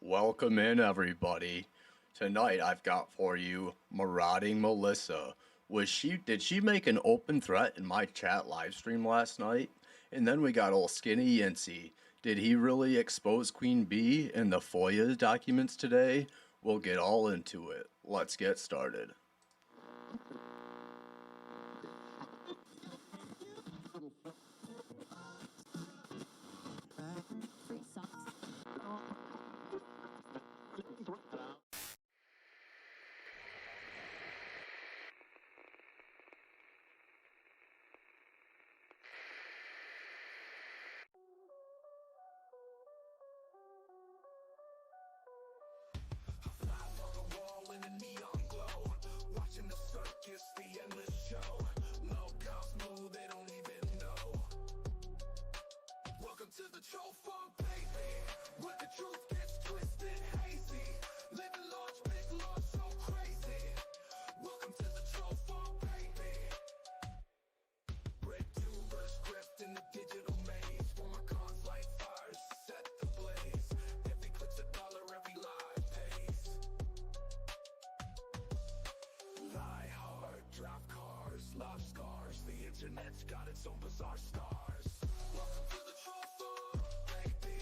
Welcome in, everybody. Tonight I've got for you Marauding Melissa. Did she make an open threat in my chat live stream last night? And then we got old Skinny Yinzzy. Did he really expose Queen Bee in the FOIA documents today? We'll get all into it. Let's get started. Internet's got its own bizarre stars. Welcome to the troll farm, baby,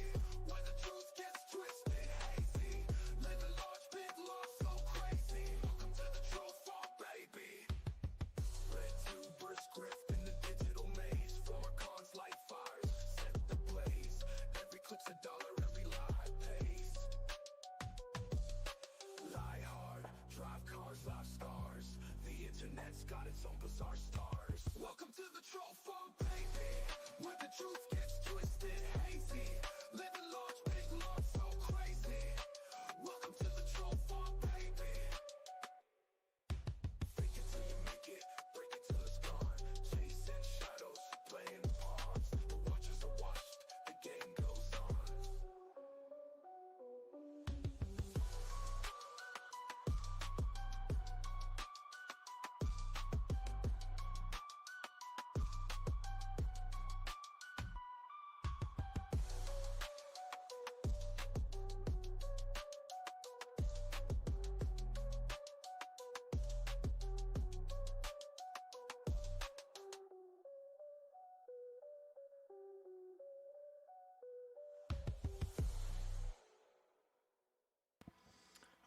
where the truth gets twisted, hazy. Living large, big lost, so crazy. Welcome to the troll farm, baby. Red tuber script in the digital maze. Former cons light fires, set the blaze. Every clip's $1, every lie pays. Lie hard, drive cars, live stars. The internet's got its own bizarre stars. Welcome to the troll farm, baby, where the truth gets twisted, hazy. Living large, big lost, so crazy. Welcome to the troll farm, baby. Fake it till you make it, break it till it's gone. Chasing shadows, playing pawns. The watchers are watched, the game goes on.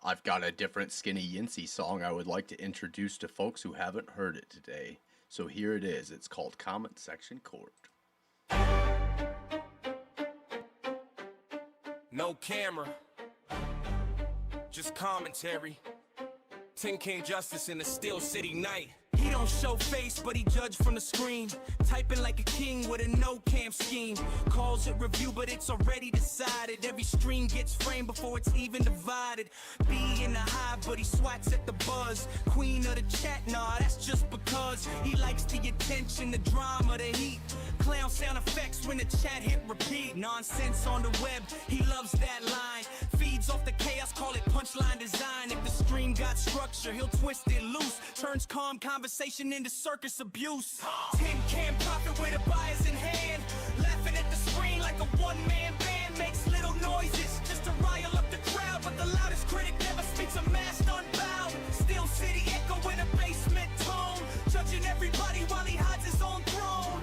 I've got a different Skinny Yinzzy song I would like to introduce to folks who haven't heard it today. So here it is. It's called Comment Section Court. No camera, just commentary. Tin King Justice in a Steel City night. He don't show face, but he judge from the screen. Typing like a king with a no-cam scheme. Calls it review, but it's already decided. Every stream gets framed before it's even divided. Bee in the hive, but he swats at the buzz. Queen of the chat, nah, that's just because he likes the attention, the drama, the heat. Clown sound effects when the chat hit repeat. Nonsense on the web, he loves that line. Feeds off the chaos, call it punchline design. If the stream got structure, he'll twist it loose. Turns calm conversation into circus abuse. Tin Can profit with a bias in hand. Laughing at the screen like a one-man band. Makes little noises just to rile up the crowd. But the loudest critic never speaks a masked unbound. Steel City echo in a basement tone. Judging everybody while he hides his own throne.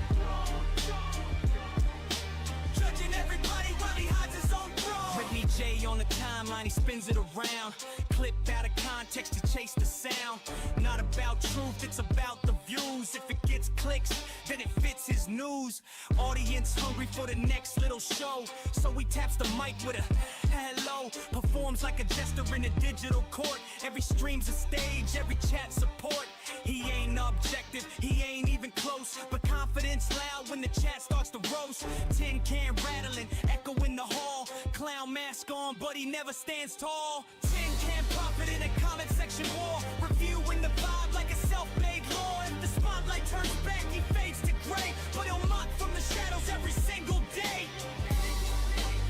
Judging everybody while he hides his own throne. Whitney J on the timeline, he spins it around. Clipped out of context to chase the sound. Not about truth, it's about the views. If it gets clicks, then it fits his news. Audience hungry for the next little show, so he taps the mic with a hello. Performs like a jester in a digital court. Every stream's a stage, every chat support. He ain't objective, he ain't even close, but confidence loud when the chat starts to roast. Tin can rattling, echo in the hall. Clown mask on, but he never stands tall. Tin can profit in a comment section war. Reviewing the vibe like a self-made law. If the spotlight turns back, he fades to gray, but he'll mock from the shadows every single day.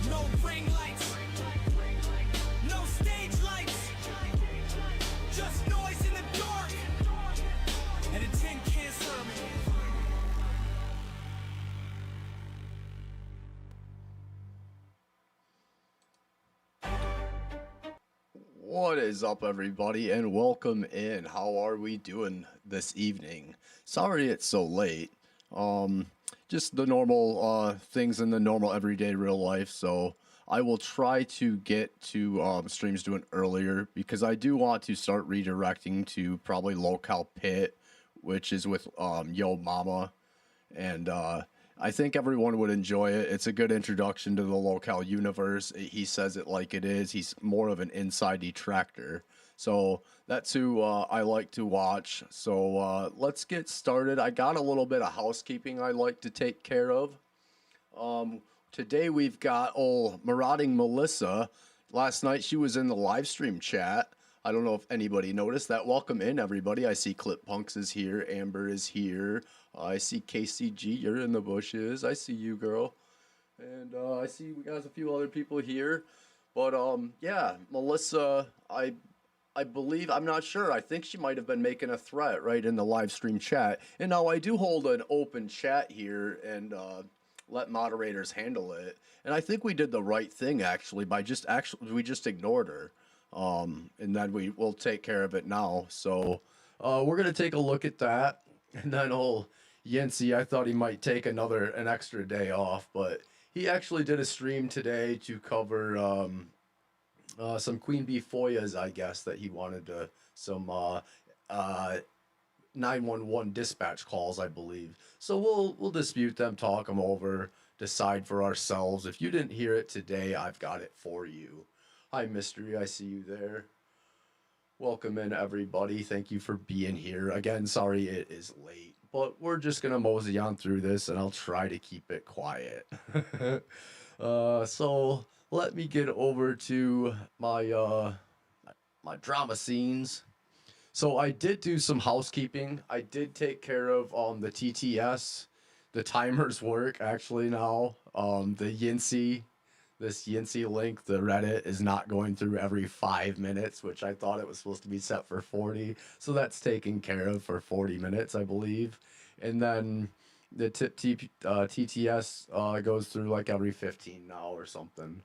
No ring lights, no stage lights, just noise in the dark, and a tin can sermon. What is up, everybody, and welcome in. How are we doing this evening? Sorry it's so late. Just the normal things in the normal everyday real life. So I will try to get to streams doing earlier because I do want to start redirecting to probably Locale Pit, which is with Yo Mama, and I think everyone would enjoy it. It's a good introduction to the Locale universe. He says it like it is. He's more of an inside detractor. So that's who I like to watch. So let's get started. I got a little bit of housekeeping I like to take care of. Today we've got old Marauding Melissa. Last night she was in the live stream chat. I don't know if anybody noticed that. Welcome in, everybody. I see Clip Punks is here. Amber is here. I see KCG. You're in the bushes. I see you, girl. And I see we got a few other people here. But yeah, Melissa, I believe, I'm not sure. I think she might have been making a threat right in the live stream chat. And now I do hold an open chat here and let moderators handle it. And I think we did the right thing actually by we just ignored her. And then we'll take care of it now. So we're gonna take a look at that. And then old Yinzzy, I thought he might take an extra day off, but he actually did a stream today to cover some Queen Bee FOIAs, I guess, that he wanted to some 911 dispatch calls, I believe. So we'll dispute them, talk them over, decide for ourselves. If you didn't hear it today, I've got it for you. Hi, Mystery. I see you there. Welcome in, everybody. Thank you for being here. Again, sorry it is late, but we're just going to mosey on through this, and I'll try to keep it quiet. So let me get over to my my drama scenes. So I did do some housekeeping. I did take care of the TTS. The timers work, actually, now. The Yinzzy. This Yinzzy link, the Reddit, is not going through every 5 minutes, which I thought it was supposed to be set for 40. So that's taken care of for 40 minutes, I believe. And then the TTS goes through like every 15 now or something.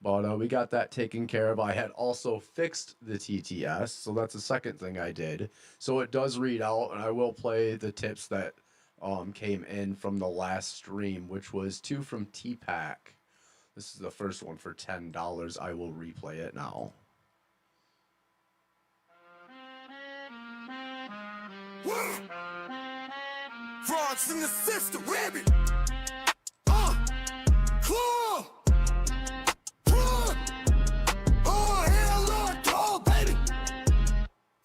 But we got that taken care of. I had also fixed the TTS, so that's the second thing I did. So it does read out, and I will play the tips that came in from the last stream, which was 2 from T-Pack. This is the first one for $10. I will replay it now. Frauds in the system, rabbit. Claw. Oh, hell, Lord, tall, baby.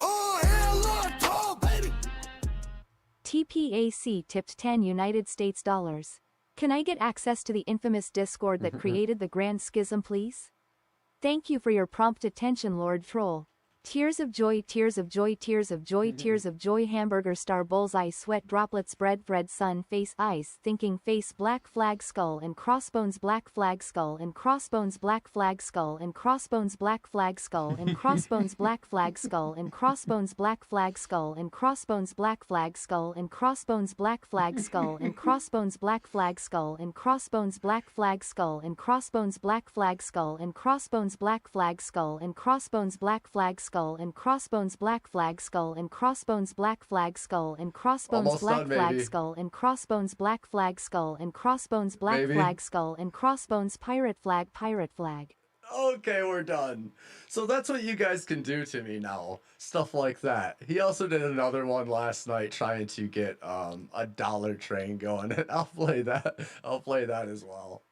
Oh, hell, Lord, tall, baby. TPAC tipped 10 United States dollars. Can I get access to the infamous Discord that created the Grand Schism, please? Thank you for your prompt attention, Lord Troll. Tears of joy, tears of joy, tears of joy, tears of joy, hamburger star, bullseye, sweat droplets, bread, sun, face, eyes, thinking face, black flag, skull and crossbones, black flag, skull and crossbones, black flag, skull and crossbones, black flag, skull and crossbones, black flag, skull and crossbones, black flag, skull and crossbones, black flag, skull and crossbones, black flag, skull and crossbones, black flag, skull and crossbones, black flag, skull and crossbones, black flag, skull and crossbones, black flag, skull and crossbones, black flag, skull and crossbones, black flag, skull and crossbones, black flag, skull and crossbones, black flag, skull and crossbones, black flag, skull and crossbones, black flag, skull and crossbones, pirate flag, pirate flag. Okay, we're done. So that's what you guys can do to me now. Stuff like that. He also did another one last night trying to get a dollar train going, and I'll play that. I'll play that as well.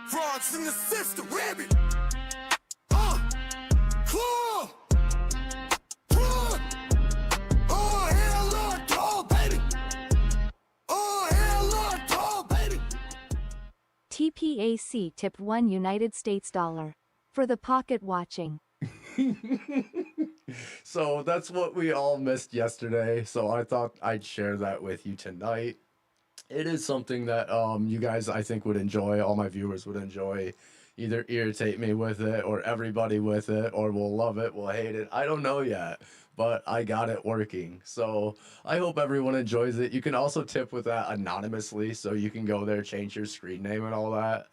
Frauds in the system, rabbit. Claw. Oh, hell, Lord, tall, baby. Oh, hell, Lord, tall, baby. TPAC tipped 1 United States dollar. For the pocket watching. So that's what we all missed yesterday. So I thought I'd share that with you tonight. It is something that you guys, I think, would enjoy. All my viewers would enjoy. Either irritate me with it, or everybody with it, or will love it, will hate it. I don't know yet, but I got it working. So I hope everyone enjoys it. You can also tip with that anonymously, so you can go there, change your screen name and all that.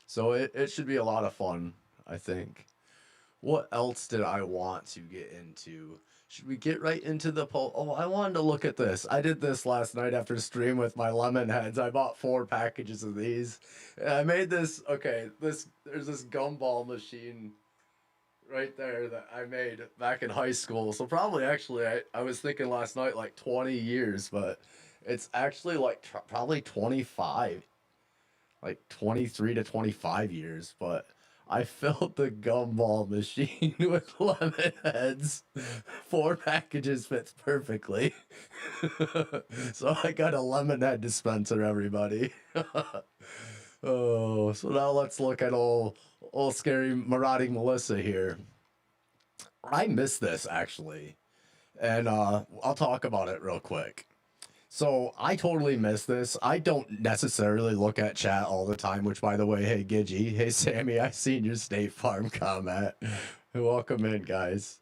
So it should be a lot of fun, I think. What else did I want to get into? Should we get right into the poll? Oh, I wanted to look at this. I did this last night after stream with my lemon heads. I bought 4 packages of these. And I made this, okay, there's this gumball machine right there that I made back in high school. So probably actually, I was thinking last night like 20 years, but it's actually like probably 25, like 23 to 25 years, but I filled the gumball machine with lemon heads. 4 packages fits perfectly. So I got a lemon head dispenser, everybody. Oh, so now let's look at old scary Marauding Melissa here. I miss this actually, and I'll talk about it real quick. So I totally miss this. I don't necessarily look at chat all the time, which by the way, hey Gidgy, hey Sammy, I seen your State Farm comment. Welcome in, guys.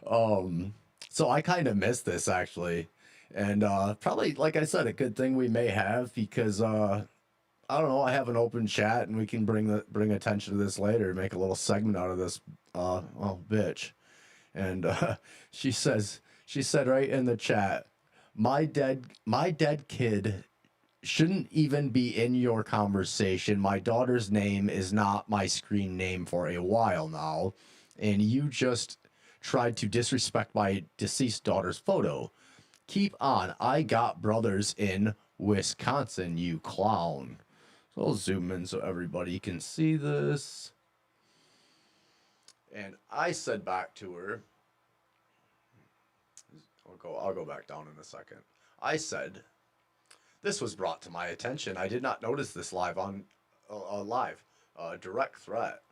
So I kind of miss this actually. And probably, like I said, a good thing we may have because I don't know, I have an open chat and we can bring attention to this later, make a little segment out of this oh bitch. And she said right in the chat, my dead kid shouldn't even be in your conversation. My daughter's name is not my screen name for a while now, and you just tried to disrespect my deceased daughter's photo. Keep on. I got brothers in Wisconsin, you clown. So I'll zoom in so everybody can see this. And I said back to her, I'll go back down in a second. I said, this was brought to my attention. I did not notice this live on direct threat.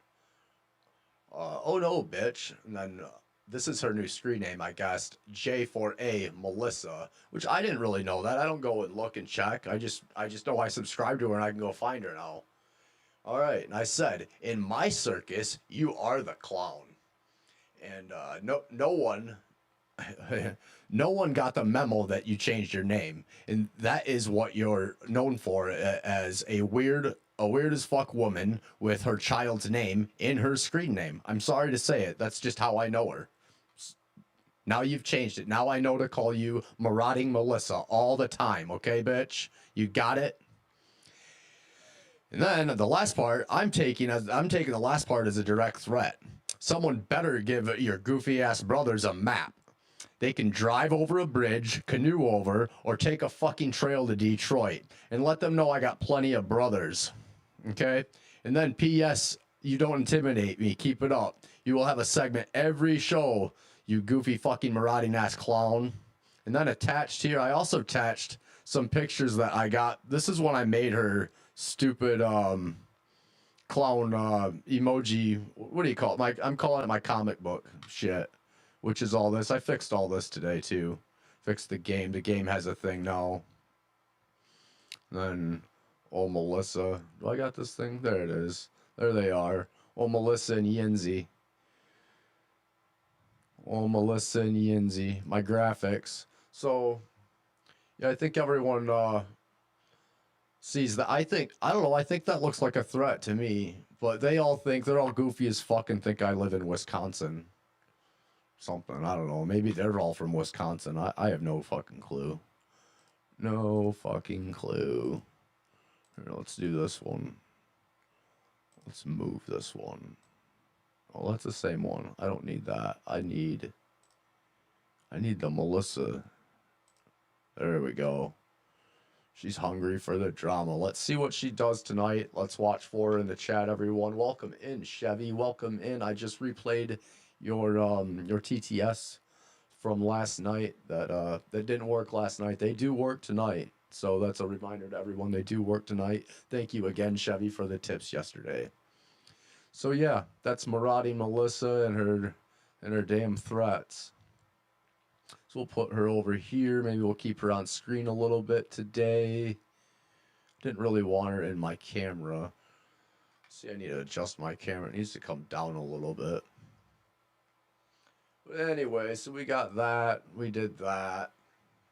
Oh no, bitch. And then this is her new screen name, I guessed. J4A Melissa, which I didn't really know that. I don't go and look and check. I just know I subscribed to her and I can go find her now. All right, and I said, in my circus, you are the clown. And no one got the memo that you changed your name, and that is what you're known for, as a weird as fuck woman with her child's name in her screen name. I'm sorry to say it, that's just how I know her. Now you've changed it. Now I know to call you Marauding Melissa all the time, okay, bitch? You got it? And then the last part, I'm taking the last part as a direct threat. Someone better give your goofy ass brothers a map. They can drive over a bridge, canoe over, or take a fucking trail to Detroit, and let them know I got plenty of brothers. Okay? And then P.S. You don't intimidate me. Keep it up. You will have a segment every show, you goofy fucking marauding ass clown. And then attached here, I also attached some pictures that I got. This is when I made her stupid clown emoji. What do you call it? I'm calling it my comic book shit, which is all this. I fixed all this today too. Fixed the game. The game has a thing now. And then, oh Melissa, do I got this thing? There it is. There they are. Oh Melissa and Yinzzy. Oh Melissa and Yinzzy. My graphics. So yeah, I think everyone sees that. I don't know, I think that looks like a threat to me, but they're all goofy as fuck and think I live in Wisconsin. Something, I don't know. Maybe they're all from Wisconsin. I have no fucking clue. No fucking clue. Here, let's do this one. Let's move this one. Oh, that's the same one. I don't need that. I need the Melissa. There we go. She's hungry for the drama. Let's see what she does tonight. Let's watch for her in the chat, everyone. Welcome in, Chevy. Welcome in. I just replayed your TTS from last night that didn't work last night. They do work tonight. So that's a reminder to everyone, they do work tonight. Thank you again, Chevy, for the tips yesterday. So yeah, that's Marauding Melissa and her damn threats. So we'll put her over here. Maybe we'll keep her on screen a little bit today. Didn't really want her in my camera. See, I need to adjust my camera. It needs to come down a little bit. But anyway, so we got that. We did that.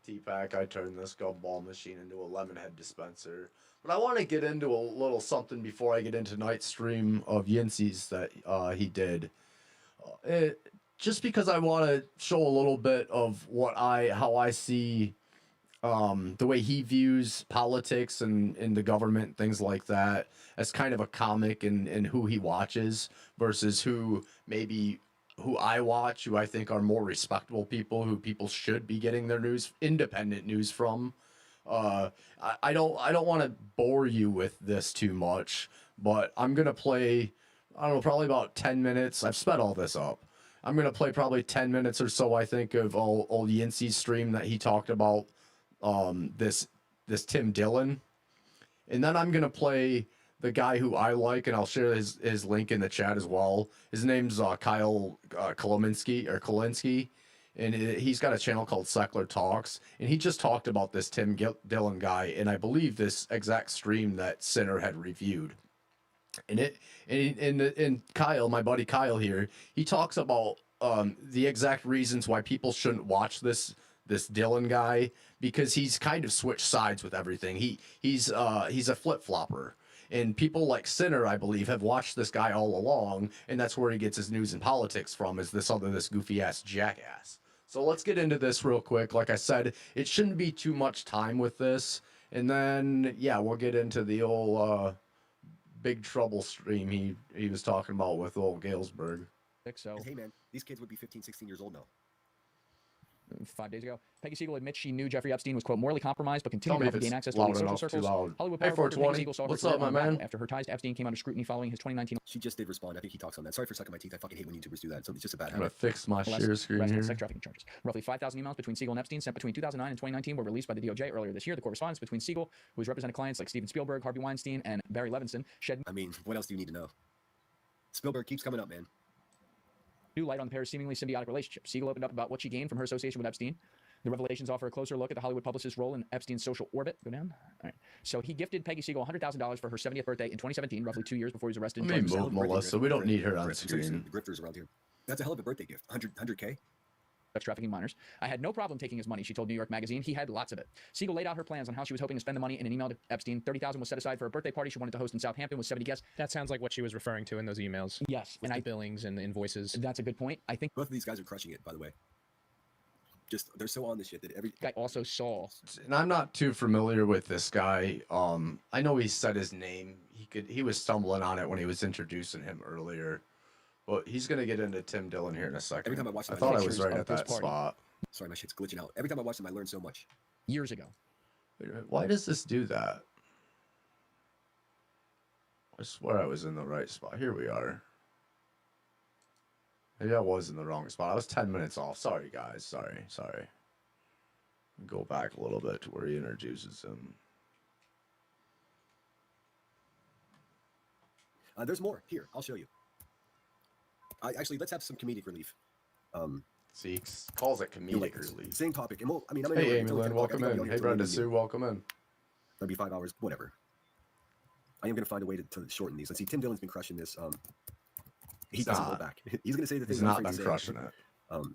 T-Pack, I turned this gumball machine into a lemon head dispenser. But I want to get into a little something before I get into tonight's stream of Yinzzy's that he did. Just because I want to show a little bit of how I see the way he views politics and the government, things like that, as kind of a comic and who he watches versus who I watch, who I think are more respectable people, who people should be getting their independent news from. I don't want to bore you with this too much, but I'm gonna play, I don't know, probably about 10 minutes. I've sped all this up. I'm gonna play probably 10 minutes or so, I think, of old Yinzzy's stream that he talked about this Tim Dillon, and then I'm gonna play the guy who I like, and I'll share his link in the chat as well. His name's Kyle Kolinsky, and he's got a channel called Secular Talks, and he just talked about this Tim Dillon guy, and I believe this exact stream that Sinner had reviewed. And Kyle, my buddy Kyle here, he talks about the exact reasons why people shouldn't watch this Dillon guy, because he's kind of switched sides with everything. He's a flip-flopper. And people like Sinner, I believe, have watched this guy all along, and that's where he gets his news and politics from, is this goofy-ass jackass. So let's get into this real quick. Like I said, it shouldn't be too much time with this. And then, yeah, we'll get into the old Big Trouble stream he was talking about with old Galesburg. So, Hey man, these kids would be 15, 16 years old now. 5 days ago, Peggy Siegel admits she knew Jeffrey Epstein was, quote, morally compromised, but continued Tell me to if gain it's access to loud elite social enough, too circles. loud. Hollywood Hey, power broker Peggy 420, Siegel saw her what's career up, my on the man? map after her ties to Epstein came under scrutiny following his 2019 She just did respond. I think he talks on that. Sorry for sucking my teeth. I fucking hate when YouTubers do that. So it's just a bad I'm gonna habit. fix my share screen arrest and here. sex trafficking charges. Roughly 5,000 emails between Siegel and Epstein sent between 2009 and 2019 were released by the DOJ earlier this year. The correspondence between Siegel, who has represented clients like Steven Spielberg, Harvey Weinstein, and Barry Levinson, shed I mean, what else do you need to know? Spielberg keeps coming up, man. new light on the pair's seemingly symbiotic relationship. Siegel opened up about what she gained from her association with Epstein. The revelations offer a closer look at the Hollywood publicist's role in Epstein's social orbit. Go down. All right. So he gifted Peggy Siegel $100,000 for her 70th birthday in 2017, roughly 2 years before he was arrested. Let me charged with move selling Melissa. We don't need her on Seriously, screen. the grifters around here. That's a hell of a birthday gift. 100K? sex trafficking minors. I had no problem taking his money, she told New York Magazine. He had lots of it. Siegel laid out her plans on how she was hoping to spend the money in an email to Epstein. $30,000 was set aside for a birthday party she wanted to host in Southampton with 70 guests. That sounds like what she was referring to in those emails. Yes, With and the billings and the invoices. that's a good point. I think Both of these guys are crushing it, by the way. Just, they're so on this shit that every... guy also saw. And I'm not too familiar with this guy. I know he said his name. He was stumbling on it when he was introducing him earlier. But he's gonna get into Tim Dillon here in a second. Every time I watch him, I thought I think was pictures right of at this that party. spot. Sorry, my shit's glitching out. Every time I watch them, I learn so much. Years ago. Wait a minute, why does this do that? I swear I was in the right spot. Here we are. Maybe I was in the wrong spot. I was 10 minutes off. Sorry, guys. Sorry. Go back a little bit to where he introduces him. There's more. Here, I'll show you. Actually, let's have some comedic relief. See, he calls it You know, comedic like, relief. same topic. And we'll, I mean, I'm Hey, Amy Lynn, welcome in. Hey, Brenda Sue, welcome in. It'll be 5 hours, whatever. I am going to find a way to shorten these. Let's see, Tim Dillon's been crushing this. He He's doesn't not. hold back. He's going to say the things He's I'm not afraid been to say. crushing it.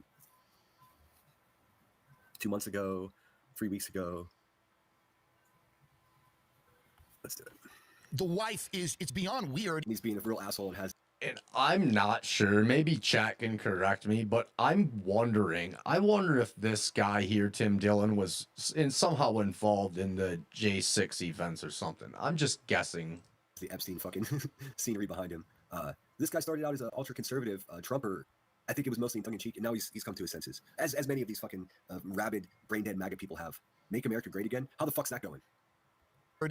2 months ago, 3 weeks ago. Let's do it. The wife it's beyond weird. He's being a real asshole and has And I'm not sure, maybe chat can correct me, but I wonder if this guy here, Tim Dillon, was somehow involved in the J6 events or something. I'm just guessing. the Epstein fucking scenery behind him. This guy started out as an ultra-conservative Trumper. I think it was mostly in tongue-in-cheek, and now he's come to his senses. As many of these fucking rabid, brain-dead MAGA people have. Make America great again? How the fuck's that going?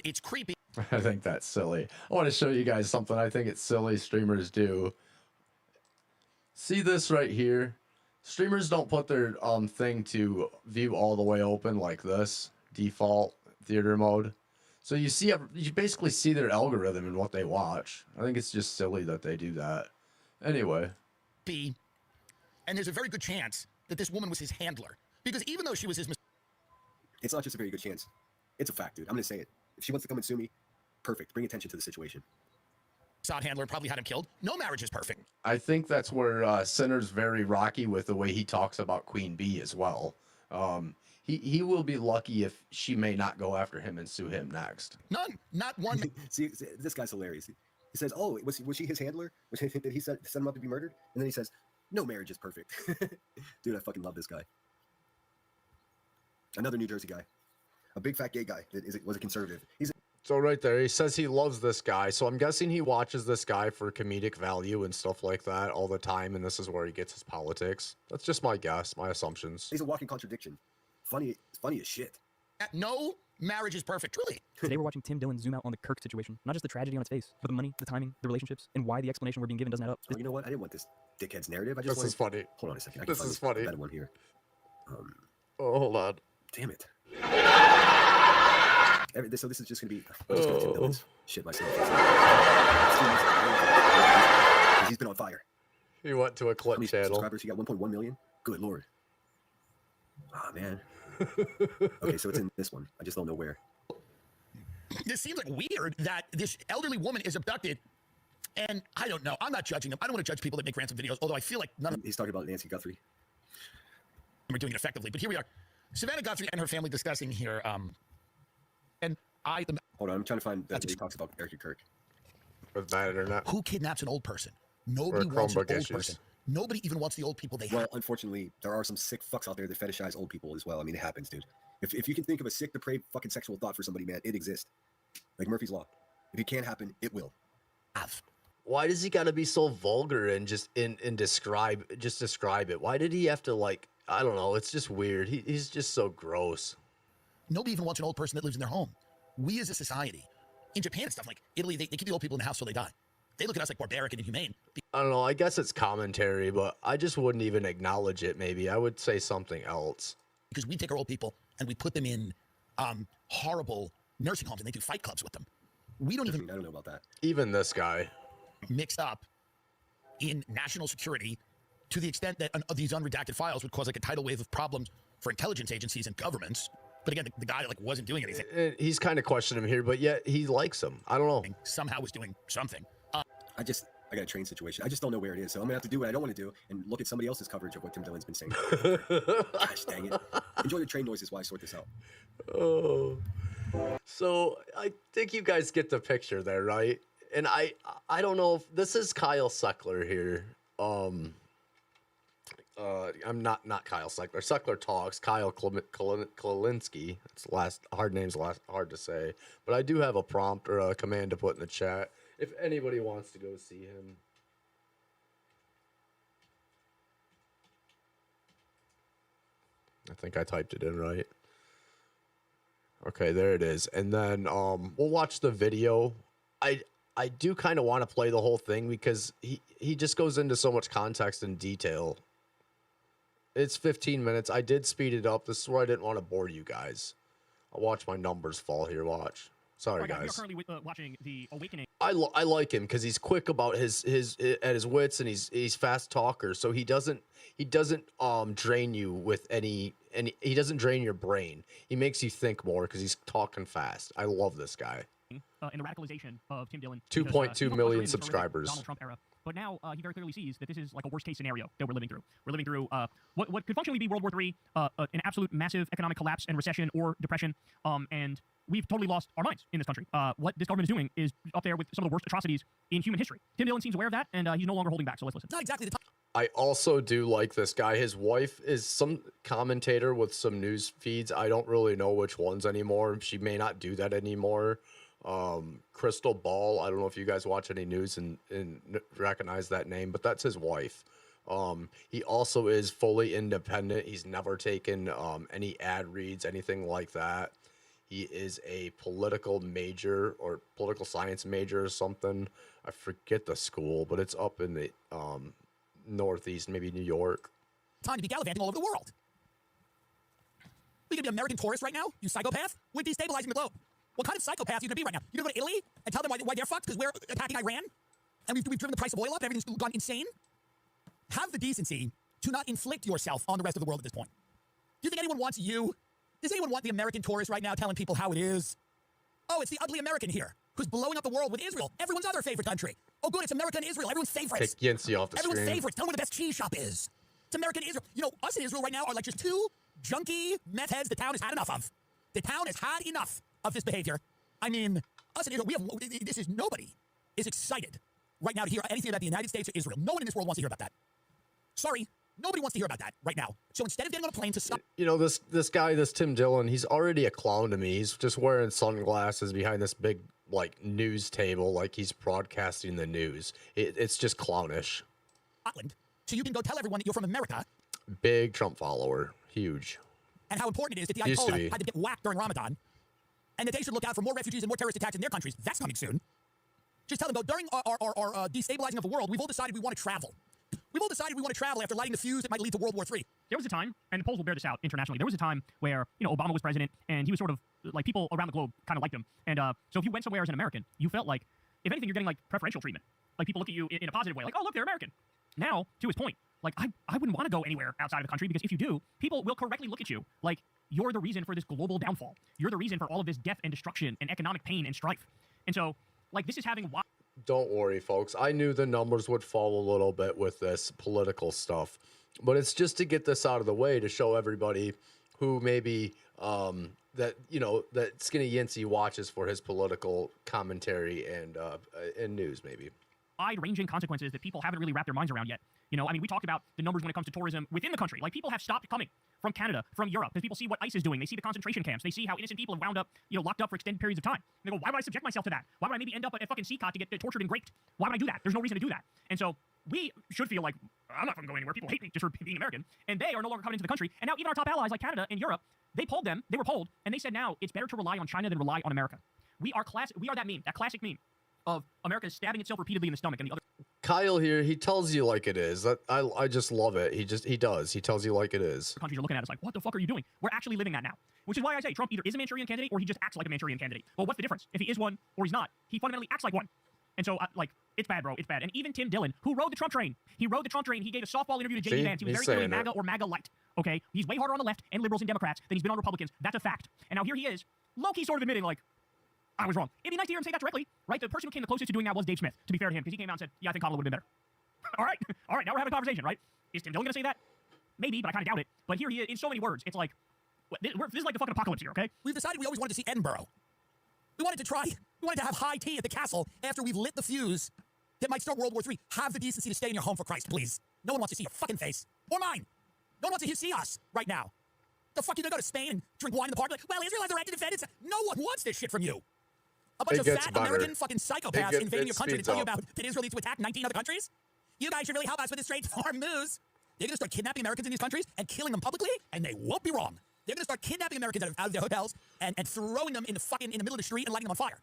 It's creepy. I think that's silly. I want to show you guys something I think it's silly streamers do. See this right here? Streamers don't put their thing to view all the way open like this, default theater mode. So you basically see their algorithm and what they watch. I think it's just silly that they do that. Anyway. And there's a very good chance that this woman was his handler. Because even though she was his It's not just a very good chance. It's a fact, dude. I'm going to say it. If she wants to come and sue me, perfect. Bring attention to the situation. Mossad handler and probably had him killed, no marriage is perfect. I think that's where Sinner's very rocky with the way he talks about Queen Bee as well. he will be lucky if she may not go after him and sue him next. None. Not one. See, this guy's hilarious. He says, "Oh, was she his handler? Did he set him up to be murdered?" And then he says, "No marriage is perfect." Dude, I fucking love this guy. Another New Jersey guy, a big fat gay guy that was a conservative. So right there, he says he loves this guy. So I'm guessing he watches this guy for comedic value and stuff like that all the time, and this is where he gets his politics. That's just my guess, my assumptions. He's a walking contradiction. Funny as shit. No marriage is perfect. Truly. Today we're watching Tim Dillon zoom out on the Kirk situation. Not just the tragedy on its face, but the money, the timing, the relationships, and why the explanation we're being given doesn't add up. Oh, you know what? I didn't want this dickhead's narrative. I just This is funny. Hold on a second. This is funny. A better one here. Oh, hold on. Damn it. So this is just gonna be. I'm just gonna Tim Dillon's shit myself. He's been on fire. He went to a How clip many channel. subscribers? He got 1.1 million. Good lord. Ah, man. Okay, so it's in this one. I just don't know where. This seems like weird that this elderly woman is abducted, and I don't know. I'm not judging them. I don't want to judge people that make ransom videos, although I feel like none of them He's talking about Nancy Guthrie. are doing it effectively. But here we are. Savannah Guthrie and her family discussing here. And Hold on, I'm trying to find that he talks about Eric Kirk. With bad internet. who kidnaps an old person? Nobody Or wants an Chromebook old issues. person. Nobody even wants the old people they have. Well, unfortunately, there are some sick fucks out there that fetishize old people as well. I mean, it happens, dude. If you can think of a sick, depraved, fucking sexual thought for somebody, man, it exists. Like Murphy's Law. If it can't happen, it will. Why does he gotta be so vulgar and just describe it? Why did he have to, like, I don't know, it's just weird. He's just so gross. Nobody even wants an old person that lives in their home. We as a society, in Japan and stuff like Italy, they keep the old people in the house till they die. They look at us like barbaric and inhumane. I don't know, I guess it's commentary, but I just wouldn't even acknowledge it, maybe. I would say something else. Because we take our old people and we put them in horrible nursing homes and they do fight clubs with them. We don't even I don't know about that. Even this guy. mixed up in national security to the extent that these unredacted files would cause like a tidal wave of problems for intelligence agencies and governments. But again, the guy like wasn't doing anything. He's kind of questioning him here, but yet he likes him. I don't know. Somehow was doing something. I got a train situation. I just don't know where it is. So I'm gonna have to do what I don't want to do and look at somebody else's coverage of what Tim Dillon's been saying. Gosh dang it. Enjoy the train noises while I sort this out. Oh. So I think you guys get the picture there, right? And I don't know if this is Kyle Seckler here. I'm not Kyle Seckler. Seckler Talks. Kyle Klilinski. It's hard to say. But I do have a prompt or a command to put in the chat if anybody wants to go see him. I think I typed it in right. Okay, there it is. And then we'll watch the video. I do kind of want to play the whole thing because he just goes into so much context and detail. It's 15 minutes. I did speed it up. This is where I didn't want to bore you guys. I'll watch my numbers fall here. Watch. Sorry, guys. We are currently watching The Awakening. I like him because he's quick about his wits and he's fast talker. So he doesn't drain you with any he doesn't drain your brain. He makes you think more because he's talking fast. I love this guy. In the radicalization of Tim Dillon. 2.2 million subscribers. Donald Trump era. But now he very clearly sees that this is like a worst case scenario that we're living through. We're living through what could functionally be World War III, an absolute massive economic collapse and recession or depression. And we've totally lost our minds in this country. What this government is doing is up there with some of the worst atrocities in human history. Tim Dillon seems aware of that, and he's no longer holding back. So let's listen. Not exactly the time. I also do like this guy. His wife is some commentator with some news feeds. I don't really know which ones anymore. She may not do that anymore. Crystal Ball. I don't know if you guys watch any news and recognize that name, but that's his wife. He also is fully independent. He's never taken any ad reads, anything like that. He is a political major or political science major or something. I forget the school, but it's up in the Northeast, maybe New York. Time to be gallivanting all over the world. We could be American tourists right now, you psychopath. We're destabilizing the globe. What kind of psychopath are you going to be right now? You're going to go to Italy and tell them why they're fucked because we're attacking Iran? And we've driven the price of oil up and everything's gone insane? Have the decency to not inflict yourself on the rest of the world at this point. Do you think anyone wants you? Does anyone want the American tourist right now telling people how it is? Oh, it's the ugly American here who's blowing up the world with Israel, everyone's other favorite country. Oh, good, it's America and Israel, everyone's favorites. Take Yinzzy off the Everyone's screen. favorites. Tell them where the best cheese shop is. It's America and Israel. You know, us in Israel right now are like just two junkie meth heads the town has had enough of. The town has had enough of this behavior. I mean, us in Israel, nobody is excited right now to hear anything about the United States or Israel. No one in this world wants to hear about that. Sorry, nobody wants to hear about that right now. So instead of getting on a plane to stop... You know, this guy, this Tim Dillon, he's already a clown to me. He's just wearing sunglasses behind this big, like, news table, like he's broadcasting the news. It's just clownish. Scotland, so you can go tell everyone that you're from America. Big Trump follower. Huge. And how important it is that the Ayatollah had to get whacked during Ramadan. And that they should look out for more refugees and more terrorist attacks in their countries. That's coming soon. Just tell them, though, during our destabilizing of the world, we've all decided we want to travel. We've all decided we want to travel after lighting the fuse that might lead to World War III. There was a time, and the polls will bear this out internationally, there was a time where, you know, Obama was president, and he was sort of, like, people around the globe kind of liked him. And so if you went somewhere as an American, you felt like, if anything, you're getting, like, preferential treatment. Like, people look at you in a positive way, like, oh, look, they're American. Now, to his point, like, I wouldn't want to go anywhere outside of the country, because if you do, people will correctly look at you like you're the reason for this global downfall. You're the reason for all of this death and destruction and economic pain and strife. And so, like, this is having... Don't worry, folks. I knew the numbers would fall a little bit with this political stuff, but it's just to get this out of the way to show everybody who maybe that, you know, that Skinny Yinzzy watches for his political commentary and news, maybe. Wide-ranging consequences that people haven't really wrapped their minds around yet. You know, I mean, we talked about the numbers when it comes to tourism within the country. Like, people have stopped coming from Canada, from Europe, because people see what ICE is doing. They see the concentration camps. They see how innocent people have wound up, you know, locked up for extended periods of time. And they go, why would I subject myself to that? Why would I maybe end up at a fucking CCOT to get tortured and raped? Why would I do that? There's no reason to do that. And so we should feel like, I'm not going to go anywhere. People hate me just for being American. And they are no longer coming into the country. And now even our top allies like Canada and Europe, they were polled, and they said now it's better to rely on China than rely on America. We are that meme, that classic meme of America stabbing itself repeatedly in the stomach and the other... Kyle here, he tells you like it is. I just love it. He tells you like it is. Countries are looking at us like, what the fuck are you doing? We're actually living that now. Which is why I say Trump either is a Manchurian candidate or he just acts like a Manchurian candidate. Well, what's the difference? If he is one or he's not, he fundamentally acts like one. And so, like, it's bad, bro. It's bad. And even Tim Dillon, who rode the Trump train, he gave a softball interview to J.D. Vance. He was very clearly MAGA or MAGA light. Okay? He's way harder on the left and liberals and Democrats than he's been on Republicans. That's a fact. And now here he is, low-key sort of admitting, like, I was wrong. It'd be nice to hear him say that directly, right? The person who came the closest to doing that was Dave Smith, to be fair to him, because he came out and said, yeah, I think Kamala would have been better. All right, now we're having a conversation, right? Is Tim Dillon going to say that? Maybe, but I kind of doubt it. But here he is, in so many words, it's like, this is like the fucking apocalypse here, okay? We've decided we always wanted to see Edinburgh. We wanted to have high tea at the castle after we've lit the fuse that might start World War III. Have the decency to stay in your home, for Christ, please. No one wants to see your fucking face. Or mine. No one wants to see us right now. The fuck, you gonna go to Spain and drink wine in the park? Like, well, Israel has a right to defend itself. No one wants this shit from you. A bunch of fat American fucking psychopaths invading your country to tell you about that Israel needs to attack 19 other countries? You guys should really help us with this straight farm moves. They're going to start kidnapping Americans in these countries and killing them publicly, and they won't be wrong. They're going to start kidnapping Americans out of their hotels and throwing them in the middle of the street and lighting them on fire.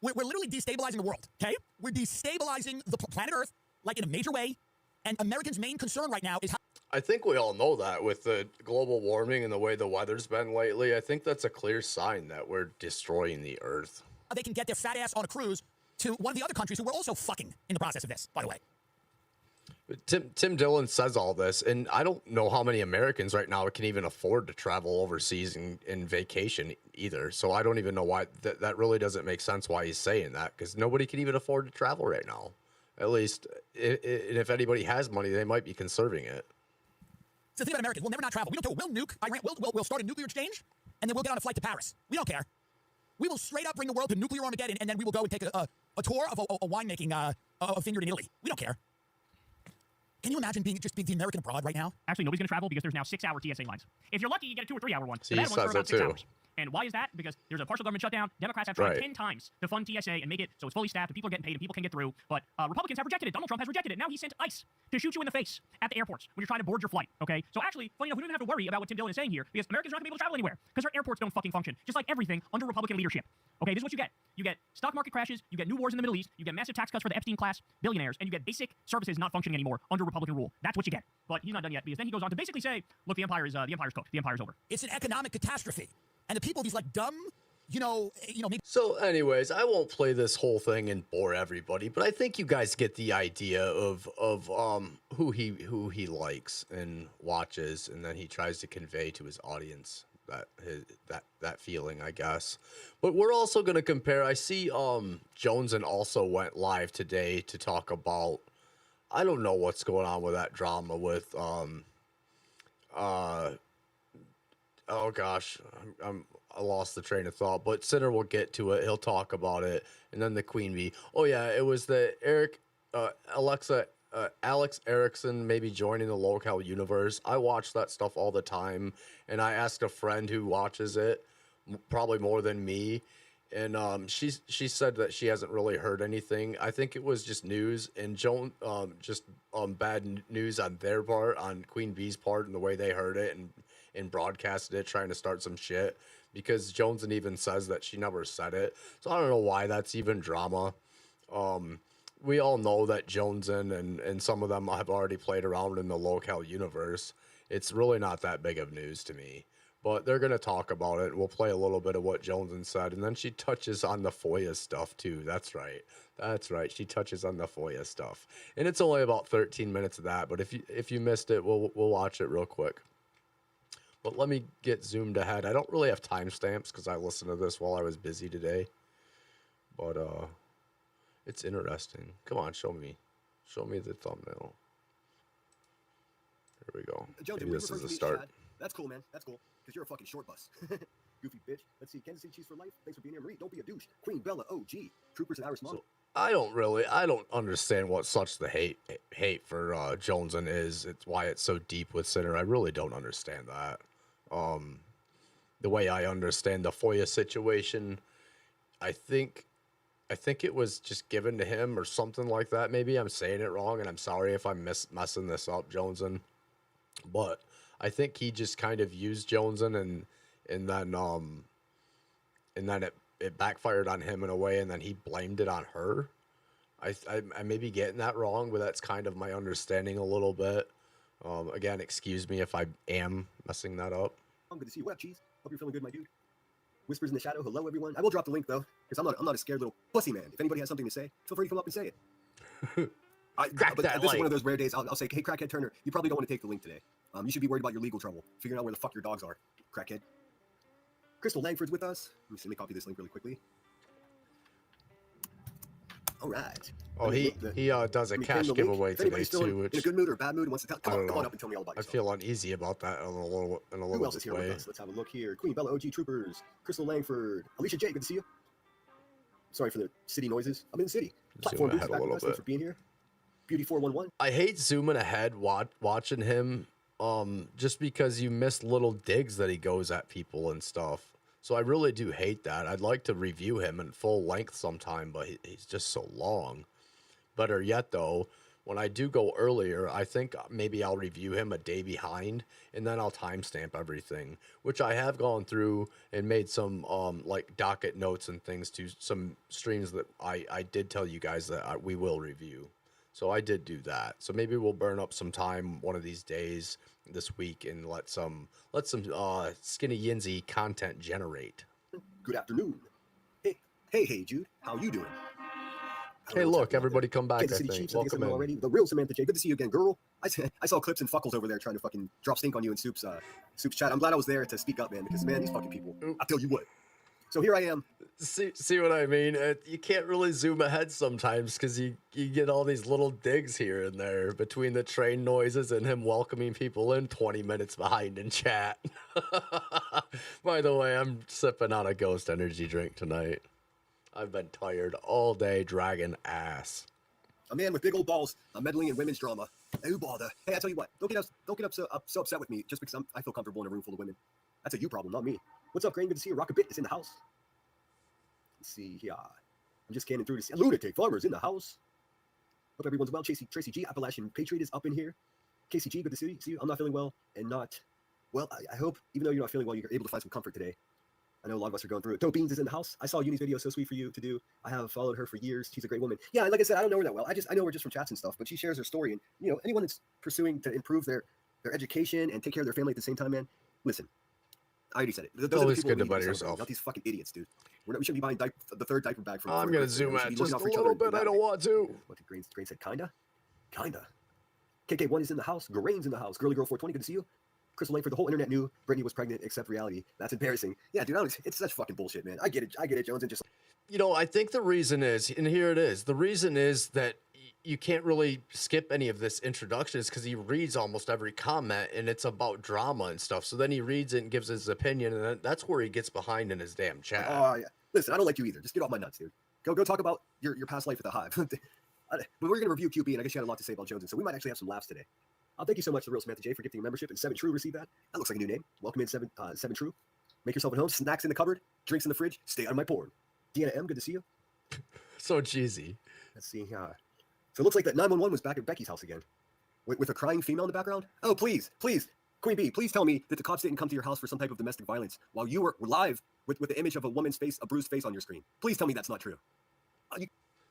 We're literally destabilizing the world, okay? We're destabilizing the planet Earth, like, in a major way, and Americans' main concern right now is how... I think we all know that with the global warming and the way the weather's been lately. I think that's a clear sign that we're destroying the Earth. They can get their fat ass on a cruise to one of the other countries who were also fucking in the process of this, by the way. Tim Dillon says all this, and I don't know how many Americans right now can even afford to travel overseas and vacation either. So I don't even know why that really doesn't make sense why he's saying that, because nobody can even afford to travel right now. At least, if anybody has money, they might be conserving it. So the thing about Americans, we'll never not travel. We don't care. We'll nuke Iran. We'll start a nuclear exchange, and then we'll get on a flight to Paris. We don't care. We will straight up bring the world to nuclear Armageddon, and then we will go and take a tour of a winemaking vineyard in Italy. We don't care. Can you imagine being the American abroad right now? Actually, nobody's going to travel because there's now 6-hour TSA lines. If you're lucky, you get a 2 or 3 hour one. See, the bad ones are around 6 too. hours. And why is that? Because there's a partial government shutdown. Democrats have tried 10 times to fund TSA and make it so it's fully staffed and people are getting paid and people can get through. But Republicans have rejected it. Donald Trump has rejected it. Now he sent ICE to shoot you in the face at the airports when you're trying to board your flight. Okay? So actually, funny enough, we don't even have to worry about what Tim Dillon is saying here because Americans are not going to be able to travel anywhere because our airports don't fucking function. Just like everything under Republican leadership. Okay, this is what you get. You get stock market crashes, you get new wars in the Middle East, you get massive tax cuts for the Epstein class billionaires, and you get basic services not functioning anymore under Republican rule. That's what you get. But he's not done yet because then he goes on to basically say, look, the empire's cooked. The empire's over. It's an economic catastrophe. And the people, these like dumb, maybe. So anyways, I won't play this whole thing and bore everybody, but I think you guys get the idea of who he likes and watches, and then he tries to convey to his audience that feeling, I guess. But we're also going to compare. I see Jonesen also went live today to talk about, I don't know what's going on with that drama with oh gosh, I lost the train of thought, but Sinner will get to it. He'll talk about it, and then the Queen Bee. Oh yeah, it was the Alex Erickson maybe joining the local universe. I watch that stuff all the time, and I asked a friend who watches it, probably more than me, and she said that she hasn't really heard anything. I think it was just news and bad news on their part, on Queen Bee's part, and the way they heard it and broadcasted it, trying to start some shit. Because Jonesen even says that she never said it, so I don't know why that's even drama. We all know that Jonesen and some of them have already played around in the local universe. It's really not that big of news to me. But they're going to talk about it. We'll play a little bit of what Jonesen said. And then she touches on the FOIA stuff, too. That's right. That's right. She touches on the FOIA stuff. And it's only about 13 minutes of that. But if you missed it, we'll watch it real quick. But let me get zoomed ahead. I don't really have timestamps because I listened to this while I was busy today. But it's interesting. Come on, show me. Show me the thumbnail. There we go. Jonesy, Maybe this is the start. Chad. That's cool, man. That's cool. Because you're a fucking short bus. Goofy bitch. Let's see. Kansas City Chiefs for life. Thanks for being here. Marie, don't be a douche. Queen Bella OG. Troopers and Irish Mom. So, I don't understand what such the hate for Jonesen is. It's why it's so deep with Sinner. I really don't understand that. The way I understand the FOIA situation, I think it was just given to him or something like that. Maybe I'm saying it wrong, and I'm sorry if I'm messing this up, Jonesen. But I think he just kind of used Jonesen, and then it backfired on him in a way, and then he blamed it on her. I may be getting that wrong, but that's kind of my understanding a little bit. Again, excuse me if I am messing that up. I'm good to see you. What up, cheese? Hope you're feeling good, my dude. Whispers in the shadow. Hello, everyone. I will drop the link though, because I'm not a scared little pussy man. If anybody has something to say, feel free to come up and say it. This is one of those rare days. I'll say, hey, Crackhead Turner, you probably don't want to take the link today. You should be worried about your legal trouble, figuring out where the fuck your dogs are, crackhead. Crystal Langford's with us. Let me copy this link really quickly. All right. Oh, he does a cash giveaway today too. In a good mood or a bad mood, and wants to tell, come on up and tell me all about yourself. I feel uneasy about that in a little Who else is here with us? Let's have a look here. Queen Bella OG Troopers, Crystal Langford, Alicia J. Good to see you. Sorry for the city noises. I'm in the city. Platform Boost back with us. Thanks for being here. Beauty 411. I hate zooming ahead watching him, just because you miss little digs that he goes at people and stuff. So I really do hate that. I'd like to review him in full length sometime, but he's just so long. Better yet, though, when I do go earlier, I think maybe I'll review him a day behind, and then I'll timestamp everything, which I have gone through and made some like docket notes and things to some streams that I did tell you guys that we will review. So I did do that. So maybe we'll burn up some time one of these days this week and let some skinny Yinzzy content generate. Good afternoon. Hey, Jude. How you doing? Hey, look, everybody come back, Kansas City Chiefs, welcome in. Already. The real Samantha J. Good to see you again, girl. I saw Clips and Fuckles over there trying to fucking drop stink on you in Soup's chat. I'm glad I was there to speak up, man, because, man, these fucking people, I tell you what. So here I am. See what I mean? You can't really zoom ahead sometimes because you get all these little digs here and there between the train noises and him welcoming people in 20 minutes behind in chat. By the way, I'm sipping on a Ghost energy drink tonight. I've been tired all day dragging ass. A man with big old balls, meddling in women's drama. Who bother? Hey, I tell you what, don't get so upset with me just because I feel comfortable in a room full of women. That's a you problem, not me. What's up, Crane? Good to see you. Rockabit is in the house. Let's see here. I'm just canning through to see Lunatic Farmers in the house. Hope everyone's well. Tracy G, Appalachian Patriot is up in here. Casey G, good to see you. I'm not feeling well and not well. I hope, even though you're not feeling well, you're able to find some comfort today. I know a lot of us are going through it. Dope Beans is in the house. I saw Uni's video, so sweet for you to do. I have followed her for years. She's a great woman. Yeah, like I said, I don't know her that well. I know her just from chats and stuff, but she shares her story. And, anyone that's pursuing to improve their education and take care of their family at the same time, man, listen, I already said it. Those always good to butter yourself. Not these fucking idiots, dude. We shouldn't be buying the third diaper bag from. I'm going to zoom out just a little bit. I don't want to. What did Grain said? Kinda. KK1 is in the house. Grain's in the house. Girly Girl 420, good to see you. Crystal Lane for the whole internet knew Brittany was pregnant except reality. That's embarrassing. Yeah, dude, it's such fucking bullshit, man. I get it, Jones, and just... I think the reason is, and here it is, the reason is that you can't really skip any of this introductions because he reads almost every comment and it's about drama and stuff. So then he reads it and gives his opinion, and that's where he gets behind in his damn chat. Oh yeah. Listen, I don't like you either. Just get off my nuts, dude. Go talk about your past life at the Hive. But we're gonna review QB, and I guess you had a lot to say about Jonesen, so we might actually have some laughs today. Thank you so much to Real Samantha J for gifting a membership, and 7 True received that. That looks like a new name. Welcome in 7 True. Make yourself at home. Snacks in the cupboard, drinks in the fridge. Stay out of my porn. Deanna M, good to see you. So cheesy. Let's see. So it looks like that 911 was back at Becky's house again, with a crying female in the background. Oh, please, Queen Bee, please tell me that the cops didn't come to your house for some type of domestic violence while you were live with the image of a woman's face, a bruised face on your screen. Please tell me that's not true.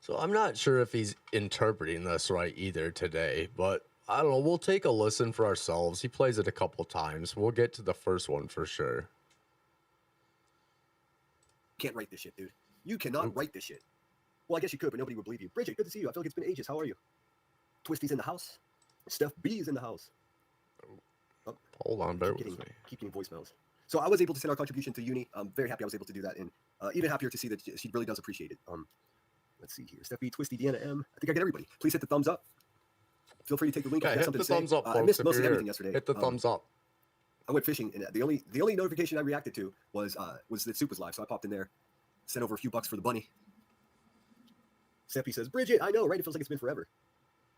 So I'm not sure if he's interpreting this right either today, but I don't know. We'll take a listen for ourselves. He plays it a couple times. We'll get to the first one for sure. Can't write this shit, dude. You cannot write this shit. Well, I guess you could, but nobody would believe you. Bridget, good to see you. I feel like it's been ages. How are you? Twisty's in the house. Steph B is in the house. Oh, Hold on, bear with me. Keep getting voicemails. So I was able to send our contribution to Uni. I'm very happy I was able to do that, and even happier to see that she really does appreciate it. Let's see here. Steph B, Twisty, Deanna M. I think I get everybody. Please hit the thumbs up. Feel free to take the link. Yeah, hit the thumbs up, folks. I missed if mostly you're everything here. yesterday. Hit the thumbs up. I went fishing, and the only notification I reacted to was that Soup was live, so I popped in there, sent over a few bucks for the bunny. Seppi says, Bridget, I know, right? It feels like it's been forever.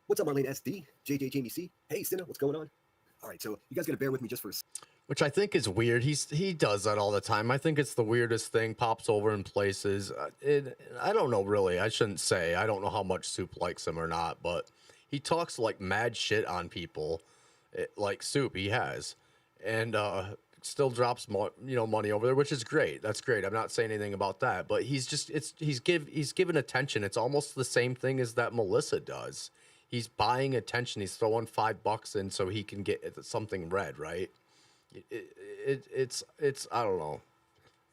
What's up, Marlene SD? JJ Jamie C. Hey, Cinna, what's going on? All right, so you guys gotta bear with me just for a Which I think is weird. He does that all the time. I think it's the weirdest thing. Pops over in places. I don't know, really. I shouldn't say. I don't know how much Soup likes him or not, but he talks like mad shit on people, like Soup. He has, and still drops money over there, which is great. That's great. I'm not saying anything about that, but he's given attention. It's almost the same thing as that Melissa does. He's buying attention. He's throwing $5 in so he can get something read, right? It's I don't know.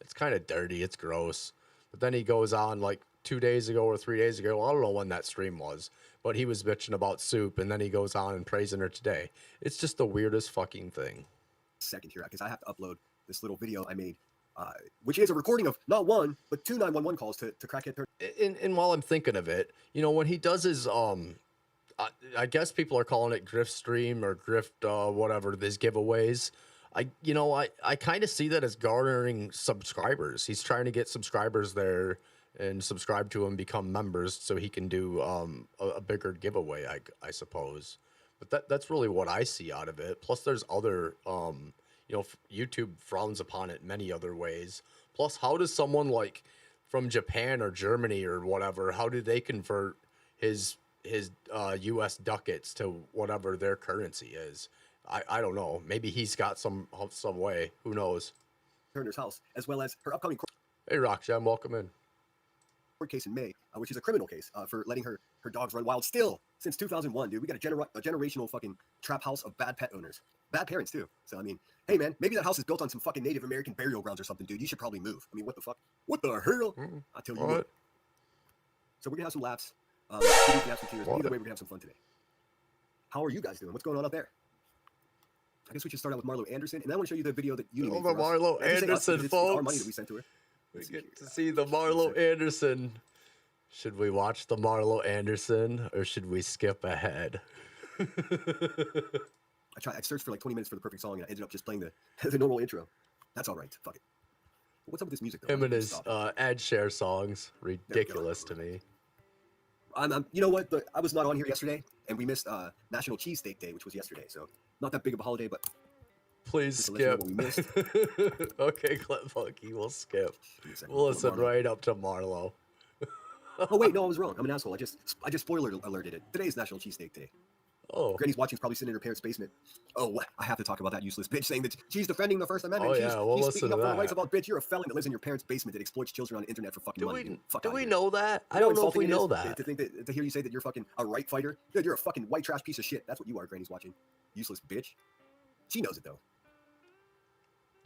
It's kind of dirty. It's gross. But then he goes on like 2 days ago or 3 days ago. I don't know when that stream was, but he was bitching about Soup, and then he goes on and praising her today. It's just the weirdest fucking thing. Second here, because I have to upload this little video I made, which is a recording of not one but 2 911 calls to crackhead. And while I'm thinking of it, when he does his I guess people are calling it grift stream or grift whatever, these giveaways. I kind of see that as garnering subscribers. He's trying to get subscribers there and subscribe to him, become members, so he can do a bigger giveaway, I suppose. But that's really what I see out of it. Plus, there's other, YouTube frowns upon it many other ways. Plus, how does someone like from Japan or Germany or whatever, how do they convert his U.S. ducats to whatever their currency is? I don't know. Maybe he's got some way. Who knows? Turner's house, as well as her upcoming Hey, Rockjam, welcome in. court case in May, which is a criminal case for letting her dogs run wild still since 2001, dude. We got a generational fucking trap house of bad pet owners. Bad parents, too. So, I mean, hey, man, maybe that house is built on some fucking Native American burial grounds or something, dude. You should probably move. I mean, what the fuck? What the hell? I'll tell you what. So we're going to have some laughs. Either way, we're going to have some fun today. How are you guys doing? What's going on out there? I guess we should start out with Marlo Anderson, and then I want to show you the video that you made the Marlo Anderson, folks. Our money that we sent to her. We get to see the Marlo Anderson. Should we watch the Marlo Anderson, or should we skip ahead? I searched for like 20 minutes for the perfect song, and I ended up just playing the normal intro. That's all right. Fuck it. What's up with this music, though? Him and his ad share songs. Ridiculous to me. You know what? I was not on here yesterday, and we missed National Cheesesteak Day, which was yesterday. So not that big of a holiday, but please skip. We missed. Okay, Clip Funky, we'll skip. We'll listen right up to Marlo. Oh wait, no, I was wrong. I'm an asshole. I just spoiler alerted it. Today's National Cheesesteak Day. Oh. Granny's watching, probably sitting in her parents' basement. Oh, I have to talk about that useless bitch saying that she's defending the First Amendment. Oh yeah, we'll she's listen speaking to up for that. the rights about bitch. You're a felon that lives in your parents' basement that exploits children on the internet for fucking money. Do we know that? I don't know if we know that. To think that to hear you say that you're fucking a right fighter, dude, you're a fucking white trash piece of shit. That's what you are, Granny's watching. Useless bitch. She knows it though.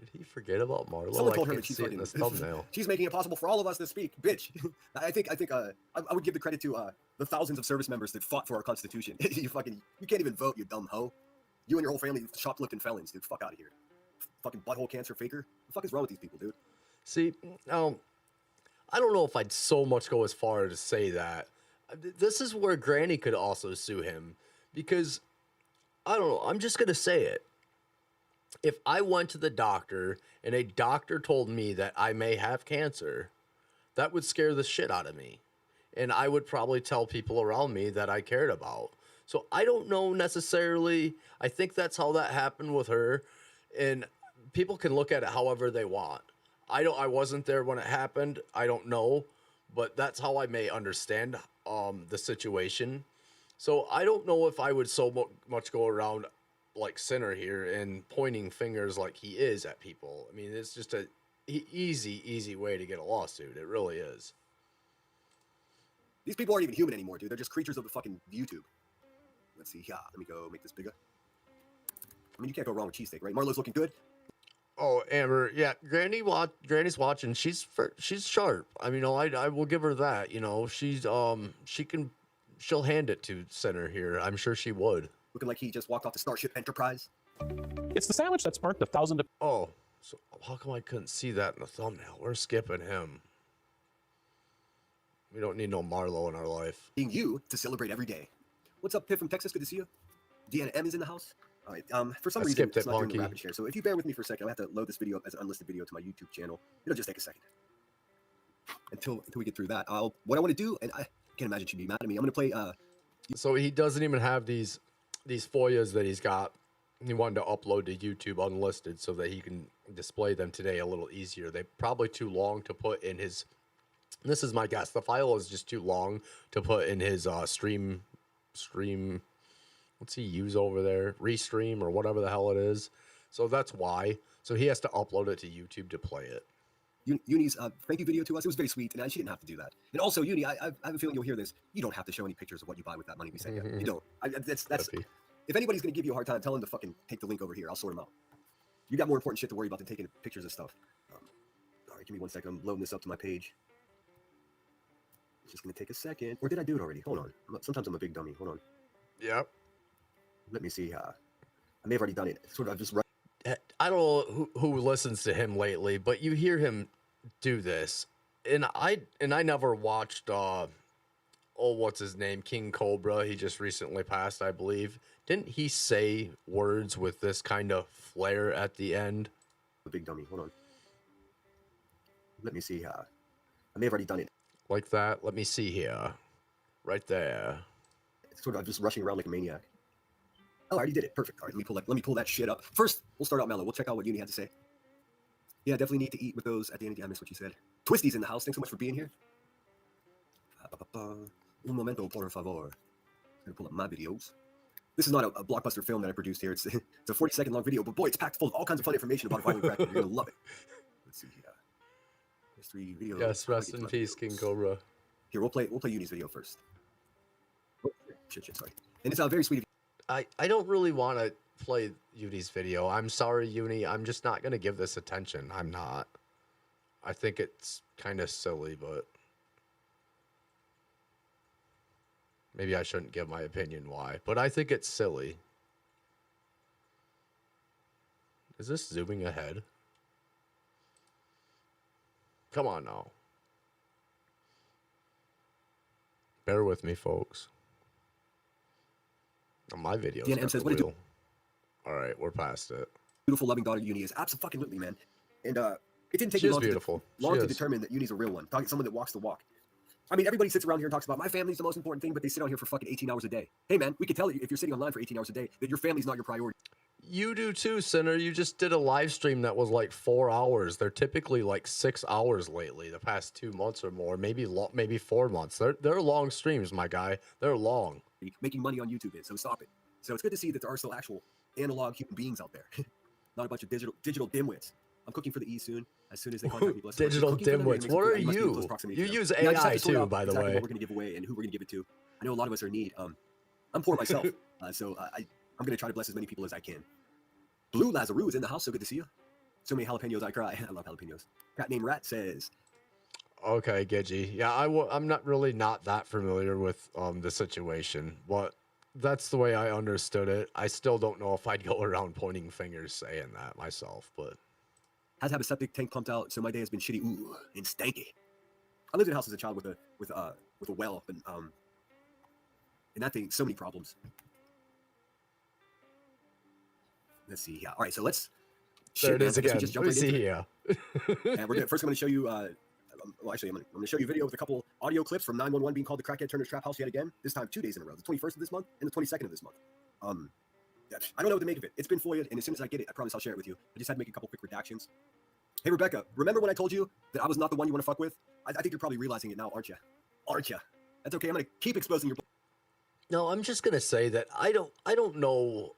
Did he forget about Marlo? Someone told I her can't that she's see it in this thumbnail. She's making it possible for all of us to speak, bitch. I think I would give the credit to the thousands of service members that fought for our Constitution. you can't even vote, you dumb hoe. You and your whole family shoplifting felons, dude. Fuck out of here. Fucking butthole cancer faker. What the fuck is wrong with these people, dude? See, I don't know if I'd so much go as far as to say that. This is where Granny could also sue him because I don't know. I'm just gonna say it. If I went to the doctor and a doctor told me that I may have cancer, that would scare the shit out of me. And I would probably tell people around me that I cared about. So I don't know necessarily. I think that's how that happened with her. And people can look at it however they want. I wasn't there when it happened. I don't know. But that's how I may understand the situation. So I don't know if I would so much go around like Sinner here and pointing fingers like he is at people. I mean, it's just a easy way to get a lawsuit. It really is. These people aren't even human anymore, dude. They're just creatures of the fucking YouTube. Let's see. Yeah, let me go make this bigger. I mean, you can't go wrong with cheesesteak, right? Marlo's looking good. Oh, Amber, yeah, Granny's watching. She's sharp. I mean, I will give her that. You know, she'll hand it to Center here. I'm sure she would. Looking like he just walked off the Starship Enterprise. It's the sandwich that sparked 1,000. Oh, so how come I couldn't see that in the thumbnail? We're skipping him. We don't need no Marlo in our life. Being you to celebrate every day. What's up, Piff from Texas? Good to see you. Deanna M is in the house. All right. For some reason, it's not doing the rapid share. So if you bear with me for a second, I have to load this video up as an unlisted video to my YouTube channel. It'll just take a second. Until we get through that, what I want to do, and I can't imagine she'd be mad at me. I'm gonna play. So he doesn't even have these FOIAs that he's got. He wanted to upload to YouTube unlisted so that he can display them today a little easier. They're probably too long to put in his. This is my guess. The file is just too long to put in his stream. What's he use over there? Restream or whatever the hell it is. So that's why. So he has to upload it to YouTube to play it. Uni's thank you video to us. It was very sweet, and she didn't have to do that. And also, Uni, I have a feeling you'll hear this. You don't have to show any pictures of what you buy with that money we send you. You don't. That's. If anybody's gonna give you a hard time, tell them to fucking take the link over here. I'll sort them out. You got more important shit to worry about than taking pictures of stuff. All right, give me 1 second. I'm loading this up to my page. It's just gonna take a second. Or did I do it already? Hold on. Sometimes I'm a big dummy. Hold on. Yep. Let me see. I may have already done it. Sort of just. I don't know who listens to him lately, but you hear him do this, and I never watched. What's his name? King Cobra. He just recently passed, I believe. Didn't he say words with this kind of flair at the end? A big dummy. Hold on. Let me see. I may have already done it. Like that. Let me see here. Right there. It's sort of just rushing around like a maniac. Oh, I already did it. Perfect. All right, let me pull that shit up. First, we'll start out mellow. We'll check out what Uni had to say. Yeah, definitely need to eat with those at the end. I missed what you said. Twisty's in the house. Thanks so much for being here. Un momento, por favor. I'm gonna pull up my videos. This is not a blockbuster film that I produced here. It's a 40-second long video, but boy, it's packed full of all kinds of fun information about a violent cracker. You're gonna love it. Let's see here. History video. Yes, rest in peace, King Cobra. Here, we'll play Uni's video first. Oh, shit, sorry. And it's very sweet of you. I don't really want to play Uni's video. I'm sorry, Uni. I'm just not going to give this attention. I'm not. I think it's kind of silly, but maybe I shouldn't give my opinion why. But I think it's silly. Is this zooming ahead? Come on now. Bear with me, folks. My video. DNM says, what do you do? All right, we're past it. Beautiful, loving daughter Uni is absolutely, man. And it didn't take me long, to determine that Uni's a real one. Talking someone that walks the walk. I mean, everybody sits around here and talks about my family's the most important thing, but they sit out here for fucking 18 hours a day. Hey, man, we can tell you if you're sitting online for 18 hours a day that your family's not your priority. You do too, Sinner. You just did a live stream that was like 4 hours. They're typically like 6 hours lately, the past 2 months or more, maybe 4 months. They're long streams, my guy. They're long. Making money on YouTube is, so stop it. So it's good to see that there are still actual analog human beings out there, not a bunch of digital dimwits. I'm cooking for the E soon. As soon as they contact me, digital dimwits. What are you? You use AI too, by the way. What we're gonna give away and who we're gonna give it to. I know a lot of us are in need. I'm poor myself, so I'm gonna try to bless as many people as I can. Blue Lazaroo is in the house. So good to see you. So many jalapenos, I cry. I love jalapenos. Cat named Rat says. Okay, Gidgy. Yeah, I'm not that familiar with the situation, but that's the way I understood it. I still don't know if I'd go around pointing fingers saying that myself, but has to have a septic tank pumped out, so my day has been shitty, and stanky. I lived in a house as a child with a well, but And that thing, so many problems. Let's see. Yeah. All right. So let's. There it is I guess we again. just jump Let me right see into it. here. And we're good. First, I'm going to show you. Well, actually, I'm going to show you a video with a couple audio clips from 911 being called the crackhead Turner's Trap House yet again. This time, 2 days in a row. The 21st of this month and the 22nd of this month. Yeah, I don't know what to make of it. It's been FOIA'd, and as soon as I get it, I promise I'll share it with you. I just had to make a couple quick redactions. Hey, Rebecca, remember when I told you that I was not the one you want to fuck with? I think you're probably realizing it now, aren't you? Aren't you? That's okay. I'm going to keep exposing your. No, I'm just gonna say that I don't know.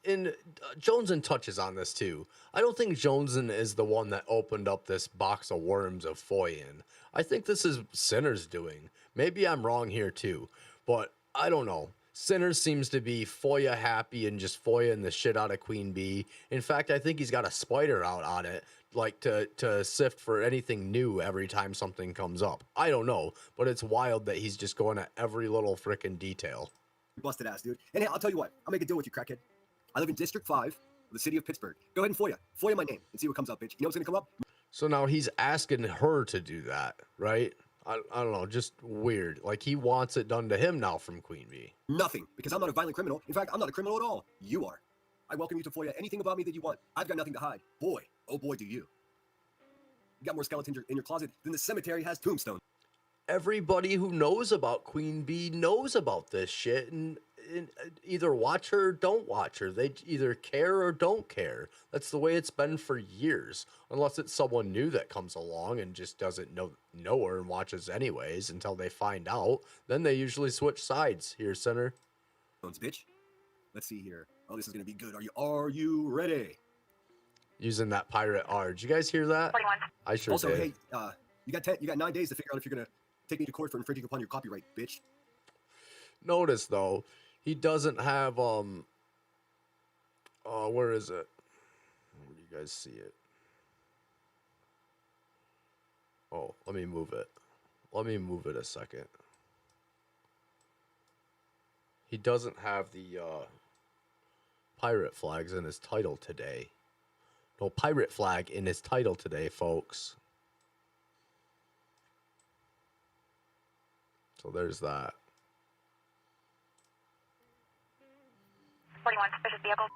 And Jonesen touches on this too. I don't think Jonesen is the one that opened up this box of worms of FOIA. I think this is Sinners doing. Maybe I'm wrong here too, but I don't know. Sinners seems to be FOIA happy and just FOIA-ing the shit out of Queen Bee. In fact, I think he's got a spider out on it, like to sift for anything new every time something comes up. I don't know, but it's wild that he's just going at every little frickin' detail. Busted ass, dude. And hey, I'll tell you what. I'll make a deal with you, crackhead. I live in District 5 of the city of Pittsburgh. Go ahead and FOIA. FOIA my name and see what comes up, bitch. You know what's going to come up? So now he's asking her to do that, right? I don't know, just weird. Like he wants it done to him now from Queen Bee. Nothing, because I'm not a violent criminal. In fact, I'm not a criminal at all. You are. I welcome you to FOIA anything about me that you want. I've got nothing to hide. Boy, oh boy, do you. You got more skeletons in your closet than the cemetery has tombstones. Everybody who knows about Queen Bee knows about this shit and either watch her or don't watch her. They either care or don't care. That's the way it's been for years. Unless it's someone new that comes along and just doesn't know her and watches anyways until they find out. Then they usually switch sides. Here, Center. Bitch. Let's see here. Oh, this is going to be good. Are you ready? Using that pirate R. Did you guys hear that? 41. I sure also, did. hey, you got 9 days to figure out if you're going to take me to court for infringing upon your copyright, bitch. Notice, though, he doesn't have, where is it? Where do you guys see it? Oh, let me move it. Let me move it a second. He doesn't have the, pirate flags in his title today. No pirate flag in his title today, folks. So there's that. 41 suspicious vehicle.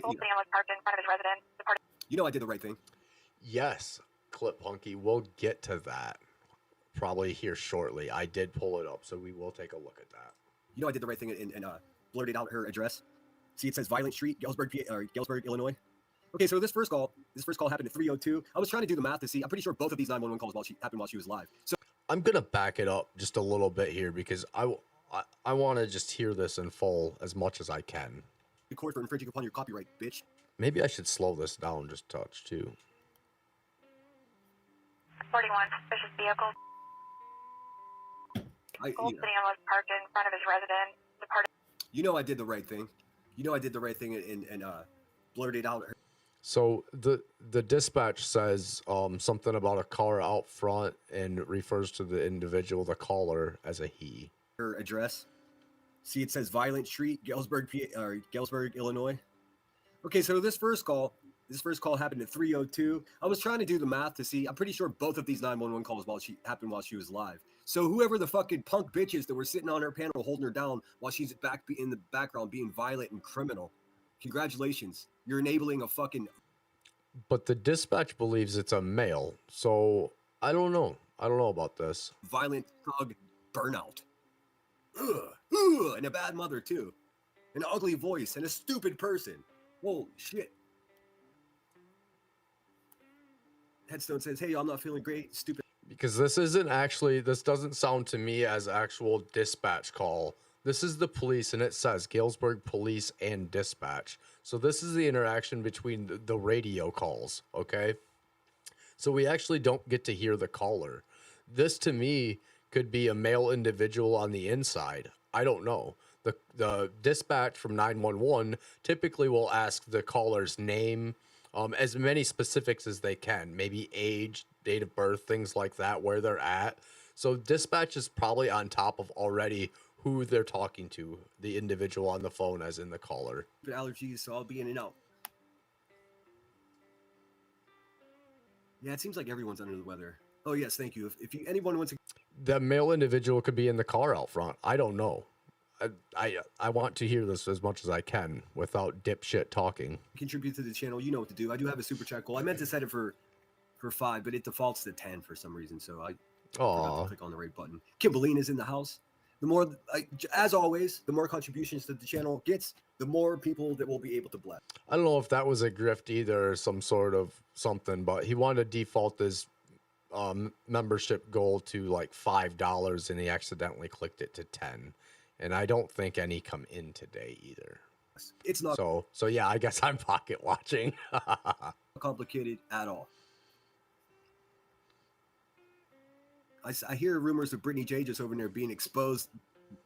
Old man was parked in front of his residence. You know I did the right thing. Yes, Clip Punky, we'll get to that probably here shortly. I did pull it up, so we will take a look at that. You know I did the right thing and blurted out her address. See, it says Violent Street, Galesburg, Illinois. Okay, so this first call happened at 3:02. I was trying to do the math to see. I'm pretty sure both of these 911 calls happened while she was live. So I'm gonna back it up just a little bit here because I want to just hear this in full as much as I can. Court for infringing upon your copyright, bitch. Maybe I should slow this down just a touch too. 41 suspicious vehicle. Old man was parked in front of his residence. You know I did the right thing. You know I did the right thing and blurted out her. So the dispatch says something about a car out front and refers to the individual, the caller, as a he. Her address. See, it says Violent Street, Galesburg, Illinois. Okay, so this first call happened at 3:02. I was trying to do the math to see. I'm pretty sure both of these 911 calls happened while she was live. So whoever the fucking punk bitches that were sitting on her panel holding her down while she's in the background being violent and criminal, congratulations. You're enabling a fucking. But the dispatch believes it's a male, so I don't know. I don't know about this. Violent thug burnout. Ugh, and a bad mother too. An ugly voice and a stupid person. Whoa, shit. Headstone says, hey, I'm not feeling great, stupid. Because this doesn't sound to me as actual dispatch call. This is the police, and it says Galesburg Police and Dispatch. So this is the interaction between the radio calls, okay? So we actually don't get to hear the caller. This, to me, could be a male individual on the inside. I don't know. The dispatch from 911 typically will ask the caller's name, as many specifics as they can, maybe age, date of birth, things like that, where they're at. So dispatch is probably on top of already who they're talking to, the individual on the phone as in the caller. Allergies, so I'll be in and out. Yeah, it seems like everyone's under the weather. Oh yes, thank you. If anyone wants to The male individual could be in the car out front. I don't know. I want to hear this as much as I can without dipshit talking. contribute to the channel, you know what to do. I do have a super chat goal. I meant to set it for 5, but it defaults to 10 for some reason, so I forgot to click on the right button. Kimberline is in the house. The more, as always, the more contributions that the channel gets, the more people that will be able to bless. I don't know if that was a grift either or some sort of something, but he wanted to default his membership goal to like $5 and he accidentally clicked it to 10. And I don't think any come in today either. It's not so yeah, I guess I'm pocket watching. complicated at all. I hear rumors of Brittany J just over there being exposed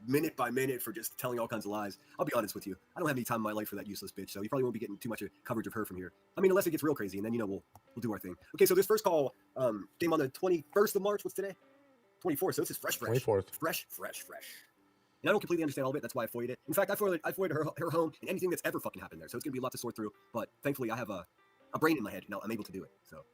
minute by minute for just telling all kinds of lies. I'll be honest with you. I don't have any time in my life for that useless bitch, so you probably won't be getting too much coverage of her from here. I mean, unless it gets real crazy, and then, you know, we'll do our thing. Okay, so this first call came on the 21st of March. What's today? 24th, so this is fresh. 24th. Fresh. And I don't completely understand all of it. That's why I FOIA'd it. In fact, I FOIA'd her home and anything that's ever fucking happened there. So it's going to be a lot to sort through. But thankfully, I have a brain in my head. Now I'm able to do it. So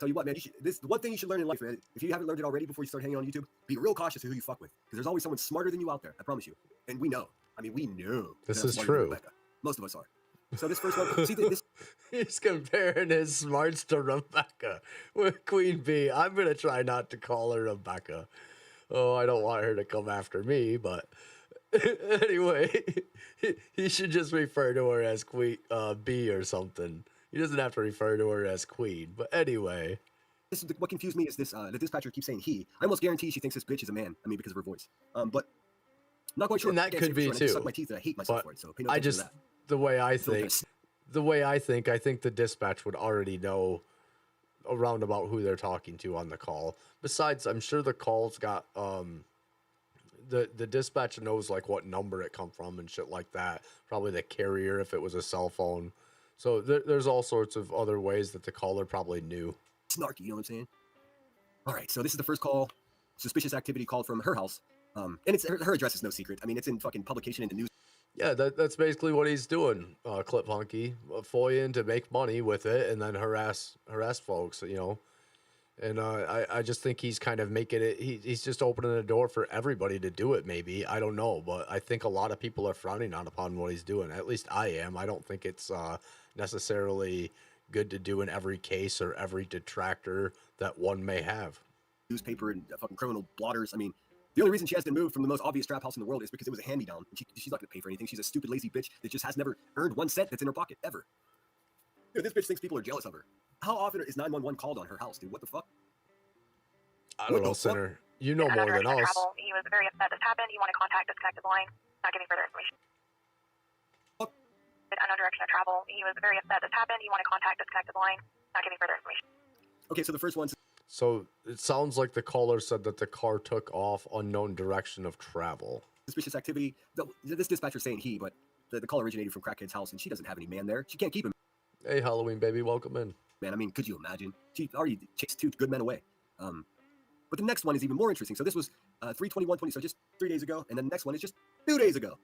tell you what, man, the one thing you should learn in life, man, if you haven't learned it already before you start hanging on YouTube, be real cautious of who you fuck with. Because there's always someone smarter than you out there. I promise you. And we know. I mean, we know. This is true. Most of us are. So this first one, see this. He's comparing his smarts to Rebecca with Queen Bee. I'm going to try not to call her Rebecca. Oh, I don't want her to come after me, but anyway, he should just refer to her as Queen Bee or something. He doesn't have to refer to her as Queen. But anyway, this is what confused me is this: the dispatcher keeps saying he. I almost guarantee she thinks this bitch is a man. I mean, because of her voice. But not quite sure. And that could be too. I suck my teeth and I hate myself for it. So pay no attention to that. The way I think, I think the dispatch would already know around about who they're talking to on the call. Besides, I'm sure the call's got the dispatch knows like what number it come from and shit like that. Probably the carrier if it was a cell phone. So there's all sorts of other ways that the caller probably knew. Snarky, you know what I'm saying? All right, so this is the first call. Suspicious activity called from her house. And it's her address is no secret. I mean, it's in fucking publication in the news. Yeah, that's basically what he's doing, Clip Hunky. FOIA to make money with it and then harass folks, you know. And I just think he's kind of making it, he's just opening the door for everybody to do it, maybe. I don't know, but I think a lot of people are frowning upon what he's doing. At least I am. I don't think it's necessarily good to do in every case or every detractor that one may have. Newspaper and fucking criminal blotters. I mean, the only reason she has been moved from the most obvious trap house in the world is because it was a hand-me-down. And she's not going to pay for anything. She's a stupid, lazy bitch that just has never earned 1 cent that's in her pocket, ever. Dude, this bitch thinks people are jealous of her. How often is 911 called on her house, dude? What the fuck? I don't know, Sinner. You know more than us. He was very upset this happened. He wanted to contact disconnected line. Not giving further information. Unknown direction of travel. He was very upset this happened. He wanted to contact disconnected line. Not giving further information. Okay, so the first one's... So it sounds like the caller said that the car took off unknown direction of travel. Suspicious activity. This dispatcher's saying he, but the call originated from Crackhead's house, and she doesn't have any man there. She can't keep him. Hey, Halloween baby, welcome in. Man, I mean, could you imagine? She already chased 2 good men away. But the next one is even more interesting. So this was 3/21/20, so just 3 days ago, and then the next one is just 2 days ago.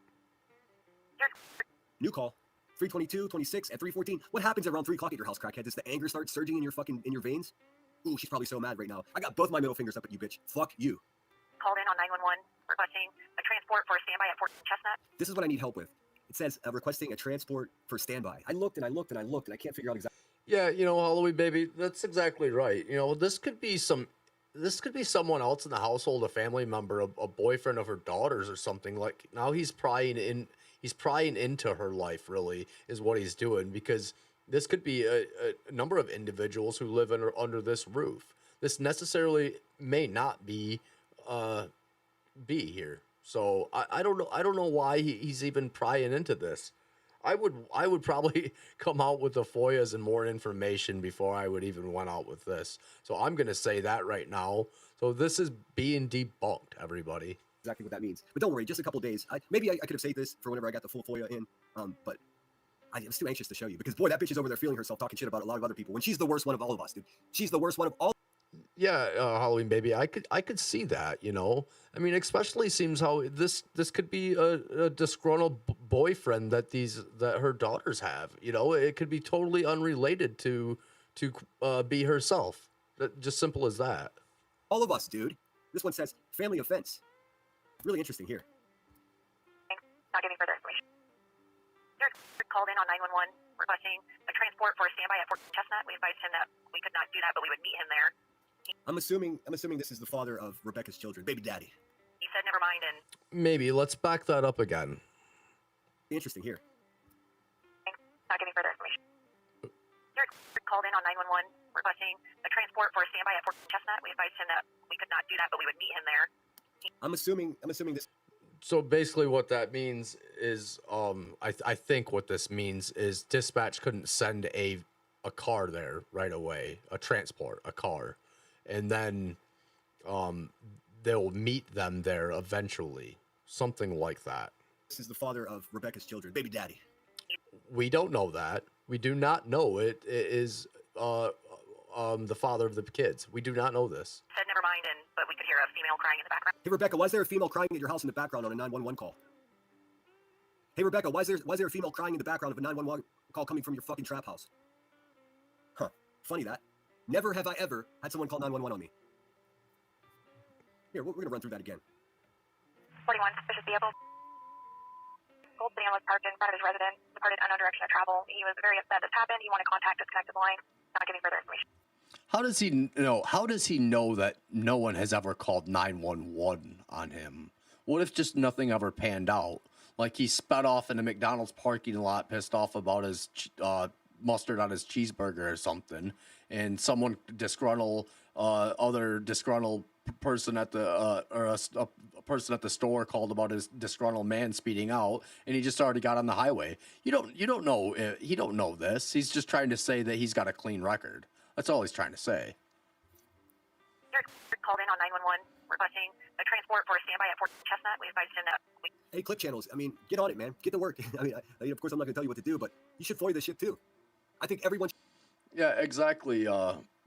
New call. 3/22/26 at 3:14. What happens around 3 o'clock at your house, Crackhead? Does the anger start surging in your veins? Ooh, she's probably so mad right now. I got both my middle fingers up at you, bitch. Fuck you. Called in on 911 requesting a transport for a standby at Fort Chestnut. This is what I need help with. It says requesting a transport for standby. I looked and I looked and I looked and I can't figure out exactly. Yeah, you know, Halloween baby, that's exactly right. You know, this could be someone else in the household, a family member, a boyfriend of her daughter's or something. Like now he's prying into her life, really, is what he's doing, because this could be a number of individuals who live under this roof. This necessarily may not be here. So I don't know why he's even prying into this. I would probably come out with the FOIAs and more information before I would even went out with this. So I'm gonna say that right now. So this is being debunked, everybody. Exactly what that means. But don't worry, just a couple days. Maybe I could have saved this for whenever I got the full FOIA in. But I was too anxious to show you because boy, that bitch is over there feeling herself, talking shit about a lot of other people when she's the worst one of all of us, dude. She's the worst one of all. Yeah, Halloween baby, I could see that, you know. I mean, especially seems how this could be a disgruntled boyfriend that her daughters have. You know, it could be totally unrelated to be herself. Just simple as that. All of us, dude. This one says family offense. Really interesting here. Not giving further information. You're called in on 911 requesting a transport for a standby at Fort Chestnut. We advised him that we could not do that, but we would meet him there. I'm assuming this is the father of Rebecca's children, baby daddy. He said never mind and Maybe. Let's back that up again. Interesting here. not giving further information. You're called in on 911 requesting a transport for a standby at Fort Chestnut. We advised him that we could not do that, but we would meet him there. I'm assuming this. So basically what that means is, I think what this means is dispatch couldn't send a car there right away, a transport, a car. And then they'll meet them there eventually. Something like that. This is the father of Rebecca's children, baby daddy. We don't know that. We do not know it is the father of the kids. We do not know this. Said never mind and but we could hear a female crying in the background. Hey Rebecca, why is there a female crying at your house in the background on a 911 call? Hey Rebecca, why is there a female crying in the background of a 911 call coming from your fucking trap house? Huh. Funny that. Never have I ever had someone call 911 on me. Here, we're gonna run through that again. 41 suspicious vehicle. Gold van was parked in front of his residence, departed unknown direction of travel. He was very upset this happened. He wanted to contact disconnected the line. Not giving further information. How does he know? How does he know that no one has ever called 911 on him? What if just nothing ever panned out? Like he sped off in a McDonald's parking lot, pissed off about his mustard on his cheeseburger or something, and someone other disgruntled person at the a person at the store called about his disgruntled man speeding out, and he just already got on the highway. You don't know. He don't know this. He's just trying to say that he's got a clean record. That's all he's trying to say. You're called in on 911 requesting a transport for a standby at Fort Chestnut. We advised him that we Hey, click channels. I mean, get on it, man. Get to work. I mean, of course, I'm not gonna tell you what to do, but you should FOIA this shit too. I think everyone. Yeah, exactly.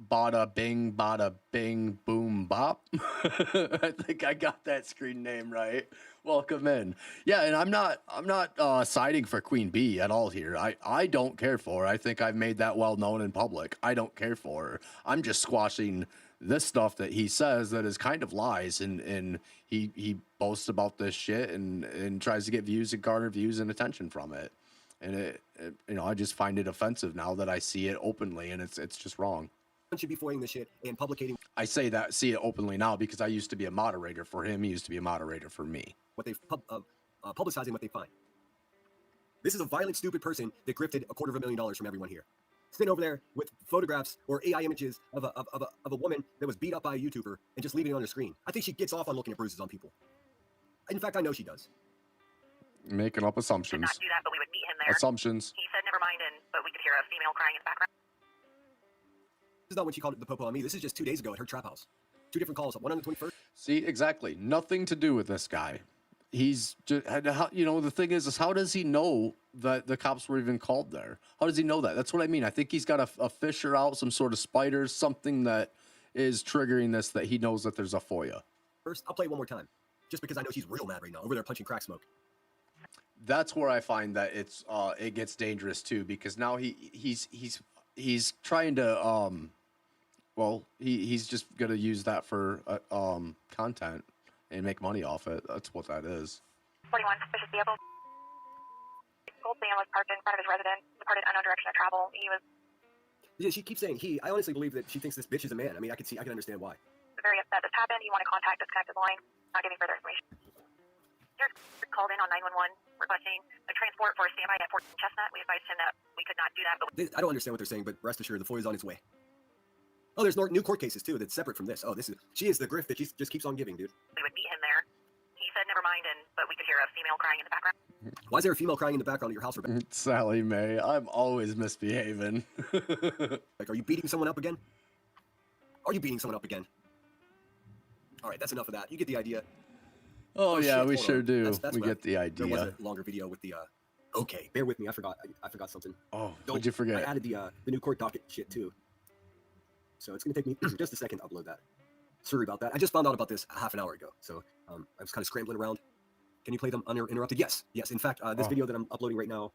Bada bing, boom, bop. I think I got that screen name right. Welcome in. Yeah, and I'm not siding for Queen Bee at all here. I don't care for her. I think I've made that well known in public. I don't care for her. I'm just squashing this stuff that he says that is kind of lies, and he boasts about this shit and tries to get views and garner views and attention from it. And it I just find it offensive now that I see it openly, and it's just wrong. Should be FOIAing this shit and publicating. I say that, see it openly now because I used to be a moderator for him. He used to be a moderator for me. What they've publicizing what they find. This is a violent, stupid person that grifted $250,000 from everyone here. Sitting over there with photographs or AI images of a woman that was beat up by a YouTuber and just leaving it on her screen. I think she gets off on looking at bruises on people. In fact, I know she does. Making up could assumptions. not do that, but we would meet him there. Assumptions. He said never mind and but we could hear a female crying in the background. This is not when she called it the popo on me. This is just 2 days ago at her trap house. 2 different calls, one on the 21st. See, exactly. Nothing to do with this guy. He's just, the thing is how does he know that the cops were even called there? How does he know that? That's what I mean. I think he's got a fisher out, some sort of spider, something that is triggering this, that he knows that there's a FOIA. First, I'll play it one more time. Just because I know she's real mad right now, over there punching crack smoke. That's where I find that it gets dangerous too, because now he's trying to he's just gonna use that for content and make money off it. That's what that is. 41 suspicious vehicle. Gold van was parked in front of his residence, departed unknown direction of travel. He was Yeah, she keeps saying he. I honestly believe that she thinks this bitch is a man. I mean, I can understand why. very upset this happened. He wanted to contact disconnected the line. Not giving further information. You're called in on 911 requesting a transport for a standby at Fort Chestnut. We advised him that we could not do that, but I don't understand what they're saying, but rest assured, the FOIA is on its way. Oh, there's new court cases too that's separate from this. Oh, she is the grift that she just keeps on giving, dude. we would meet him there. He said never mind, but we could hear a female crying in the background. Why is there a female crying in the background of your house, Rebecca? Sally Mae, I'm always misbehaving. Like, are you beating someone up again? Are you beating someone up again? All right, that's enough of that. You get the idea. Oh yeah, shit, we hold sure on. do. That's We what get the There was idea. a longer video with the. Okay, bear with me. I forgot something. Oh, what'd you forget? I added the new court docket shit too. So it's gonna take me just a second to upload that. Sorry about that. I just found out about this half an hour ago, so I was kind of scrambling around. Can you play them uninterrupted? Yes. In fact, this video that I'm uploading right now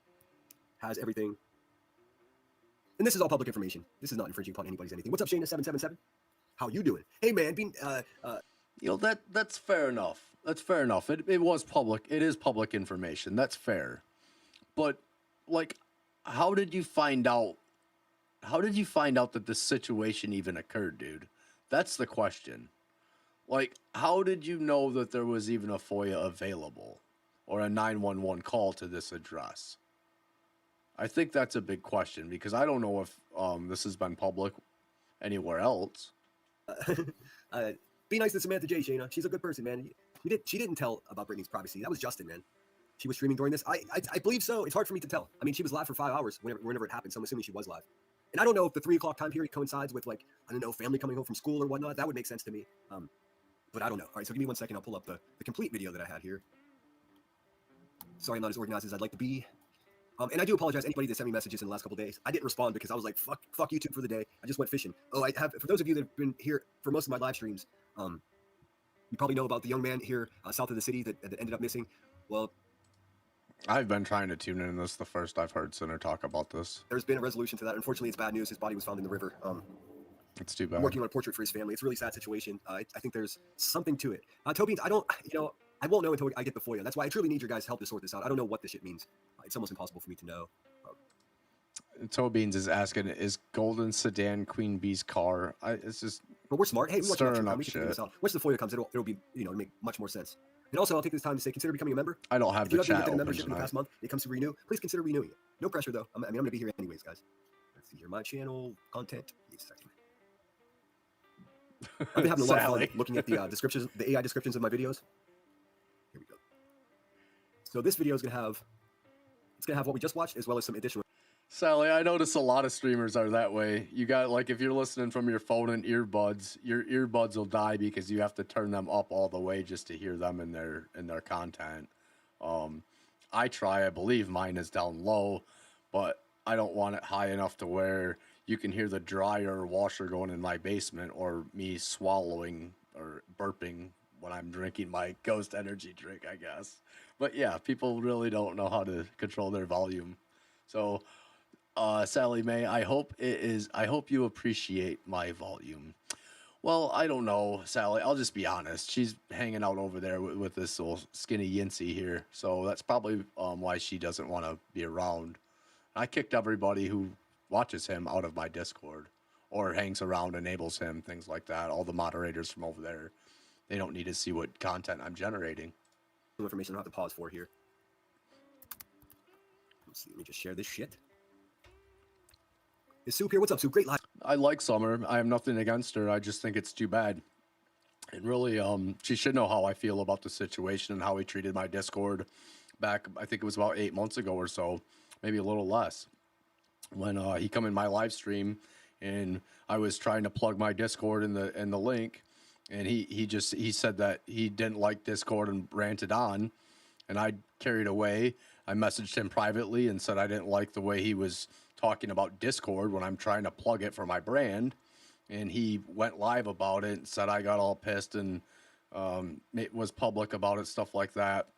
has everything. And this is all public information. This is not infringing upon anybody's anything. What's up, Shayna777? How you doing? Hey man, You know, that's fair enough. That's fair enough. It was public. It is public information. That's fair. But like, how did you find out? How did you find out that this situation even occurred, dude? That's the question. Like, how did you know that there was even a FOIA available or a 911 call to this address? I think that's a big question because I don't know if this has been public anywhere else. Be nice to Samantha J, Shayna. She's a good person, man. She didn't tell about Brittany's privacy. That was Justin, man. She was streaming during this. I believe so. It's hard for me to tell. I mean, she was live for 5 hours whenever it happened, so I'm assuming she was live. And I don't know if the 3 o'clock time period coincides with, like, I don't know, family coming home from school or whatnot. That would make sense to me. But I don't know. All right, so give me 1 second. I'll pull up the complete video that I had here. Sorry I'm not as organized as I'd like to be. And I do apologize anybody that sent me messages in the last couple days. I didn't respond because I was like, fuck YouTube for the day. I just went fishing. Oh, I have, for those of you that have been here for most of my live streams, you probably know about the young man here south of the city that ended up missing. Well, I've been trying to tune in. This is the first I've heard Sinner talk about this. There's been a resolution to that. Unfortunately, it's bad news. His body was found in the river. It's too bad. I'm working on a portrait for his family. It's a really sad situation. I think there's something to it. Tobians, I won't know until I get the FOIA. That's why I truly need your guys' help to sort this out. I don't know what this shit means. It's almost impossible for me to know. Tobeans is asking, is Golden Sedan Queen Bee's car? It's just. But we're smart. Hey, we want stirring you up we can figure shit. this out. Once the FOIA comes, it'll be, it'll make much more sense. And also, I'll take this time to say, consider becoming a member. I don't have if you the haven't chat looked at a open membership in the tonight. past month, it comes to renew. Please consider renewing it. No pressure though. I'm going to be here anyways, guys. Let's see here, my channel content. Give me a second. I've been having a lot of fun looking at the descriptions, the AI descriptions of my videos. Here we go. So this video is going to have, it's going to have what we just watched as well as some additional. Sally, I notice a lot of streamers are that way. You got, like, if you're listening from your phone and earbuds, your earbuds will die because you have to turn them up all the way just to hear them in their content. I believe mine is down low, but I don't want it high enough to where you can hear the dryer or washer going in my basement or me swallowing or burping when I'm drinking my Ghost energy drink, I guess. But yeah, people really don't know how to control their volume. So, Sally Mae, I hope you appreciate my volume. Well, I don't know, Sally. I'll just be honest. She's hanging out over there with this little skinny Yinzzy here. So that's probably why she doesn't want to be around. I kicked everybody who watches him out of my Discord or hangs around, enables him, things like that. All the moderators from over there, they don't need to see what content I'm generating. Information I'll have to pause for here. Let's see. Let me just share this shit. Is Soup here? What's up, Soup? Great live. I like Summer. I have nothing against her. I just think it's too bad. And really, she should know how I feel about the situation and how he treated my Discord back, I think it was about 8 months ago or so, maybe a little less. When he come in my live stream and I was trying to plug my Discord in the link, and he said that he didn't like Discord and ranted on, and I carried away. I messaged him privately and said I didn't like the way he was talking about Discord when I'm trying to plug it for my brand, and he went live about it and said I got all pissed and it was public about it, stuff like that.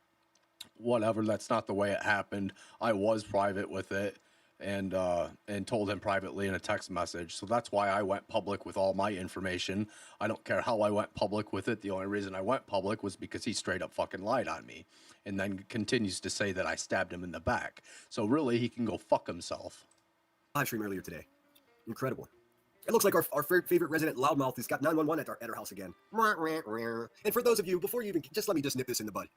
Whatever, that's not the way it happened. I was private with it and told him privately in a text message. So that's why I went public with all my information. I don't care how I went public with it. The only reason I went public was because he straight up fucking lied on me and then continues to say that I stabbed him in the back. So really, he can go fuck himself. Live stream earlier today. Incredible. It looks like our favorite resident loudmouth has got 911 at our house again. And for those of you, before you even, just let me just nip this in the bud.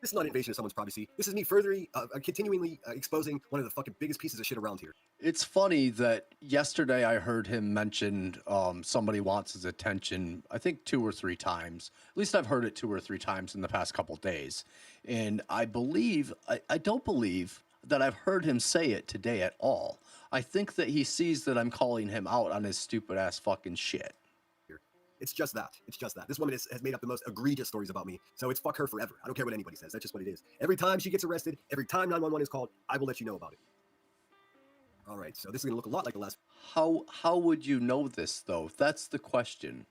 This is not invasion of someone's privacy. This is me furthering, continually exposing one of the fucking biggest pieces of shit around here. It's funny that yesterday I heard him mention somebody wants his attention, I think 2 or 3 times. At least I've heard it 2 or 3 times in the past couple days. And I don't believe that I've heard him say it today at all. I think that he sees that I'm calling him out on his stupid ass fucking shit. It's just that. It's just that. This woman has made up the most egregious stories about me. So it's fuck her forever. I don't care what anybody says. That's just what it is. Every time she gets arrested, every time 911 is called, I will let you know about it. All right, so this is going to look a lot like the last. How would you know this, though? That's the question.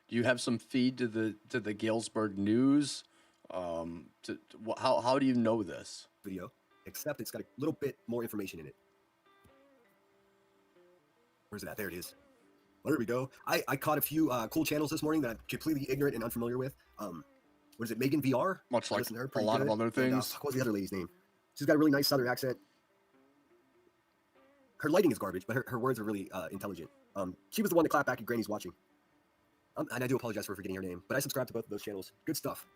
Do you have some feed to the Galesburg News? How do you know this? Video, except it's got a little bit more information in it. Where's it at? There it is. Well, there we go. I caught a few cool channels this morning that I'm completely ignorant and unfamiliar with. What is it, Megan VR? Much I like listened to her a pretty lot of good. other And, things. what was the other lady's name? She's got a really nice southern accent. Her lighting is garbage, but her words are really intelligent. She was the one that clapped back at Granny's watching. And I do apologize for forgetting her name, but I subscribe to both of those channels. Good stuff.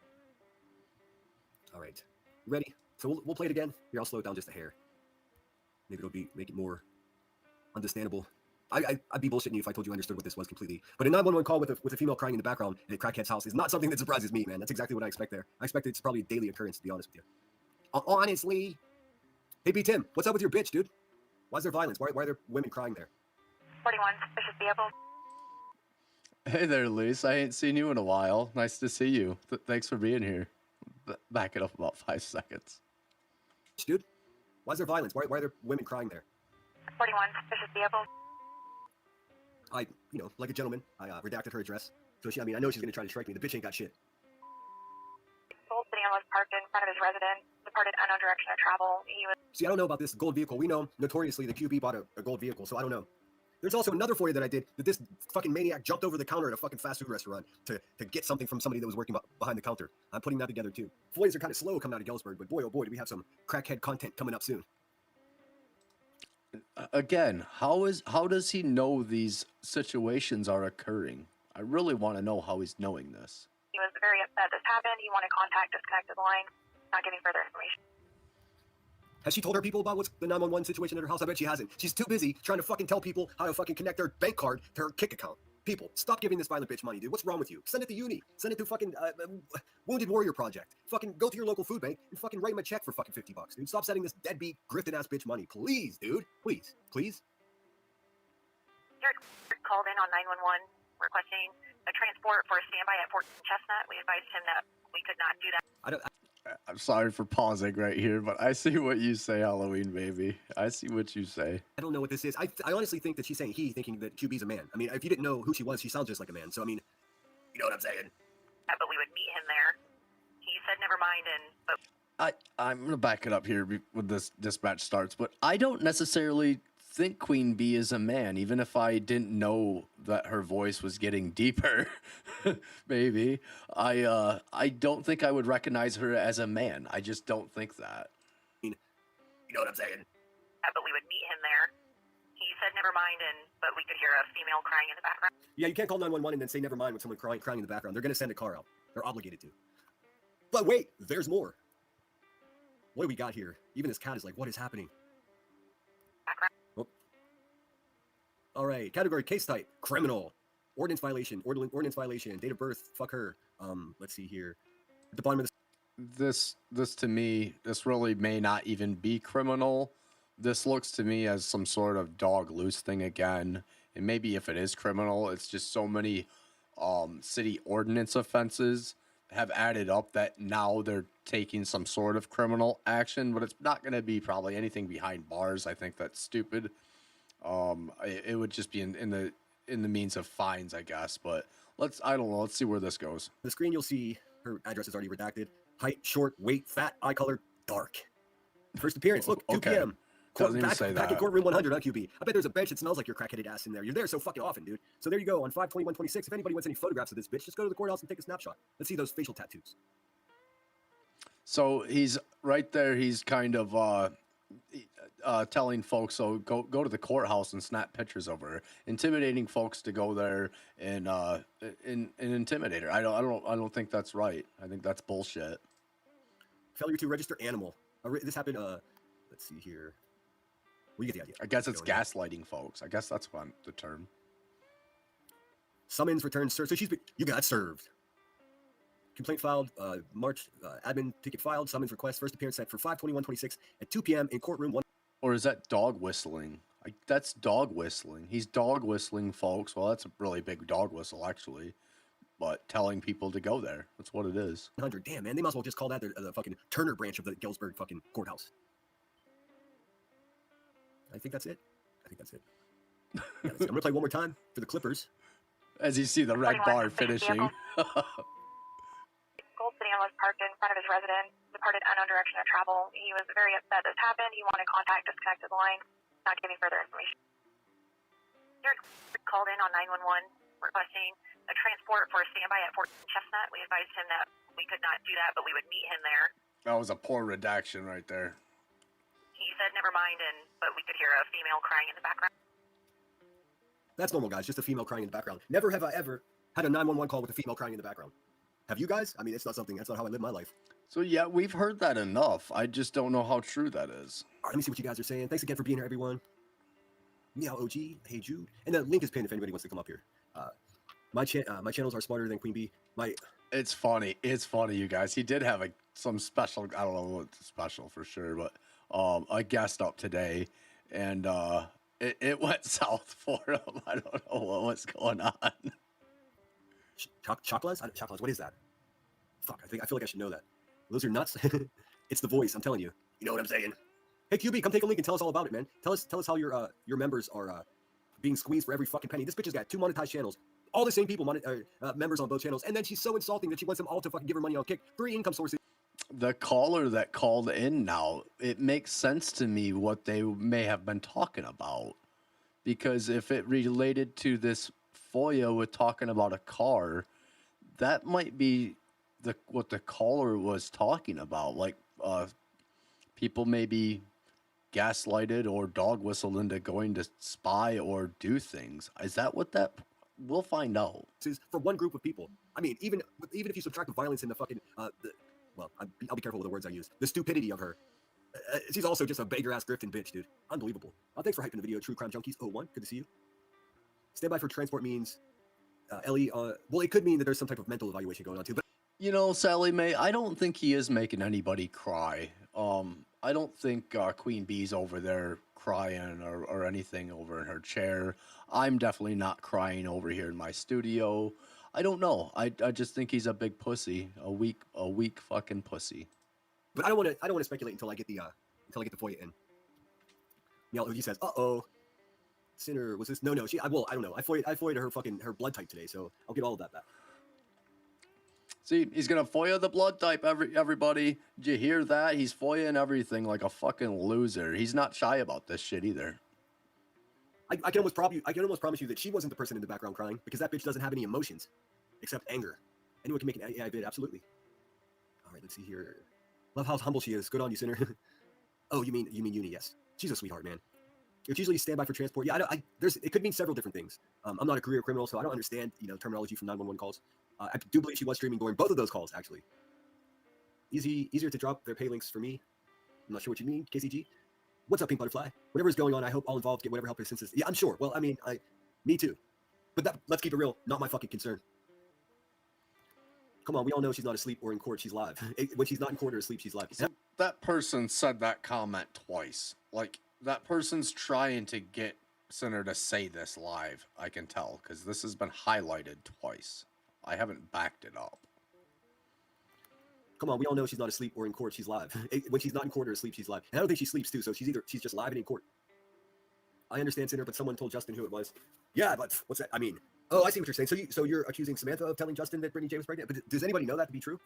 All right, you ready? So we'll play it again. Here, I'll slow it down just a hair. Maybe it'll make it more understandable. I'd be bullshitting you if I told you I understood what this was completely. But a 911 call with a female crying in the background at a crackhead's house is not something that surprises me, man. That's exactly what I expect there. I expect it's probably a daily occurrence, to be honest with you. Honestly. Hey, B. Tim, what's up with your bitch, dude? Why is there violence? Why are there women crying there? 41, suspicious vehicle. Hey there, Lise. I ain't seen you in a while. Nice to see you. Thanks for being here. Back it up about 5 seconds. Dude, why is there violence? Why are there women crying there? 41, suspicious vehicle. Like a gentleman, I redacted her address. So I know she's gonna try to strike me. The bitch ain't got shit. Gold sedan was parked in front of his residence, departed unknown direction of travel. He was... See, I don't know about this gold vehicle. We know, notoriously, the QB bought a gold vehicle, so I don't know. There's also another FOIA that I did, that this fucking maniac jumped over the counter at a fucking fast food restaurant to get something from somebody that was working behind the counter. I'm putting that together, too. FOIAs are kind of slow coming out of Galesburg, but boy, oh boy, do we have some crackhead content coming up soon. Again, how does he know these situations are occurring? I really want to know how he's knowing this. He was very upset this happened. He wanted contact, disconnected the line. Not giving further information. Has she told her people about what's the 911 situation at her house? I bet she hasn't. She's too busy trying to fucking tell people how to fucking connect their bank card to her Kick account. People, stop giving this violent bitch money, dude. What's wrong with you? Send it to uni. Send it to fucking Wounded Warrior Project. Fucking go to your local food bank and fucking write him a check for fucking $50, dude. Stop sending this deadbeat, grifted ass bitch money. Please, dude. Please. Please. You're called in on 911 requesting a transport for a standby at Fort Chestnut. We advised him that we could not do that. I'm sorry for pausing right here, but I see what you say, Halloween baby. I see what you say. I don't know what this is. I honestly think that she's saying he, thinking that QB's a man. I mean, if you didn't know who she was, she sounds just like a man. So, I mean, you know what I'm saying? But we would meet him there. He said never mind, but I'm going to back it up here when this dispatch starts, but I don't necessarily think Queen Bee is a man, even if I didn't know that her voice was getting deeper. Maybe. I don't think I would recognize her as a man. I just don't think that. You know what I'm saying? but we would meet him there. He said never mind, but we could hear a female crying in the background. Yeah, you can't call 911 and then say never mind when someone crying in the background. They're going to send a car out. They're obligated to. But wait, there's more. What do we got here? Even this cat is like, what is happening? Oh. All right, category, case type, criminal. Ordinance violation, ordinance violation, date of birth, fuck her. Let's see here. At the bottom of This to me, this really may not even be criminal. This looks to me as some sort of dog loose thing again. And maybe if it is criminal, it's just so many city ordinance offenses have added up that now they're taking some sort of criminal action, but it's not going to be probably anything behind bars. I think that's stupid. It would just be in the means of fines, I guess. But I don't know. Let's see where this goes. the screen, you'll see her address is already redacted. Height, short, weight, fat, eye color, dark. First appearance, look, 2 Okay. p.m. Doesn't even say Back that. in courtroom 100 on QB. I bet there's a bench that smells like your crackheaded ass in there. You're there so fucking often, dude. So there you go, on 5/21/26. If anybody wants any photographs of this bitch, just go to the courthouse and take a snapshot. Let's see those facial tattoos. So he's right there. He's kind of telling folks, so go to the courthouse and snap pictures of her, intimidating folks to go there and intimidate her. I don't think that's right. I think that's bullshit. Failure to register animal. This happened. Let's see here. Well, you get the idea. I guess it's gaslighting folks. I guess that's the term. Summons returned served. So you got served. Complaint filed. March. Admin ticket filed. Summons request. First appearance set for 5/21/26 at 2 p.m. in courtroom 1. Or is that dog whistling? That's dog whistling. He's dog whistling, folks. Well, that's a really big dog whistle, actually. But telling people to go there. That's what it is. 100. Damn, man. They might as well just call that the fucking Turner branch of the Galesburg fucking courthouse. I think that's it. Yeah, that's it. I'm going to play one more time for the Clippers. As you see the red bar finishing. Gold sedan was parked in front of his residence, departed unknown direction of travel. He was very upset this happened. He wanted contact, disconnected the line, not giving further information. Here's called in on 911 requesting a transport for a standby at Fort Chestnut. We advised him that we could not do that, but we would meet him there. That was a poor redaction right there. He said never mind, but we could hear a female crying in the background. That's normal, guys. Just a female crying in the background. Never have I ever had a 911 call with a female crying in the background. Have you guys? I mean, it's not something. That's not how I live my life. So yeah, we've heard that enough. I just don't know how true that is. All right, let me see what you guys are saying. Thanks again for being here, everyone. Meow OG, hey Jude, and the link is pinned if anybody wants to come up here. My channels are smarter than Queen Bee. It's funny. It's funny, you guys. He did have some special. I don't know what's special for sure, but a guest up today, and it went south for him. I don't know what was going on. Chocolates? Chocolates. What is that? Fuck. I feel like I should know that. Those are nuts. It's the voice. I'm telling you. You know what I'm saying? Hey QB, come take a link and tell us all about it, man. Tell us how your members are being squeezed for every fucking penny. This bitch has got 2 monetized channels. All the same people, members on both channels, and then she's so insulting that she wants them all to fucking give her money on Kick. 3 income sources. The caller that called in now, it makes sense to me what they may have been talking about, because if it related to this FOIA with talking about a car, that might be what the caller was talking about, like people maybe gaslighted or dog whistled into going to spy or do things. Is that what that? We'll find out. For one group of people. I mean, even if you subtract the violence and the fucking well, I'll be careful with the words I use. The stupidity of her. She's also just a beggar ass grifting bitch, dude. Unbelievable. Thanks for hyping the video, True Crime Junkies 01. Good to see you. Standby for transport means Ellie. Well, it could mean that there's some type of mental evaluation going on too. But You know, Sally Mae, I don't think he is making anybody cry. I don't think Queen Bee's over there crying or anything over in her chair. I'm definitely not crying over here in my studio. I don't know. I just think he's a big pussy, a weak fucking pussy. But I don't want to speculate until I get the FOIA in. Meow, he says, "Uh-oh. Sinner, was this? No, she. I don't know. I FOIA'd her blood type today, so I'll get all of that back." See, he's gonna FOIA the blood type. Everybody, did you hear that? He's FOIAing everything like a fucking loser. He's not shy about this shit either. I can almost promise you that she wasn't the person in the background crying, because that bitch doesn't have any emotions except anger. Anyone can make an AI vid, absolutely. All right, let's see here. Love how humble she is. Good on you, Sinner. Oh, you mean Uni? Yes, she's a sweetheart, man. It's usually standby for transport. Yeah, it could mean several different things. I'm not a career criminal, so I don't understand terminology from 911 calls. I do believe she was streaming during both of those calls, actually. Easier to drop their pay links for me. I'm not sure what you mean, KCG. What's up, Pink Butterfly? Whatever's going on, I hope all involved get whatever help their senses. Yeah, I'm sure. Well, I mean, me too. But let's keep it real. Not my fucking concern. Come on, we all know she's not asleep or in court. She's live. When she's not in court or asleep, she's live. So that person said that comment twice. Like, that person's trying to get Sinner to say this live. I can tell, because this has been highlighted twice. I haven't backed it up. Come on, we all know she's not asleep or in court. She's live. When she's not in court or asleep, she's live. And I don't think she sleeps too, so she's just live and in court. I understand, Sinner, but someone told Justin who it was. Yeah, but what's that? I mean, oh, I see what you're saying. So you're accusing Samantha of telling Justin that Brittany James was pregnant? But does anybody know that to be true?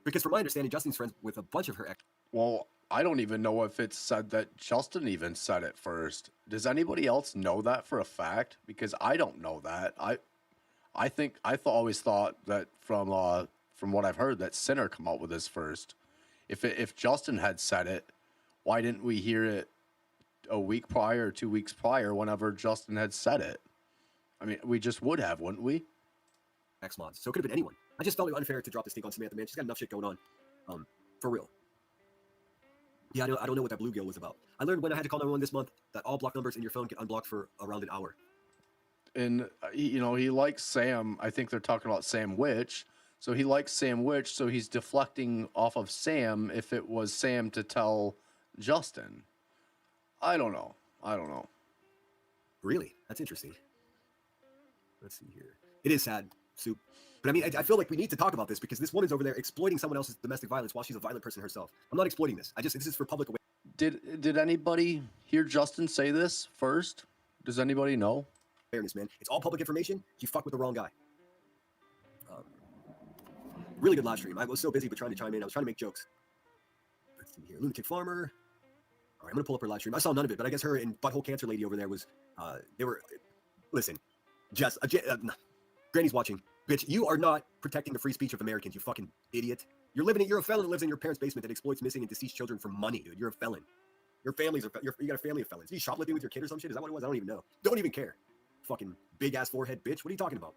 Because from my understanding, Justin's friends with a bunch of her ex. Well, I don't even know if it's said that Justin even said it first. Does anybody else know that for a fact? Because I don't know that. I always thought that from what I've heard that Sinner come out with this first. If Justin had said it, why didn't we hear it a week prior or 2 weeks prior whenever Justin had said it? I mean, we just would have, wouldn't we? X mods. So it could have been anyone. I just felt it unfair to drop this thing on Samantha, man. She's got enough shit going on. For real. Yeah, I don't know what that bluegill was about. I learned when I had to call 911 this month that all block numbers in your phone get unblocked for around an hour. And, he likes Sam. I think they're talking about Sam Witch. So he likes Sam Witch, so he's deflecting off of Sam if it was Sam to tell Justin. I don't know. Really? That's interesting. Let's see here. It is sad, Soup. But I mean, I feel like we need to talk about this because this woman's over there exploiting someone else's domestic violence while she's a violent person herself. I'm not exploiting this. This is for public awareness. Did anybody hear Justin say this first? Does anybody know? Fairness, man. It's all public information. You fuck with the wrong guy. Really good live stream. I was so busy but trying to chime in. I was trying to make jokes. Let's see here. Lunatic Farmer. All right, I'm going to pull up her live stream. I saw none of it, but I guess her and Butthole Cancer Lady over there was, they were Listen, Jess, Granny's watching. Bitch, you are not protecting the free speech of Americans, you fucking idiot. You're a felon that lives in your parents' basement that exploits missing and deceased children for money, dude. You're a felon. You got a family of felons. Are you shoplifting with your kid or some shit? Is that what it was? I don't even know. Don't even care. Fucking big ass forehead bitch. What are you talking about?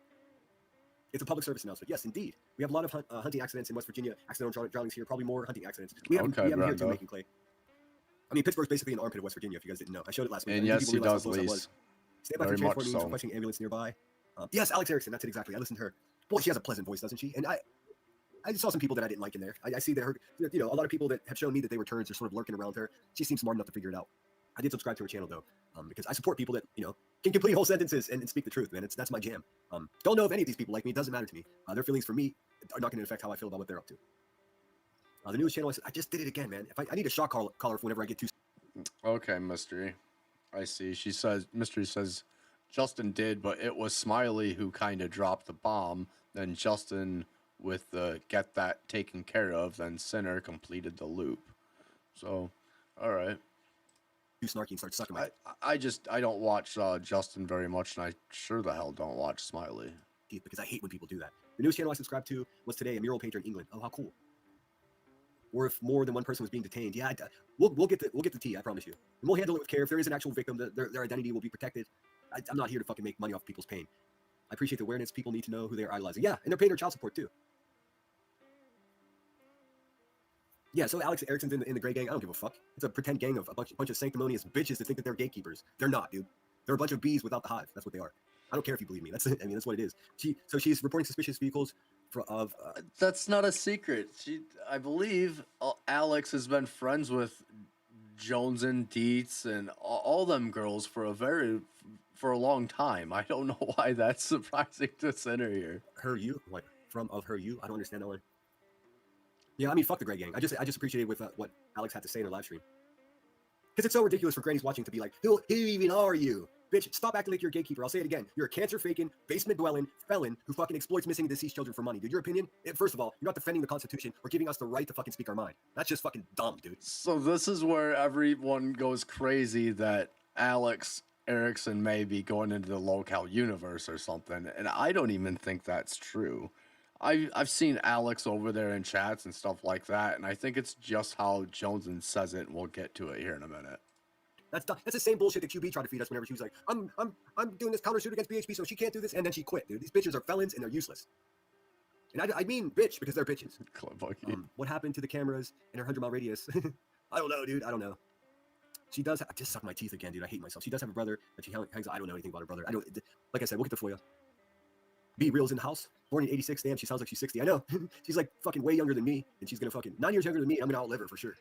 It's a public service announcement. Yes, indeed. We have a lot of hunting accidents in West Virginia. Accidental drownings here. Probably more hunting accidents. We have here too, making clay. I mean, Pittsburgh's basically an armpit of West Virginia, if you guys didn't know. I showed it last week. And yes, he does lease. Stand by for transport means requesting ambulance nearby. Yes, Alex Erickson. That's it exactly. I listened to her. Boy, she has a pleasant voice, doesn't she? And I saw some people that I didn't like in there. I see that a lot of people that have shown me that they were turds are sort of lurking around her. She seems smart enough to figure it out. I did subscribe to her channel though, because I support people that can complete whole sentences and speak the truth, man. That's my jam. Don't know if any of these people like me. It doesn't matter to me. Their feelings for me are not going to affect how I feel about what they're up to. The newest channel, I just did it again, man. If I need a shock collar for whenever I get too. Okay, Mystery. I see. Mystery says Justin did, but it was Smiley who kind of dropped the bomb. Then Justin with the get that taken care of, then Sinner completed the loop. So, all right. Too snarky and start sucking my. I don't watch Justin very much, and I sure the hell don't watch Smiley. Because I hate when people do that. The newest channel I subscribed to was today a mural painter in England. Oh, how cool! Or if more than one person was being detained, yeah, we'll get the tea. I promise you, and we'll handle it with care. If there is an actual victim, their identity will be protected. I'm not here to fucking make money off people's pain. I appreciate the awareness. People need to know who they're idolizing. Yeah, and they're paying their child support too. Yeah, so Alex Erickson's in the gray gang. I don't give a fuck. It's a pretend gang of a bunch of sanctimonious bitches that think that they're gatekeepers. They're not, dude. They're a bunch of bees without the hive. That's what they are. I don't care if you believe me. That's what it is. She's reporting suspicious vehicles of. That's not a secret. I believe Alex has been friends with Jonesen, Dietz, and all them girls for a long time. I don't know why that's surprising to center here. Her you? What? From of her you? I don't understand that one. Yeah, I mean, fuck the Grey Gang. I just appreciated with what Alex had to say in her live stream. Because it's so ridiculous for grannies watching to be like, who even are you? Bitch, stop acting like you're a gatekeeper. I'll say it again. You're a cancer-faking, basement-dwelling felon who fucking exploits missing and deceased children for money. Dude, your opinion? First of all, you're not defending the Constitution or giving us the right to fucking speak our mind. That's just fucking dumb, dude. So this is where everyone goes crazy that Alex Erickson may be going into the locale universe or something, and I don't even think that's true. I've seen Alex over there in chats and stuff like that, and I think it's just how Jonesen says it, and we'll get to it here in a minute. That's the same bullshit that QB tried to feed us whenever she was like, I'm doing this countersuit against BHP, so she can't do this, and then she quit, dude. These bitches are felons and they're useless. And I mean bitch because they're bitches. What happened to the cameras in her 100-mile radius? I don't know, dude. I don't know. She does. I just suck my teeth again, dude. I hate myself. She does have a brother that she hangs. I don't know anything about her brother. Like I said, we'll get to FOIA. Be Real's in the house. Born in '86. Damn, she sounds like she's 60. I know. She's like fucking way younger than me, and she's gonna fucking 9 years younger than me. I'm gonna outlive her for sure.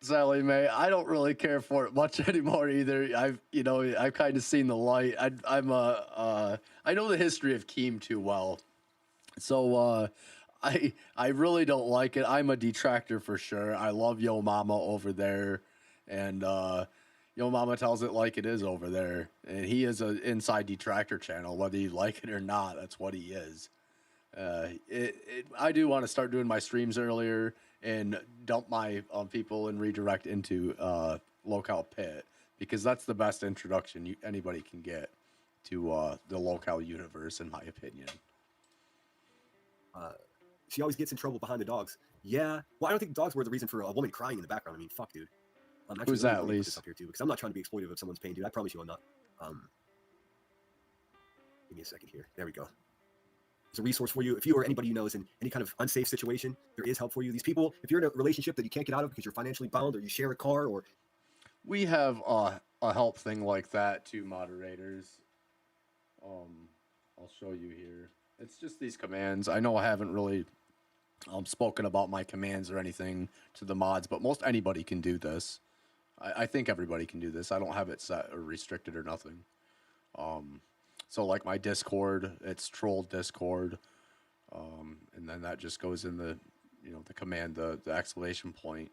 Sally Mae, I don't really care for it much anymore either. I've kind of seen the light. I know the history of Keem too well, so I really don't like it. I'm a detractor for sure. I love Yo Mama over there, and Yo Mama tells it like it is over there, and he is an inside detractor channel, whether you like it or not. That's what he is. I do want to start doing my streams earlier and dump my people and redirect into locale pit, because that's the best introduction anybody can get to the locale universe, in my opinion. She always gets in trouble behind the dogs. Yeah, well, I don't think dogs were the reason for a woman crying in the background. I mean, fuck, dude. Who's that, at least? Up here too, because I'm not trying to be exploitive of someone's pain, dude. I promise you I'm not. Give me a second here. There we go. There's a resource for you. If you or anybody you know is in any kind of unsafe situation, there is help for you. These people, if you're in a relationship that you can't get out of because you're financially bound, or you share a car, or... We have a help thing like that too, moderators. I'll show you here. It's just these commands. I know I haven't really spoken about my commands or anything to the mods, but most anybody can do this. I think everybody can do this. I don't have it set or restricted or nothing. So like my Discord, it's troll Discord, and then that just goes in the, the command, the exclamation point,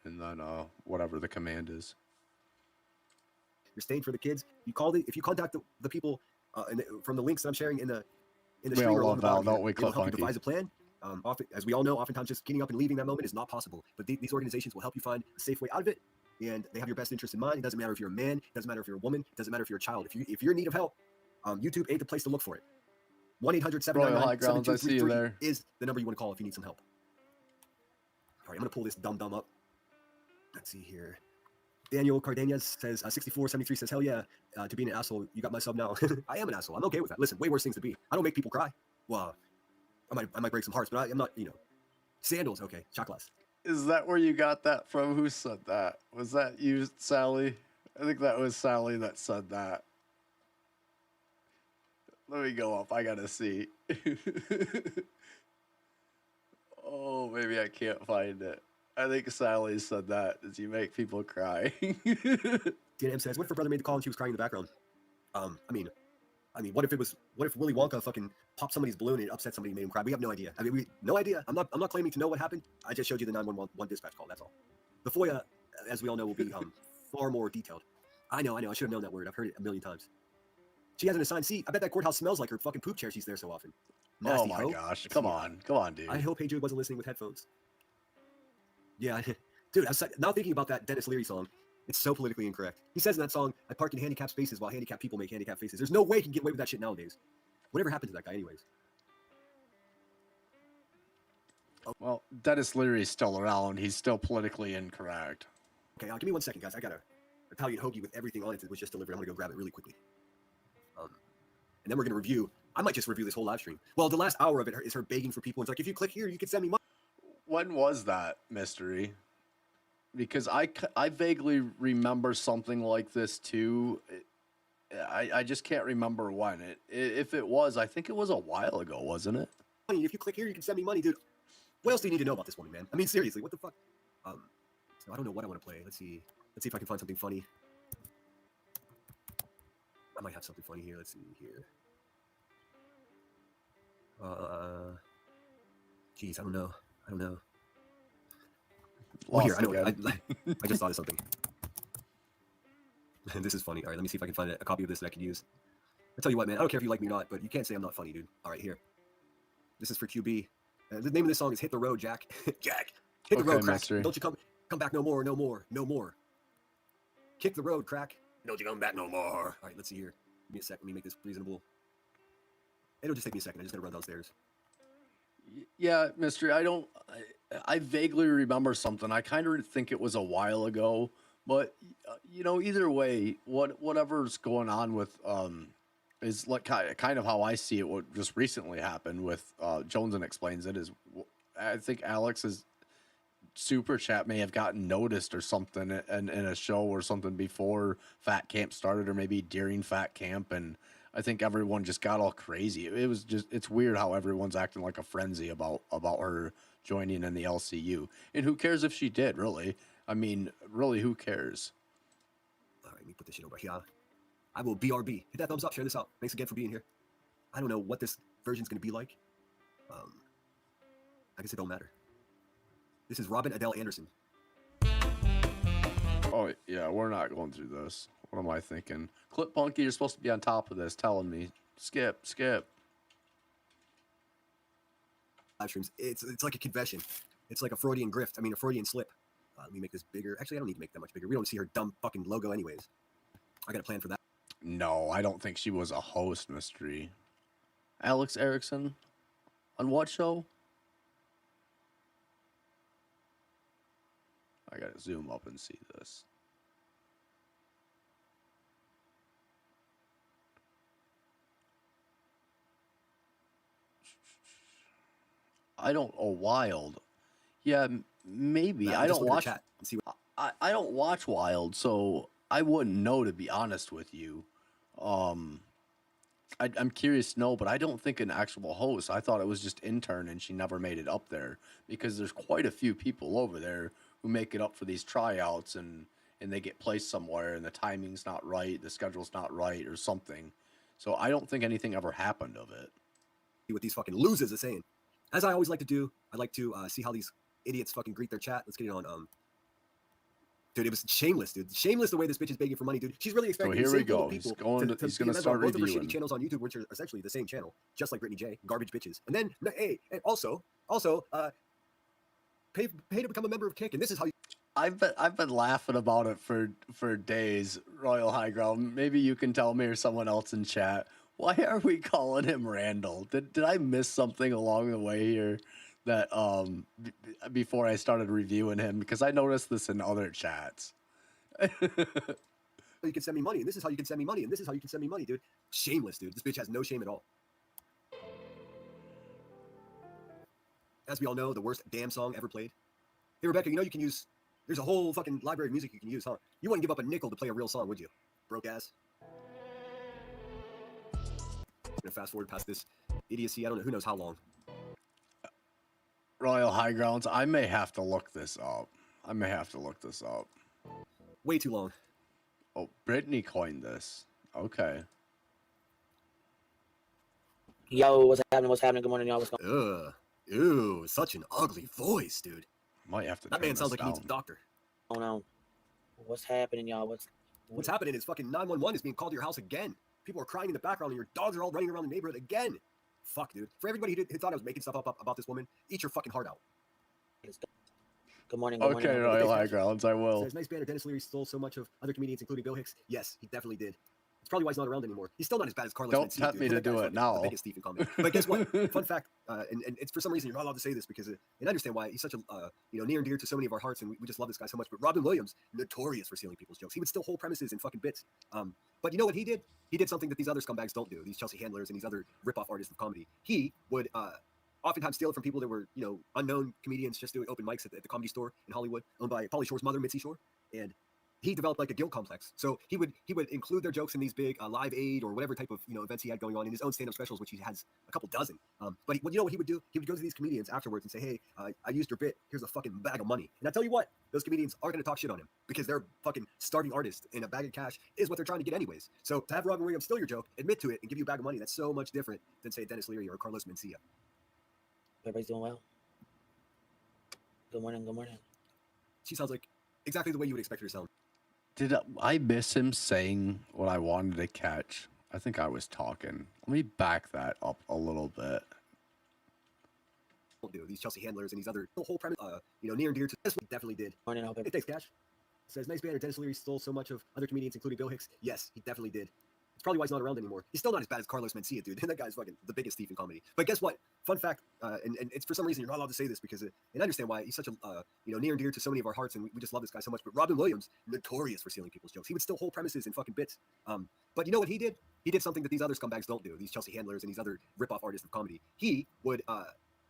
and then whatever the command is. You're staying for the kids. If you contact the people from the links that I'm sharing in the We stream, all or love that, don't we, it'll help you Cliff devise a plan. Often, as we all know, oftentimes just getting up and leaving that moment is not possible. But these organizations will help you find a safe way out of it. and they have your best interest in mind. It doesn't matter if you're a man, it doesn't matter if you're a woman, it doesn't matter if you're a child. If you're in need of help, YouTube ain't the place to look for it. 1-800-799-7233 is the number you want to call if you need some help. All right, I'm gonna pull this dumb up. Let's see here. Daniel Cardenas says 6473 says, hell yeah, to being an asshole, you got my sub now. I am an asshole. I'm okay with that. Listen, way worse things to be. I don't make people cry. Well, I might break some hearts, but I'm not, Sandals, okay, chocolate. Is that where you got that from? Who said that? Was that you, Sally? I think that was Sally that said that. Let me go up. I gotta see. Oh, maybe I can't find it. I think Sally said that, is you make people cry. DNM says, what if her brother made the call and she was crying in the background? I mean, what if Willy Wonka fucking popped somebody's balloon and it upset somebody and made him cry? We have no idea. No idea. I'm not claiming to know what happened. I just showed you the 911 dispatch call. That's all. The FOIA, as we all know, will be far more detailed. I know. I should have known that word. I've heard it a million times. She has an assigned seat. I bet that courthouse smells like her fucking poop chair. She's there so often. Nasty oh my gosh! Come on, dude. I hope Hey Jude wasn't listening with headphones. Yeah, dude. I was now thinking about that Dennis Leary song. It's so politically incorrect. He says in that song, I park in handicapped spaces while handicapped people make handicapped faces. There's no way he can get away with that shit nowadays. Whatever happened to that guy anyways? Well, Dennis Leary's still around. He's still politically incorrect. Okay, give me 1 second, guys. I got a Italian hoagie with everything on it that was just delivered. I'm going to go grab it really quickly. And then we're going to review. I might just review this whole live stream. Well, the last hour of it is her begging for people. It's like, if you click here, you can send me money. When was that, Mystery? Because I vaguely remember something like this too. I just can't remember when. If it was, I think it was a while ago, wasn't it? If you click here, you can send me money, dude. What else do you need to know about this woman, man? I mean, seriously, what the fuck? So I don't know what I want to play. Let's see if I can find something funny. I might have something funny here. Let's see here. Geez, I don't know. Oh, here, I know. I just thought of something. This is funny. All right, let me see if I can find a copy of this that I can use. I'll tell you what, man. I don't care if you like me or not, but you can't say I'm not funny, dude. All right, here. This is for QB. The name of this song is "Hit the Road, Jack." Jack, hit the road, crack. Mystery. Don't you come back no more. Kick the road, crack. Don't you come back no more. All right, let's see here. Give me a sec. Let me make this reasonable. It'll just take me a second. I just gotta run downstairs. Yeah, Mystery. I vaguely remember something. I kind of think it was a while ago, but either way, whatever's going on with is like kind of how I see it. What just recently happened with Jonesen explains it is, I think Alex's super chat may have gotten noticed or something in a show or something before Fat Camp started, or maybe during Fat Camp, and I think everyone just got all crazy. It's weird how everyone's acting like a frenzy about her joining in the LCU. And who cares if she did, really? I mean, really, who cares? All right, let me put this shit over here. I will BRB. Hit that thumbs up. Share this out. Thanks again for being here. I don't know what this version's going to be like. I guess it don't matter. This is Robin Adele Anderson. Oh, yeah, we're not going through this. What am I thinking? Clip Punky, you're supposed to be on top of this, telling me. Skip. Live streams. It's like a confession. It's like a Freudian grift. I mean, a Freudian slip. Let me make this bigger. Actually, I don't need to make that much bigger. We don't see her dumb fucking logo anyways. I got a plan for that. No, I don't think she was a host, Mystery. Alex Erickson? On what show? I gotta zoom up and see this. Wild. Yeah, maybe. I don't watch. I don't watch Wild, so I wouldn't know, to be honest with you. I'm curious to know, but I don't think an actual host. I thought it was just intern, and she never made it up there, because there's quite a few people over there who make it up for these tryouts, and they get placed somewhere, and the timing's not right, the schedule's not right, or something. So I don't think anything ever happened of it. What these fucking losers are saying. As I always like to do, I like to see how these idiots fucking greet their chat. Let's get it on. Dude, it was shameless, dude. Shameless the way this bitch is begging for money, dude. She's really expecting here we go. He's going to start both reviewing. of her shitty channels on YouTube, which are essentially the same channel, just like Brittany J. Garbage bitches. And then, hey, and also, pay to become a member of Kick. And this is how you. I've been laughing about it for days. Royal High Ground. Maybe you can tell me or someone else in chat. Why are we calling him Randall? Did I miss something along the way here that before I started reviewing him? Because I noticed this in other chats. You can send me money, and this is how you can send me money, and this is how you can send me money, dude. Shameless, dude. This bitch has no shame at all. As we all know, the worst damn song ever played. Hey, Rebecca, you know you can use... There's a whole fucking library of music you can use, huh? You wouldn't give up a nickel to play a real song, would you? Broke ass. I'm gonna fast forward past this idiocy. I don't know. Who knows how long. Royal High Grounds. I may have to look this up. Way too long. Oh, Brittany coined this. Okay. Yo, what's happening? What's happening? Good morning, y'all. What's going on? Ugh. Ew, such an ugly voice, dude. Might have to. That man sounds like he needs a doctor. Oh no. What's happening, y'all? What's happening is fucking 911 is being called to your house again. People are crying in the background and your dogs are all running around the neighborhood again. Fuck, dude. For everybody who thought I was making stuff up about this woman, eat your fucking heart out. Good morning. Okay, morning. Royal High Grounds, I will. Says, nice banner. Dennis Leary stole so much of other comedians, including Bill Hicks. Yes, he definitely did. It's probably why he's not around anymore. He's still not as bad as Carlos. Don't Mencia, tempt dude. me to That guy's do it fucking now. The biggest thief in comedy. But guess what? Fun fact, and it's for some reason you're not allowed to say this because, and I understand why he's such a near and dear to so many of our hearts, and we just love this guy so much. But Robin Williams, notorious for stealing people's jokes. He would steal whole premises and fucking bits. But you know what he did? He did something that these other scumbags don't do. These Chelsea handlers and these other rip-off artists of comedy. He would oftentimes steal from people that were unknown comedians just doing open mics at the Comedy Store in Hollywood, owned by Pauly Shore's mother, Mitzi Shore, and he developed like a guilt complex. So he would include their jokes in these big Live Aid or whatever type of events he had going on in his own stand-up specials, which he has a couple dozen. But you know what he would do? He would go to these comedians afterwards and say, "Hey, I used your bit. Here's a fucking bag of money." And I tell you what, those comedians are going to talk shit on him because they're fucking starving artists, and a bag of cash is what they're trying to get anyways. So to have Robin Williams steal your joke, admit to it, and give you a bag of money, that's so much different than say Dennis Leary or Carlos Mencia. Everybody's doing well. Good morning. Good morning. She sounds like exactly the way you would expect her to sound. Did I miss him saying what I wanted to catch? I think I was talking. Let me back that up a little bit. Do these Chelsea handlers and these other the whole premise, near and dear to this one definitely did. Morning, Hey, thanks, Cash. Says nice banner. Dennis Leary stole so much of other comedians, including Bill Hicks. Yes, he definitely did. It's probably why he's not around anymore. He's still not as bad as Carlos Mencia, dude. That guy's fucking the biggest thief in comedy. But guess what? Fun fact, and it's for some reason you're not allowed to say this because, and I understand why he's such a near and dear to so many of our hearts, and we just love this guy so much. But Robin Williams, notorious for stealing people's jokes. He would steal whole premises and fucking bits. But you know what he did? He did something that these other scumbags don't do. These Chelsea handlers and these other rip-off artists of comedy. He would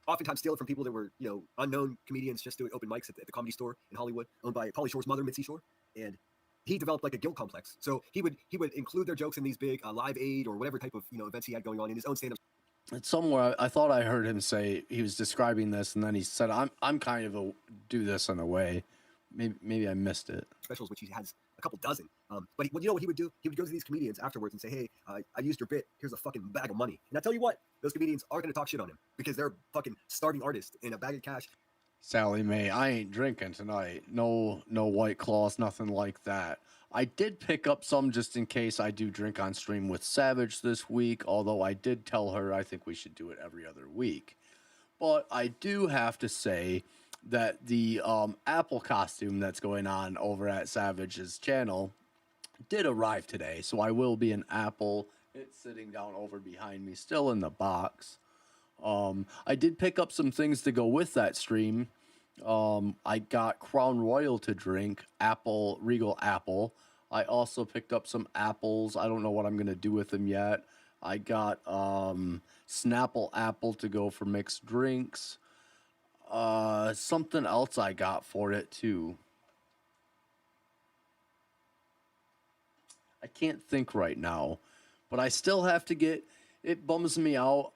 oftentimes steal from people that were unknown comedians just doing open mics at the Comedy Store in Hollywood, owned by Pauly Shore's mother, Mitzi Shore, and he developed like a guilt complex. So he would include their jokes in these big Live Aid or whatever type of events he had going on in his own stand-up. It's somewhere I thought I heard him say he was describing this, and then he said, "I'm kind of do this in a way." Maybe I missed it. Specials, which he has a couple dozen. But you know what he would do? He would go to these comedians afterwards and say, "Hey, I used your bit. Here's a fucking bag of money." And I tell you what, those comedians are going to talk shit on him because they're fucking starving artists in a bag of cash. Sally Mae, I ain't drinking tonight. No White Claws, nothing like that. I did pick up some just in case I do drink on stream with Savage this week, although I did tell her I think we should do it every other week. But I do have to say that the Apple costume that's going on over at Savage's channel did arrive today, so I will be an Apple. It's sitting down over behind me, still in the box. I did pick up some things to go with that stream. I got Crown Royal to drink, Regal Apple. I also picked up some apples. I don't know what I'm going to do with them yet. I got Snapple Apple to go for mixed drinks. Something else I got for it too. I can't think right now, but I still have to get, it bums me out.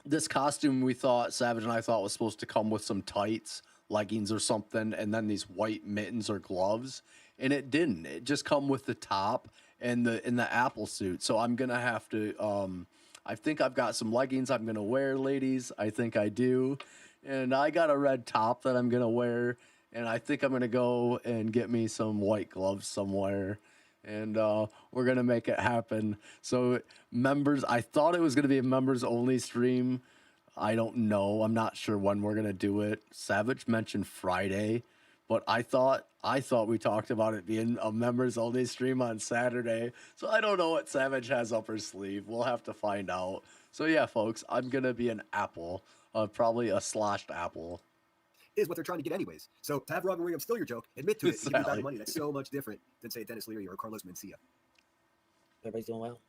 This costume Savage and I thought was supposed to come with some tights, leggings or something, and then these white mittens or gloves, and it didn't. It just come with the top and the Apple suit. So I'm gonna have to. I think I've got some leggings I'm gonna wear, ladies. I think I do, and I got a red top that I'm gonna wear, and I think I'm gonna go and get me some white gloves somewhere. And we're going to make it happen. So members, I thought it was going to be a members only stream. I don't know. I'm not sure when we're going to do it. Savage mentioned Friday, but I thought we talked about it being a members only stream on Saturday. So I don't know what Savage has up her sleeve. We'll have to find out. So yeah, folks, I'm gonna be an apple, probably a sloshed apple. Is what they're trying to get anyways. So to have Robin Williams steal your joke, admit to it, and give you back the money, that's so much different than say Dennis Leary or Carlos Mencia. Everybody's doing well.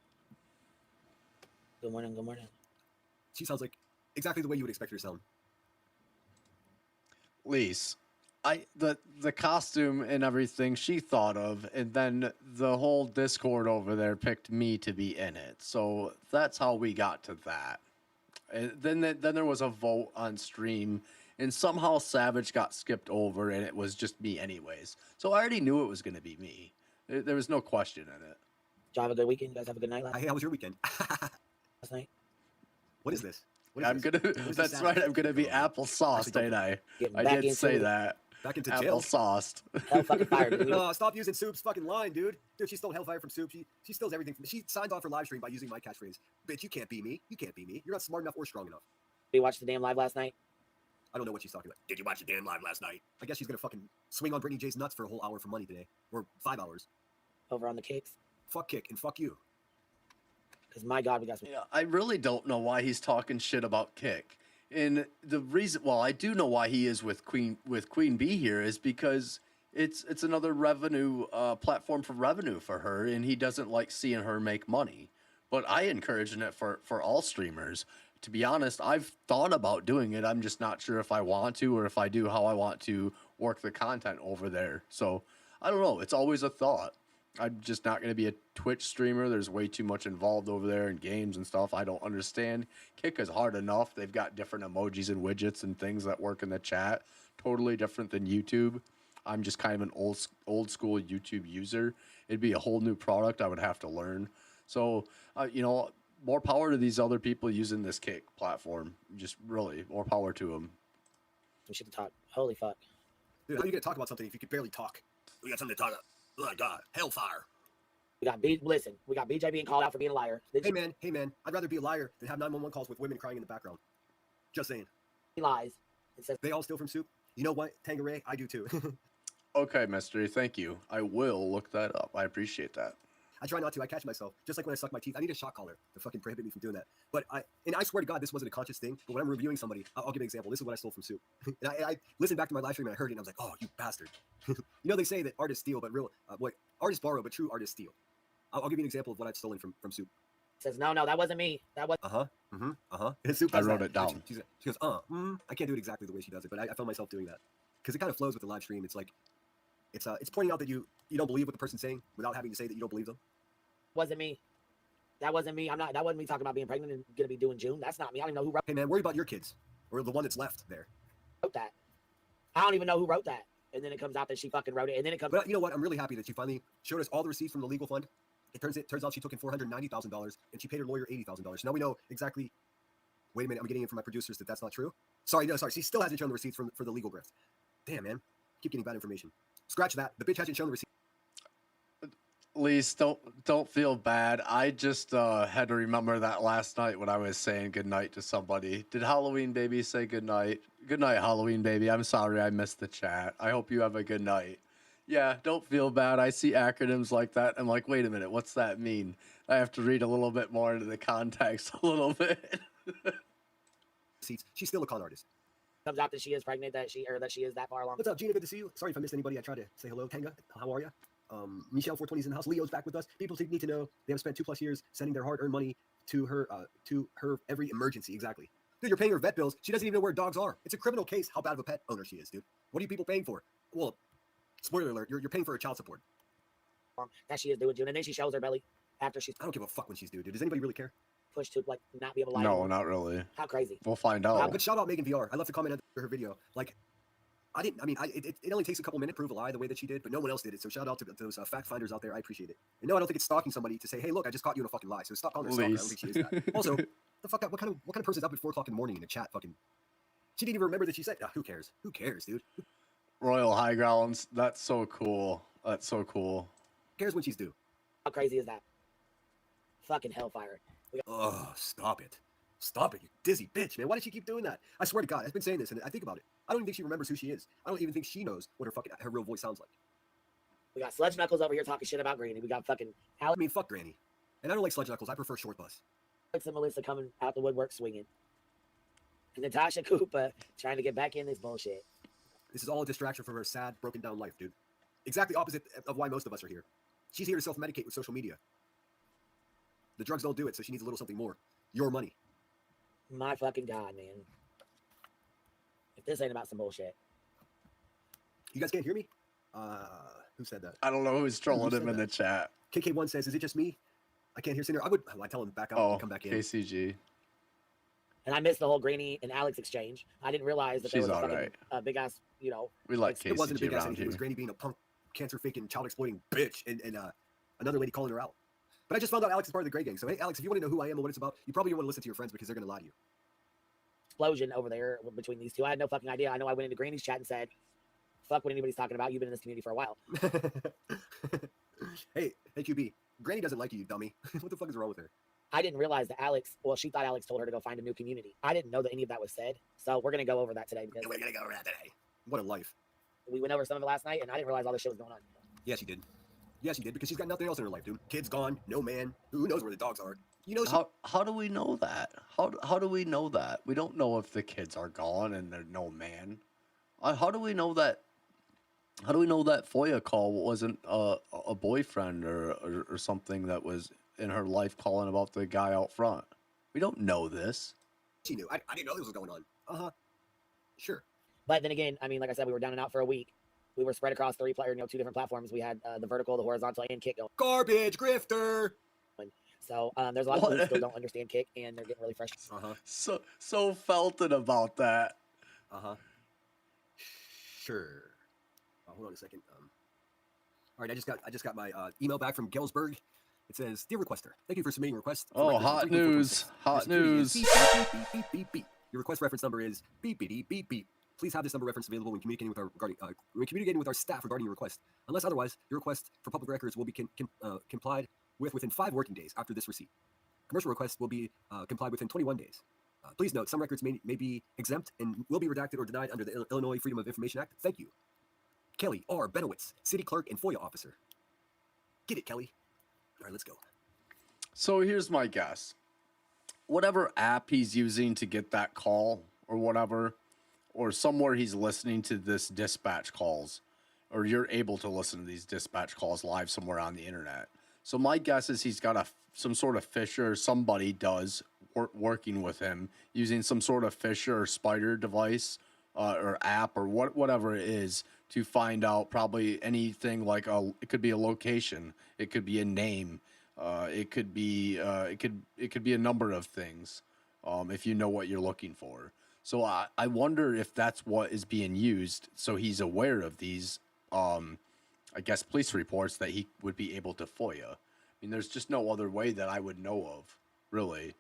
Good morning. Good morning. She sounds like exactly the way you would expect her to sound. Lise, the costume and everything she thought of, and then the whole Discord over there picked me to be in it. So that's how we got to that. And then there was a vote on stream, and somehow Savage got skipped over, and it was just me anyways. So I already knew it was going to be me. There was no question in it. Did y'all have a good weekend? You guys have a good night last Hey, how was your weekend? last night? What is this? What is I'm this? gonna. What is this That's right. I'm gonna be applesauced, ain't I? Getting I back did into say it. that. Back into jail. Applesauced. Hell fucking fire, dude. No, stop using Soup's fucking line, dude. Dude, she stole Hellfire from Soup. She steals everything from me. She signed off her live stream by using my catchphrase. Bitch, you can't be me. You can't be me. You're not smart enough or strong enough. Did you watch the damn live last night? I don't know what she's talking about. Did you watch the damn live last night? I guess she's gonna fucking swing on Brittany J's nuts for a whole hour for money today. Or 5 hours. Over on the kicks? Fuck Kick and fuck you. Because my God, we got some. Yeah, I really don't know why he's talking shit about Kick. And the reason, well, I do know why he is with Queen Bee here is because it's another revenue platform for revenue for her, and he doesn't like seeing her make money. But I encourage it for all streamers. To be honest, I've thought about doing it. I'm just not sure if I want to, or if I do, how I want to work the content over there. So I don't know. It's always a thought. I'm just not going to be a Twitch streamer. There's way too much involved over there in games and stuff I don't understand. Kick is hard enough. They've got different emojis and widgets and things that work in the chat. Totally different than YouTube. I'm just kind of an old school YouTube user. It'd be a whole new product I would have to learn. So, more power to these other people using this Kick platform. Just really, more power to them. We should talk. Holy fuck. Dude, how are you gonna talk about something if you could barely talk? We got something to talk about. Oh my God, Hellfire. We got BJ being called out for being a liar. Hey man, I'd rather be a liar than have 911 calls with women crying in the background. Just saying. He lies. It says they all steal from Soup. You know what, Tangeray? I do too. Okay, Mystery, thank you. I will look that up. I appreciate that. I try not to. I catch myself. Just like when I suck my teeth. I need a shock collar to fucking prohibit me from doing that. But I swear to God, this wasn't a conscious thing. But when I'm reviewing somebody, I'll give an example. This is what I stole from Soup. And I listened back to my live stream and I heard it and I was like, oh, you bastard. They say that artists steal, but artists borrow, but true artists steal. I'll give you an example of what I've stolen from Soup. Says, no, that wasn't me. That was. And Soup I does wrote that. it down. She goes, I can't do it exactly the way she does it, but I found myself doing that. Because it kind of flows with the live stream. It's like, it's pointing out that you don't believe what the person's saying without having to say that you don't believe them. Wasn't me. That wasn't me. That wasn't me talking about being pregnant and gonna be doing June. That's not me. I don't even know who wrote. Hey man, worry about your kids or the one that's left there. Wrote that. I don't even know who wrote that. And then it comes out that she fucking wrote it. And then it comes. But you know what? I'm really happy that she finally showed us all the receipts from the legal fund. It turns out she took in $490,000 and she paid her lawyer $80,000. Now we know exactly. Wait a minute, I'm getting in from my producers that that's not true. Sorry. She still hasn't shown the receipts for the legal grift. Damn man, keep getting bad information. Scratch that. The bitch hasn't shown the receipts. Lise, don't feel bad. I just had to remember that last night when I was saying goodnight to somebody. Did Halloween Baby say goodnight? Good night, Halloween Baby. I'm sorry I missed the chat. I hope you have a good night. Yeah, don't feel bad. I see acronyms like that. I'm like, wait a minute, what's that mean? I have to read a little bit more into the context a little bit. She's still a con artist. Comes out that she is pregnant, that she is that far along. What's up, Gina? Good to see you. Sorry if I missed anybody. I tried to say hello. Tanga, how are you? Michelle 420's in the house. Leo's back with us. People need to know they have spent 2+ years sending their hard-earned money to her every emergency. Exactly. Dude, you're paying her vet bills. She doesn't even know where dogs are. It's a criminal case how bad of a pet owner she is, dude. What are you people paying for? Well, spoiler alert, you're paying for her child support. That she is doing June, and then she shows her belly after she's. I don't give a fuck when she's due, dude. Does anybody really care? Pushed to like not be able to lie. No, not really. How crazy. We'll find out. But shout out Megan VR. I love to comment under her video. Like, it only takes a couple minutes to prove a lie the way that she did, but no one else did it. So shout out to those fact finders out there. I appreciate it. And no, I don't think it's stalking somebody to say, hey, look, I just caught you in a fucking lie. So stop calling her a stalker. I don't think she is that. Also, the fuck, what kind of person is up at 4 o'clock in the morning in the chat? Fucking, she didn't even remember that she said. Who cares? Who cares, dude? Royal High Grounds. That's so cool. That's so cool. Who cares when she's due? How crazy is that? Fucking hellfire. Oh, stop it. Stop it, you dizzy bitch, man. Why did she keep doing that? I swear to God, I've been saying this, and I think about it. I don't even think she remembers who she is. I don't even think she knows what her real voice sounds like. We got Sludge Knuckles over here talking shit about Granny. We got fucking I mean, fuck Granny. And I don't like Sludge Knuckles. I prefer Short Bus. Alex and Melissa coming out the woodwork swinging. And Natasha Koopa trying to get back in this bullshit. This is all a distraction from her sad, broken down life, dude. Exactly opposite of why most of us are here. She's here to self-medicate with social media. The drugs don't do it, so she needs a little something more. Your money. My fucking God, man. If this ain't about some bullshit. You guys can't hear me? Who said that? I don't know who's trolling him in the chat. KK1 says, is it just me? I can't hear Cinder. I tell him back out and come back in. KCG. And I missed the whole Granny and Alex exchange. I didn't realize that there She's was a all fucking right. big ass, you know. We like It wasn't a KCG big ass around anything. It was here. Granny being a punk, cancer faking, child exploiting bitch, and another lady calling her out. But I just found out Alex is part of the Grey Gang. So hey, Alex, if you want to know who I am and what it's about, you probably want to listen to your friends because they're gonna lie to you. Explosion over there between these two. I had no fucking idea. I know I went into Granny's chat and said, fuck what anybody's talking about. You've been in this community for a while. hey QB, Granny doesn't like you, dummy. What the fuck is wrong with her? I didn't realize that Alex, well, she thought Alex told her to go find a new community. I didn't know that any of that was said. So we're going to go over that today. Because we're going to go over that today. What a life. We went over some of it last night, and I didn't realize all this shit was going on. Yeah, she did. Yeah, she did, because she's got nothing else in her life, dude. Kids gone, no man. Who knows where the dogs are? You know, How do we know that? How do we know that? We don't know if the kids are gone and there's no man. How do we know that? How do we know that FOIA call wasn't a boyfriend or something that was in her life calling about the guy out front? We don't know this. She knew. I didn't know this was going on. Sure. But then again, I mean, like I said, we were down and out for a week. We were spread across 2 different platforms. We had the vertical, the horizontal, and Kick going. Garbage, grifter. So there's a lot of people who still don't understand Kick, and they're getting really frustrated. So felted about that. Sure. Hold on a second. All right, I just got my email back from Galesburg. It says, "Dear requester, thank you for submitting a request." Oh, hot news! Hot news! Beep, beep, beep, beep, beep. Your request reference number is beep beep beep beep. Please have this number reference available when communicating with our staff regarding your request. Unless otherwise, your request for public records will be complied with within 5 working days after this receipt. Commercial requests will be complied within 21 days. Please note, some records may be exempt and will be redacted or denied under the Illinois Freedom of Information Act. Thank you. Kelly R. Benowitz, City Clerk and FOIA Officer. Get it, Kelly. All right, let's go. So here's my guess. Whatever app he's using to get that call or whatever, or somewhere he's listening to this dispatch calls, or you're able to listen to these dispatch calls live somewhere on the internet. So my guess is he's got some sort of Fisher, somebody does working with him using some sort of Fisher or Spider device or app or whatever it is to find out probably anything like it could be a location, it could be a name, it could be a number of things if you know what you're looking for. So I wonder if that's what is being used. So he's aware of these, I guess, police reports that he would be able to FOIA. I mean, there's just no other way that I would know of, really.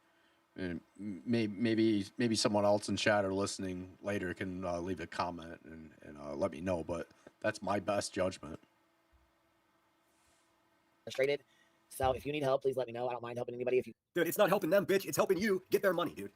And maybe someone else in chat or listening later can leave a comment and let me know. But that's my best judgment. Frustrated. So if you need help, please let me know. I don't mind helping anybody. Dude, it's not helping them, bitch. It's helping you get their money, dude.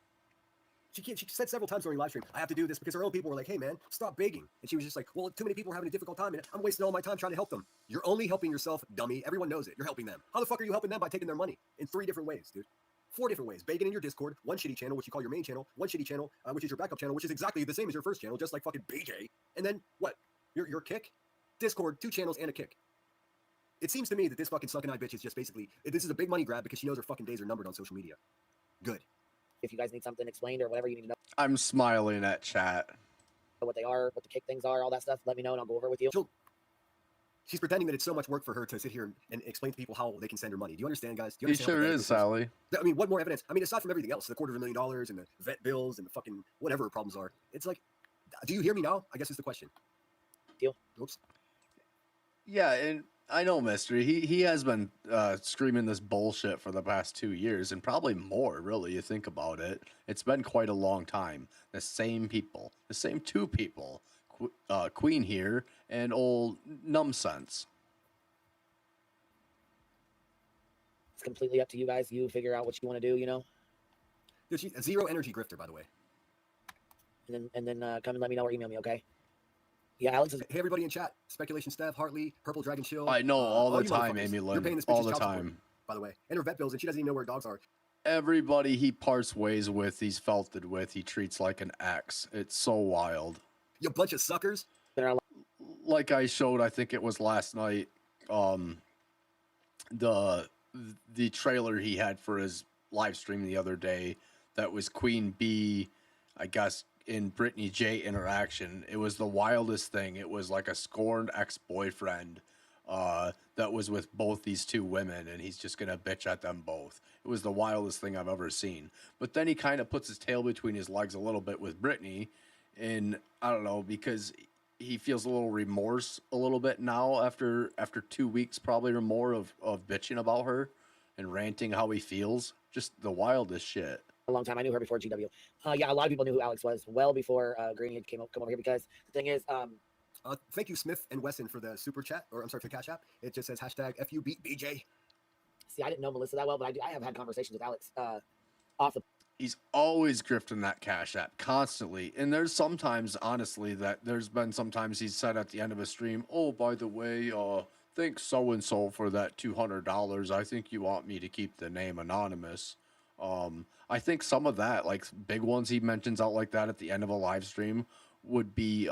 She said several times during live stream, I have to do this because her own people were like, hey, man, stop begging. And she was just like, well, too many people are having a difficult time, and I'm wasting all my time trying to help them. You're only helping yourself, dummy. Everyone knows it. You're helping them. How the fuck are you helping them? By taking their money in 3 different ways, dude. 4 different ways. Begging in your Discord, 1 shitty channel, which you call your main channel, 1 shitty channel, which is your backup channel, which is exactly the same as your first channel, just like fucking BJ. And then, what? Your kick? Discord, 2 channels, and a kick. It seems to me that this fucking sucking eye bitch is just basically, this is a big money grab because she knows her fucking days are numbered on social media. Good. If you guys need something explained or whatever you need to know I'm smiling at chat. what they are, what the kick things are, all that stuff, let me know and I'll go over it with you. She's pretending that it's so much work for her to sit here and explain to people how they can send her money. Do you understand, guys? Do you He understand sure is, Sally. I mean, what more evidence? I mean, aside from everything else, the $250,000 and the vet bills and the fucking whatever her problems are, it's like, do you hear me now? I guess is the question. Deal. Oops. Yeah, and I know, Mystery. He has been screaming this bullshit for the past 2 years, and probably more, really, you think about it. It's been quite a long time. The same people. The same 2 people. Queen here and old Numbsense. It's completely up to you guys. You figure out what you want to do, you know? Dude, she's a zero energy grifter, by the way. And then come and let me know or email me, okay? Yeah, Alex is. Hey, everybody in chat. Speculation Steph, Hartley, Purple Dragon Shield. I know all the you time, motherfuckers. Amy You're Lynn. paying this All bitch's the child support, time. by the way. And her vet bills, and she doesn't even know where dogs are. Everybody he parts ways with, he's felted with, he treats like an ex. It's so wild. You bunch of suckers. Like I showed, I think it was last night, the trailer he had for his live stream the other day that was Queen Bee, I guess, in Brittany J interaction. It was the wildest thing. It was like a scorned ex-boyfriend that was with both these two women, and he's just gonna bitch at them both. It was the wildest thing I've ever seen. But then he kind of puts his tail between his legs a little bit with Brittany, and I don't know, because he feels a little remorse a little bit now after 2 weeks probably or more of bitching about her and ranting how he feels. Just the wildest shit. A long time. I knew her before GW. Yeah, a lot of people knew who Alex was well before Greeny had come over here, because the thing is, thank you, Smith and Wesson, for the super chat, or I'm sorry, for the Cash App. It just says hashtag FU beat BJ. See, I didn't know Melissa that well, but I have had conversations with Alex off the. He's always grifting that Cash App constantly. And there's sometimes, honestly, that there's been sometimes he's said at the end of a stream, oh, by the way, thanks so-and-so for that $200. I think you want me to keep the name anonymous. I think some of that, like big ones he mentions out like that at the end of a live stream, would be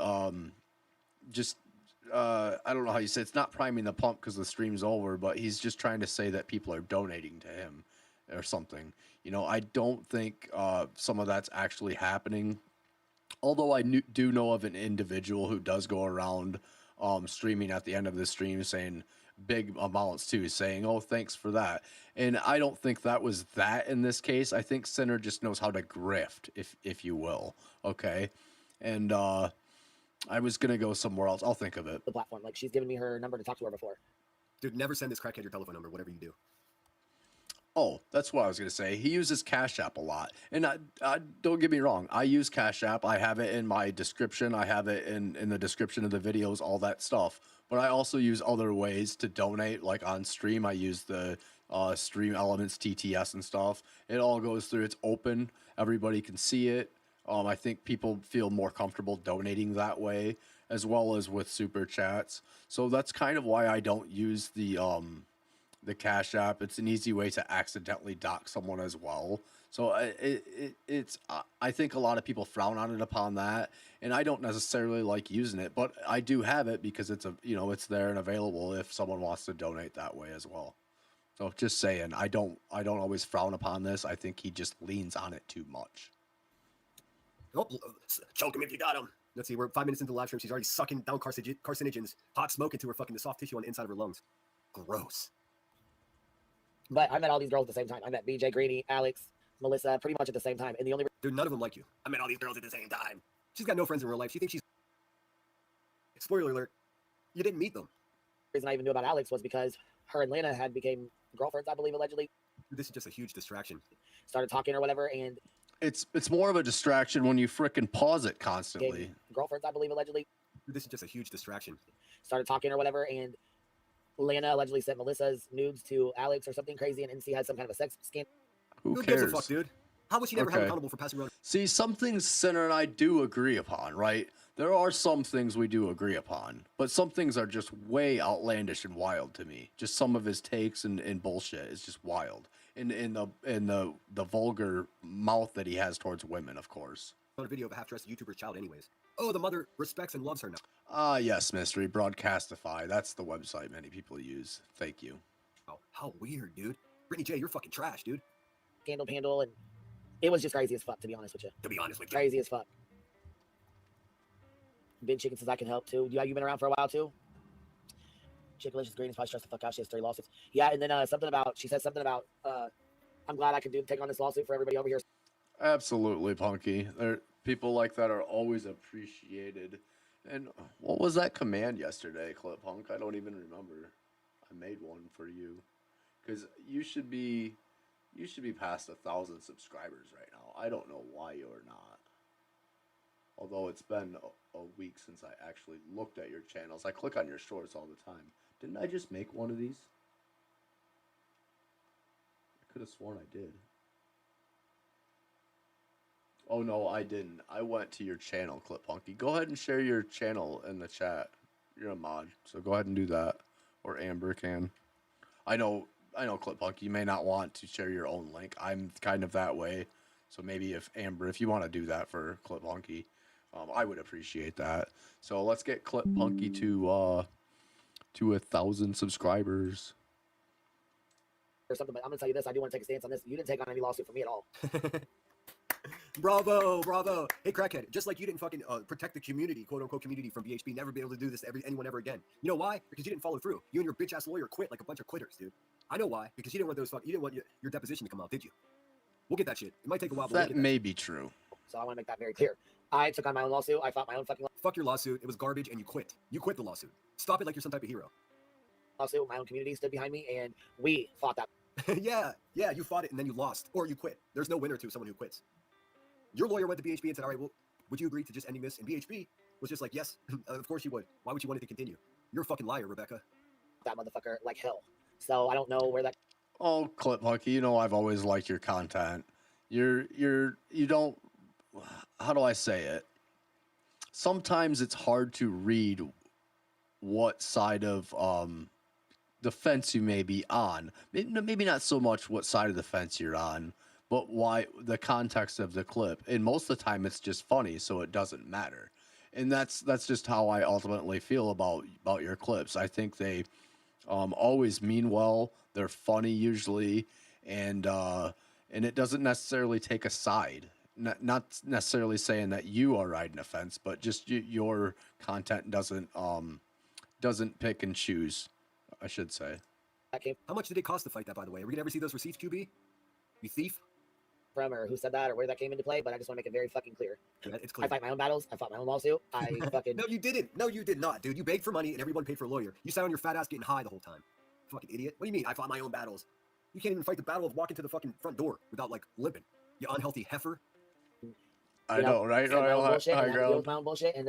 just, I don't know how you say, it's not priming the pump because the stream's over, but he's just trying to say that people are donating to him or something. You know, I don't think some of that's actually happening. Although I do know of an individual who does go around streaming at the end of the stream saying big amounts too, saying, oh, thanks for that. And I don't think that was that in this case. I think Sinner just knows how to grift, if you will. Okay. And I was going to go somewhere else. I'll think of it. The platform. Like, she's given me her number to talk to her before. Dude, never send this crackhead your telephone number, whatever you do. Oh, that's what I was going to say. He uses Cash App a lot. And I don't get me wrong. I use Cash App. I have it in my description. I have it in the description of the videos, all that stuff. But I also use other ways to donate. Like on stream, I use the Stream Elements TTS and stuff. It all goes through. It's open. Everybody can see it. I think people feel more comfortable donating that way, as well as with super chats. So that's kind of why I don't use the Cash App. It's an easy way to accidentally dock someone as well. So it's I think a lot of people frown on it upon that, and I don't necessarily like using it, but I do have it because it's it's there and available if someone wants to donate that way as well. So just saying, I don't always frown upon this. I think he just leans on it too much. Oh, choke him if you got him. Let's see, we're 5 minutes into the live stream. She's already sucking down carcinogens, hot smoke into her fucking the soft tissue on the inside of her lungs. Gross. But I met all these girls at the same time. I met BJ, Greeny, Alex, Melissa, pretty much at the same time. And the only dude, none of them like you. I met all these girls at the same time. She's got no friends in real life. She thinks she's. Spoiler alert: you didn't meet them. The reason I even knew about Alex was because her and Lana had became girlfriends, I believe, allegedly. This is just a huge distraction. Started talking or whatever, and it's more of a distraction when you frickin' pause it constantly. Girlfriends, I believe, allegedly. This is just a huge distraction. Started talking or whatever, and Lana allegedly sent Melissa's nudes to Alex or something crazy, and NC had some kind of a sex scandal. Who gives cares? a fuck, dude? How was she never held accountable for passing around? See, some things Sinner and I do agree upon, right? There are some things we do agree upon, but some things are just way outlandish and wild to me. Just some of his takes and bullshit is just wild. In the vulgar mouth that he has towards women, of course. On a video of a half-dressed YouTuber's child anyways. Oh, the mother respects and loves her now. Yes, Mystery Broadcastify. That's the website many people use. Thank you. Oh, how weird, dude. Brittany J, you're fucking trash, dude. Scandal Pandal, and it was just crazy as fuck, to be honest with you. To be honest with you. Crazy as fuck. Ben Chicken says I can help too. You been around for a while too? Chickalicious Green is probably stressed the fuck out. She has 3 lawsuits. Yeah, and then she said something about I'm glad I could take on this lawsuit for everybody over here. Absolutely, Punky. People like that are always appreciated. And what was that command yesterday, Clip Punk? I don't even remember. I made one for you. Because you should be past 1,000 subscribers right now. I don't know why you're not. Although it's been a week since I actually looked at your channels. I click on your shorts all the time. Didn't I just make one of these? I could have sworn I did. Oh no, I didn't. I went to your channel, Clip Punky. Go ahead and share your channel in the chat. You're a mod, so go ahead and do that. Or Amber can. I know, Clip Punky, you may not want to share your own link. I'm kind of that way. So maybe if Amber, if you want to do that for Clip Punky, I would appreciate that. So let's get Clip Punky to 1,000 subscribers. Or something, but I'm gonna tell you this. I do want to take a stance on this. You didn't take on any lawsuit for me at all. Bravo, bravo. Hey, crackhead, just like you didn't fucking protect the community, quote unquote community from BHP, never be able to do this to anyone ever again. You know why? Because you didn't follow through. You and your bitch ass lawyer quit like a bunch of quitters, dude. I know why. Because you didn't want you didn't want your deposition to come out, did you? We'll get that shit. It might take a while, but That may be true. So I want to make that very clear. I took on my own lawsuit. I fought my own fucking Fuck your lawsuit. It was garbage, and you quit. You quit the lawsuit. Stop it like you're some type of hero. lawsuit. My own community stood behind me, and we fought that. yeah, you fought it, and then you lost, or you quit. There's no winner to someone who quits. Your lawyer went to BHP and said, all right, well, would you agree to just ending this? And BHP was just like, yes, of course you would. Why would you want it to continue? You're a fucking liar, Rebecca. That motherfucker like hell. So I don't know where that. Oh, Clip Monkey, you know I've always liked your content. You don't. How do I say it? Sometimes it's hard to read what side of the fence you may be on. Maybe not so much what side of the fence you're on, but why the context of the clip. And most of the time it's just funny, so it doesn't matter. And that's just how I ultimately feel about your clips. I think they always mean well. They're funny usually, and it doesn't necessarily take a side. Not necessarily saying that you are riding a fence, but just your content doesn't pick and choose, I should say. How much did it cost to fight that, by the way? Are we gonna ever see those receipts, QB? You thief? From or who said that or where that came into play, but I just want to make it very fucking clear. Yeah, it's clear. I fight my own battles. I fought my own lawsuit. I fucking. No, you didn't. No, you did not, dude. You begged for money and everyone paid for a lawyer. You sat on your fat ass getting high the whole time. Fucking idiot. What do you mean? I fought my own battles. You can't even fight the battle of walking to the fucking front door without like limping. You unhealthy heifer. I know, right? Said my own bullshit, and I had to deal with my own bullshit, and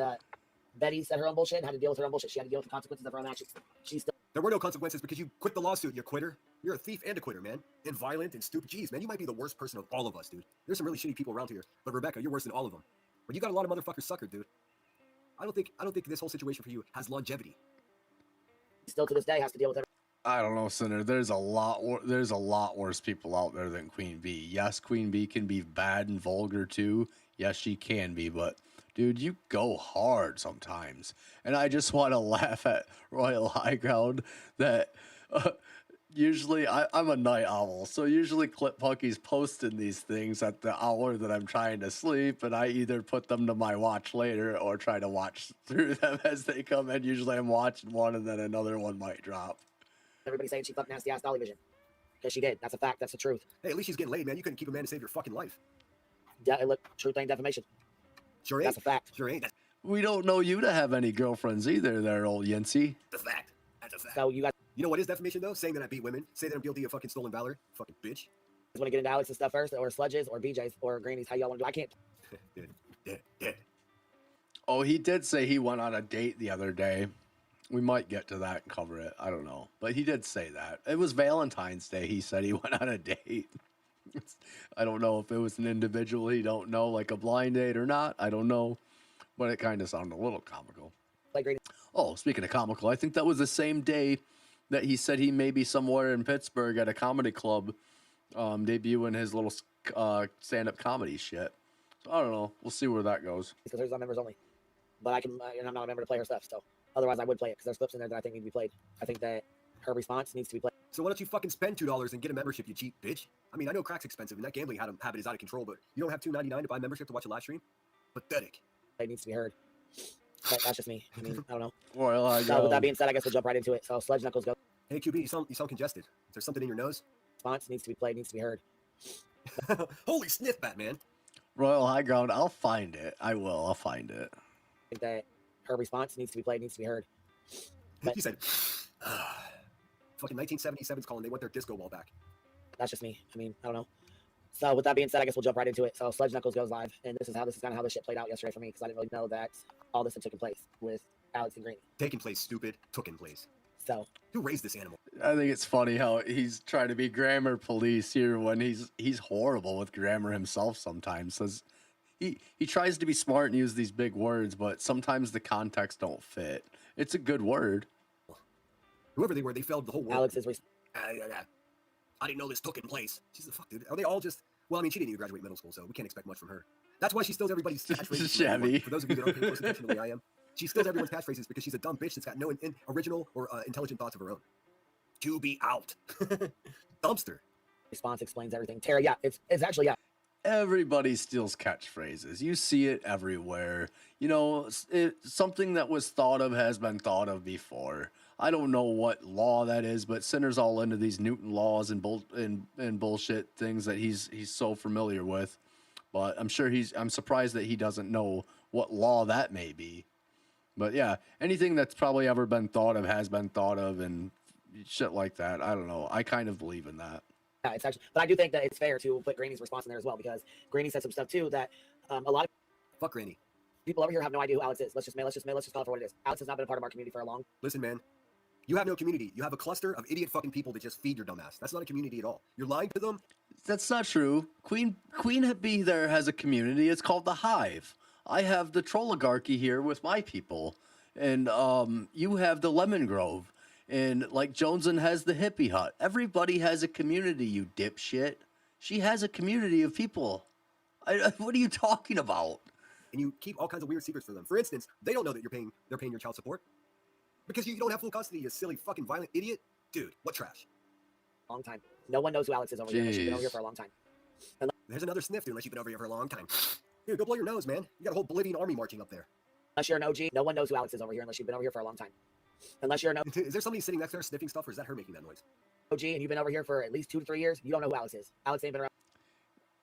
Betty said her own bullshit and had to deal with her own bullshit. She had to deal with the consequences of her own actions. She's still. There were no consequences because you quit the lawsuit, you quitter. You're a thief and a quitter, man. And violent and stupid. Jeez, man, you might be the worst person of all of us, dude. There's some really shitty people around here. But Rebecca, you're worse than all of them. But you got a lot of motherfuckers suckered, dude. I don't think this whole situation for you has longevity. Still to this day has to deal with it. I don't know, Sinner. There's a lot worse people out there than Queen Bee. Yes, Queen Bee can be bad and vulgar too. Yes, she can be, but dude, you go hard sometimes. And I just want to laugh at Royal High Ground that usually I'm a night owl, so usually Clip Punky's posting these things at the hour that I'm trying to sleep, and I either put them to my watch later or try to watch through them as they come in. Usually I'm watching one and then another one might drop. Everybody's saying she fucked nasty ass Dolly Vision. Because she did. That's a fact. That's the truth. Hey, at least she's getting laid, man. You couldn't keep a man to save your fucking life. Look, truth ain't defamation. Sure ain't. That's a fact. Sure ain't. We don't know you to have any girlfriends either there, old Yinzzy. That's a fact. That's a fact. So you guys. You know what is defamation, though? Saying that I beat women. Say that I'm guilty of fucking stolen valor. Fucking bitch. Want to get into Alex and stuff first, or Sludges, or BJ's, or Granny's? How y'all want to do? I can't. Dead. Oh, he did say he went on a date the other day. We might get to that and cover it. I don't know. But he did say that. It was Valentine's Day. He said he went on a date. I don't know if it was an individual he don't know, like a blind date or not. I don't know. But it kind of sounded a little comical. Like Granny. Oh, speaking of comical, I think that was the same day that he said he may be somewhere in Pittsburgh at a comedy club debuting his little stand-up comedy shit. So I don't know. We'll see where that goes. Because there's on members only. But I can, and I'm not a member to play her stuff, so. Otherwise, I would play it because there's clips in there that I think need to be played. I think that her response needs to be played. So why don't you fucking spend $2 and get a membership, you cheap bitch? I mean, I know crack's expensive and that gambling habit is out of control, but you don't have $2.99 to buy a membership to watch a live stream? Pathetic. It needs to be heard. But that's just me. I mean, I don't know. Well, so with that being said, I guess we'll jump right into it. So Sledge Knuckles go. Hey QB, you sound congested. Is there something in your nose? Response needs to be played, needs to be heard. Holy sniff, Batman. Royal High Ground, I'll find it. I will. I'll find it. I think that her response needs to be played, needs to be heard. But he said, fucking 1977's calling. They want their disco ball back. That's just me. I mean, I don't know. So with that being said, I guess we'll jump right into it. So Sledge Knuckles goes live, and this is kind of how this shit played out yesterday for me because I didn't really know that all this had taken place with Alex and Greeny. Taking place, stupid. Tooken place. So who raised this animal? I think it's funny how he's trying to be grammar police here when he's horrible with grammar himself sometimes. Says he tries to be smart and use these big words, but sometimes the context don't fit. It's a good word. Whoever they were, they failed the whole world. Alex is. I didn't know this took in place. She's the fuck, dude. Are they all just? Well, I mean, she didn't even graduate middle school, so we can't expect much from her. That's why she steals everybody's catchphrases. Shabby. For those of you that don't pay close attention the way I am, she steals everyone's catchphrases because she's a dumb bitch that's got no original or intelligent thoughts of her own. To be out. Dumpster. Response explains everything. Terry, yeah, it's actually, yeah. Everybody steals catchphrases. You see it everywhere. You know, something that was thought of has been thought of before. I don't know what law that is, but Sinner's all into these Newton laws and bullshit things that he's so familiar with. But I'm sure I'm surprised that he doesn't know what law that may be. But yeah, anything that's probably ever been thought of has been thought of, and shit like that. I don't know. I kind of believe in that. Yeah, it's actually, but I do think that it's fair to put Granny's response in there as well, because Granny said some stuff too that a lot of fuck Granny. People over here have no idea who Alex is. Let's just call it for what it is. Alex has not been a part of our community for a long. Listen, man. You have no community. You have a cluster of idiot fucking people that just feed your dumbass. That's not a community at all. You're lying to them. That's not true. Queen Bee there has a community. It's called the Hive. I have the Trolligarchy here with my people, and you have the Lemon Grove, and like Jonesen has the Hippie Hut. Everybody has a community. You dipshit. She has a community of people. What are you talking about? And you keep all kinds of weird secrets for them. For instance, they don't know that they're paying your child support. Because you don't have full custody, you silly fucking violent idiot. Dude, what trash? Long time. No one knows who Alex is over here. She's been over here for a long time. There's another sniff, dude, unless you've been over here for a long time. Dude, go blow your nose, man. You got a whole Bolivian army marching up there. Unless you're an OG, no one knows who Alex is over here unless you've been over here for a long time. Unless you're an OG. Is there somebody sitting next to her sniffing stuff, or is that her making that noise? OG, and you've been over here for at least 2 to 3 years, you don't know who Alex is. Alex ain't been around.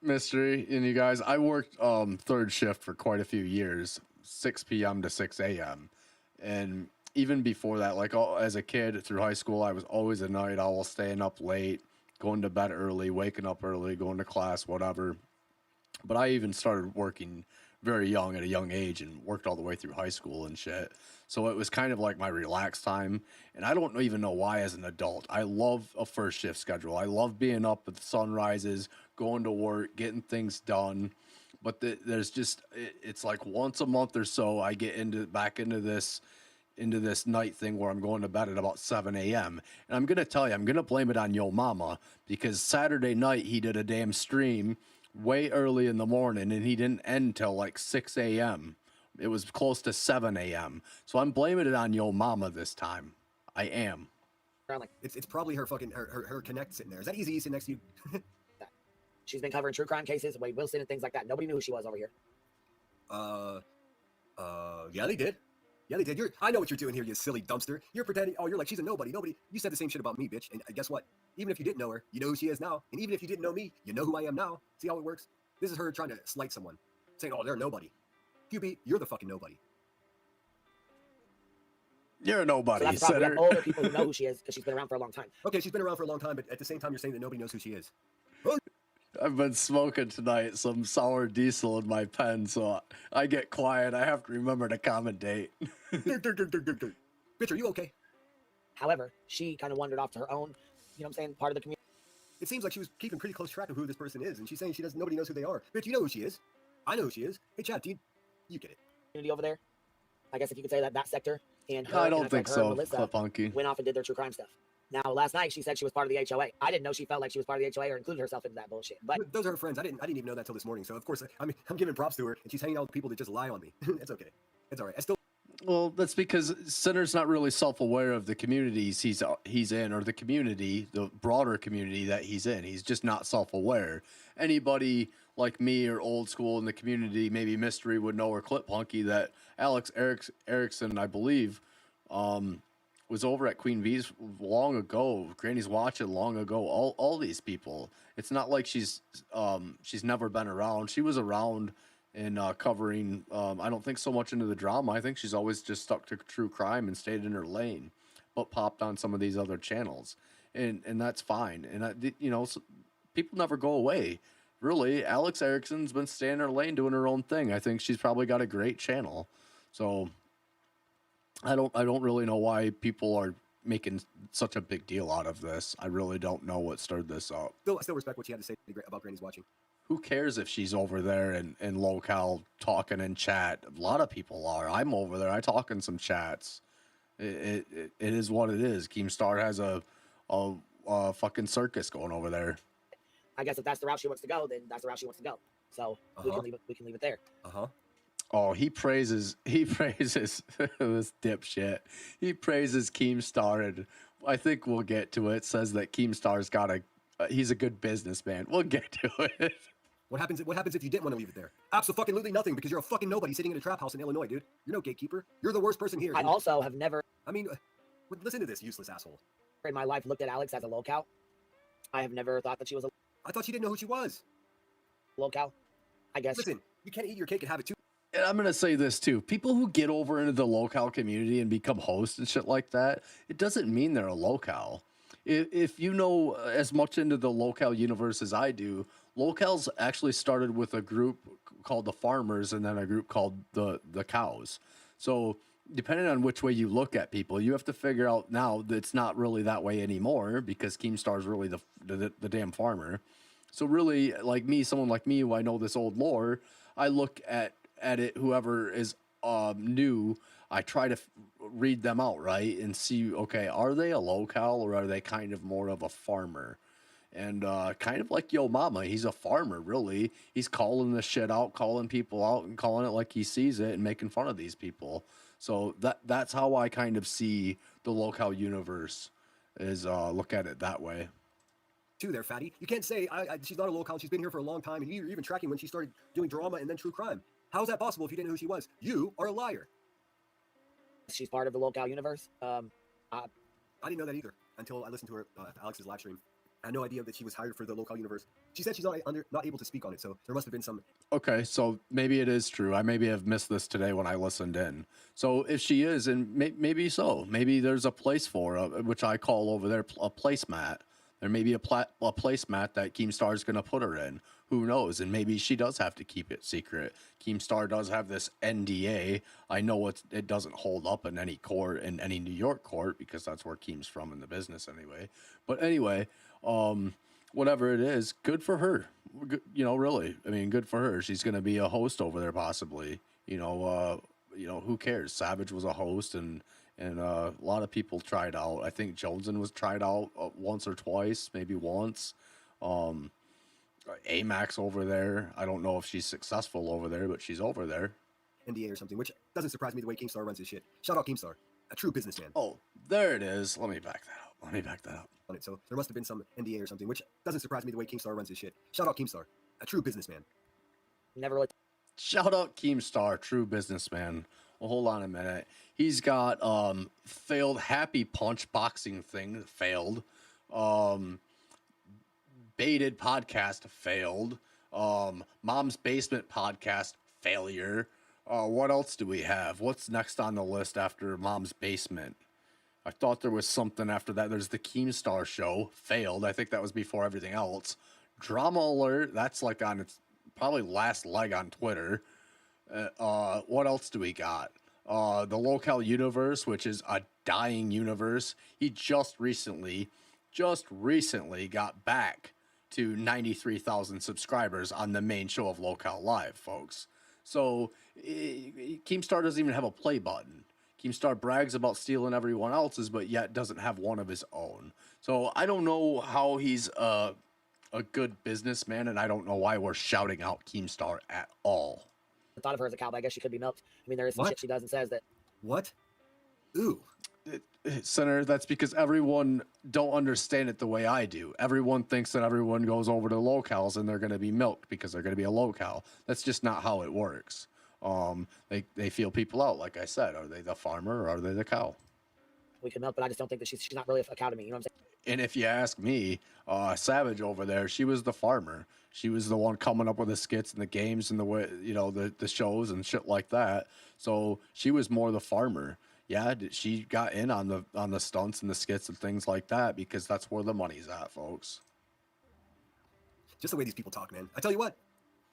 Mystery, and you guys, I worked third shift for quite a few years, 6 p.m. to 6 a.m. And even before that, like as a kid through high school, I was always a night owl, staying up late, going to bed early, waking up early, going to class, whatever. But I even started working very young at a young age and worked all the way through high school and shit. So it was kind of like my relaxed time. And I don't even know why as an adult. I love a first shift schedule. I love being up at the sunrises, going to work, getting things done. But there's just, it's like once a month or so, I get back into this night thing where I'm going to bed at about 7 a.m. And I'm going to tell you, I'm going to blame it on Yo Mama, because Saturday night he did a damn stream way early in the morning and he didn't end till like 6 a.m. It was close to 7 a.m. So I'm blaming it on Yo Mama this time. I am. It's probably her fucking, her Connect sitting there. Is that Easy sitting next to you? She's been covering true crime cases, Wade Wilson and things like that. Nobody knew who she was over here. Yeah, they did. Yeah, they did. I know what you're doing here, you silly dumpster. You're pretending, you're like, she's a nobody. You said the same shit about me, bitch. And guess what? Even if you didn't know her, you know who she is now. And even if you didn't know me, you know who I am now. See how it works? This is her trying to slight someone. Saying, they're nobody. QB, you're the fucking nobody. You're a nobody. So that's probably older people who know who she is because she's been around for a long time. Okay, she's been around for a long time, but at the same time, you're saying that nobody knows who she is. I've been smoking tonight some sour diesel in my pen, so I get quiet. I have to remember to commentate. Bitch, are you okay? However, she kind of wandered off to her own, you know what I'm saying, part of the community. It seems like she was keeping pretty close track of who this person is, and she's saying nobody knows who they are. Bitch, you know who she is. I know who she is. Hey, Chad, you get it. Community over there. I guess if you could say that sector and her, I don't think so. Melissa Clip Hunky went off and did their true crime stuff. Now, last night she said she was part of the HOA. I didn't know she felt like she was part of the HOA or included herself into that bullshit. But those are her friends. I didn't even know that till this morning. So of course, I'm giving props to her, and she's hanging out with people that just lie on me. It's okay. It's all right. Well, that's because Sinner's not really self-aware of the communities he's in, or the community, the broader community that he's in. He's just not self-aware. Anybody like me or old school in the community, maybe Mystery would know, or Clip Hunky, that Alex Erickson, I believe, was over at Queen Bee's long ago. Granny's watching long ago. All these people. It's not like she's never been around. She was around and covering. I don't think so much into the drama. I think she's always just stuck to true crime and stayed in her lane, but popped on some of these other channels, and that's fine. And people never go away. Really, Alex Erickson's been staying in her lane, doing her own thing. I think she's probably got a great channel. So I don't really know why people are making such a big deal out of this. I really don't know what stirred this up. Still respect what she had to say about Granny's watching. Who cares if she's over there in locale talking in chat? A lot of people are. I'm over there. I talk in some chats. It is what it is. Keemstar has a fucking circus going over there. I guess if that's the route she wants to go, then that's the route she wants to go. So we can leave it. We can leave it there. Oh, he praises this dipshit. He praises Keemstar, and I think we'll get to it. Says that Keemstar's got he's a good businessman. We'll get to it. What happens if you didn't want to leave it there? Absolutely nothing, because you're a fucking nobody sitting in a trap house in Illinois, dude. You're no gatekeeper. You're the worst person here. I also have never. I mean, listen to this useless asshole. In my life, looked at Alex as a locale. I have never thought that she was a. I thought she didn't know who she was. Locale, I guess. Listen, you can't eat your cake and have it too. And I'm gonna say this too: people who get over into the locale community and become hosts and shit like that, it doesn't mean they're a locale. If you know as much into the locale universe as I do, locales actually started with a group called the Farmers and then a group called the Cows. So depending on which way you look at people, you have to figure out now that it's not really that way anymore, because Keemstar is really the damn farmer. So really, like me, someone like me who I know this old lore, I look at it, whoever is new, I try to read them out, right? And see, okay, are they a locale or are they kind of more of a farmer? And kind of like Yo Mama, he's a farmer, really. He's calling the shit out, calling people out, and calling it like he sees it and making fun of these people. So that's how I kind of see the locale universe, is look at it that way. Too there, fatty. You can't say she's not a locale. She's been here for a long time, and you're even tracking when she started doing drama and then true crime. How is that possible if you didn't know who she was? You are a liar. She's part of the locale universe. I didn't know that either until I listened to her Alex's live stream. I had no idea that she was hired for the locale universe. She said she's not able to speak on it, so there must have been some. Okay, so maybe it is true. I maybe have missed this today when I listened in. So if she is, and maybe so, maybe there's a place for her, which I call over there a placemat. There may be a placemat that Keemstar is going to put her in. Who knows? And maybe she does have to keep it secret. Keemstar does have this NDA. I know it doesn't hold up in any court, in any New York court, because that's where Keem's from in the business anyway. But anyway, whatever it is, good for her. You know, really. I mean, good for her. She's going to be a host over there possibly. You know, who cares? Savage was a host, and a lot of people tried out. I think Jonesen was tried out once or twice, maybe once. Amax over there. I don't know if she's successful over there, but she's over there. NDA or something, which doesn't surprise me the way Keemstar runs his shit. Shout out Keemstar, a true businessman. Oh, there it is. Let me back that up. On it, so there must have been some NDA or something, which doesn't surprise me the way Keemstar runs his shit. Shout out Keemstar, a true businessman. Never really. Shout out Keemstar, true businessman. Well, hold on a minute. He's got failed Happy Punch boxing thing, failed. Baited podcast, failed. Mom's Basement podcast, failure. What else do we have? What's next on the list after Mom's Basement? I thought there was something after that. There's the Keemstar show, failed. I think that was before everything else. Drama Alert, that's like on its probably last leg on Twitter. What else do we got? The Locale Universe, which is a dying universe. He just recently got back to 93,000 subscribers on the main show of Locale Live, folks. So Keemstar doesn't even have a play button. Keemstar brags about stealing everyone else's, but yet doesn't have one of his own. So I don't know how he's a good businessman, and I don't know why we're shouting out Keemstar at all. I thought of her as a cow, but I guess she could be milked. I mean, there is some shit she does and says that. What? Ooh. Senator, that's because everyone don't understand it the way I do. Everyone thinks that everyone goes over to locales and they're going to be milked because they're going to be a locale. That's just not how it works. They feel people out, like I said. Are they the farmer or are they the cow? We could milk, but I just don't think that she's not really a cow to me. You know what I'm saying? And if you ask me, Savage over there, she was the farmer. She was the one coming up with the skits and the games and the way, you know, the shows and shit like that. So she was more the farmer. Yeah, she got in on the stunts and the skits and things like that because that's where the money's at, folks. Just the way these people talk, man. I tell you what,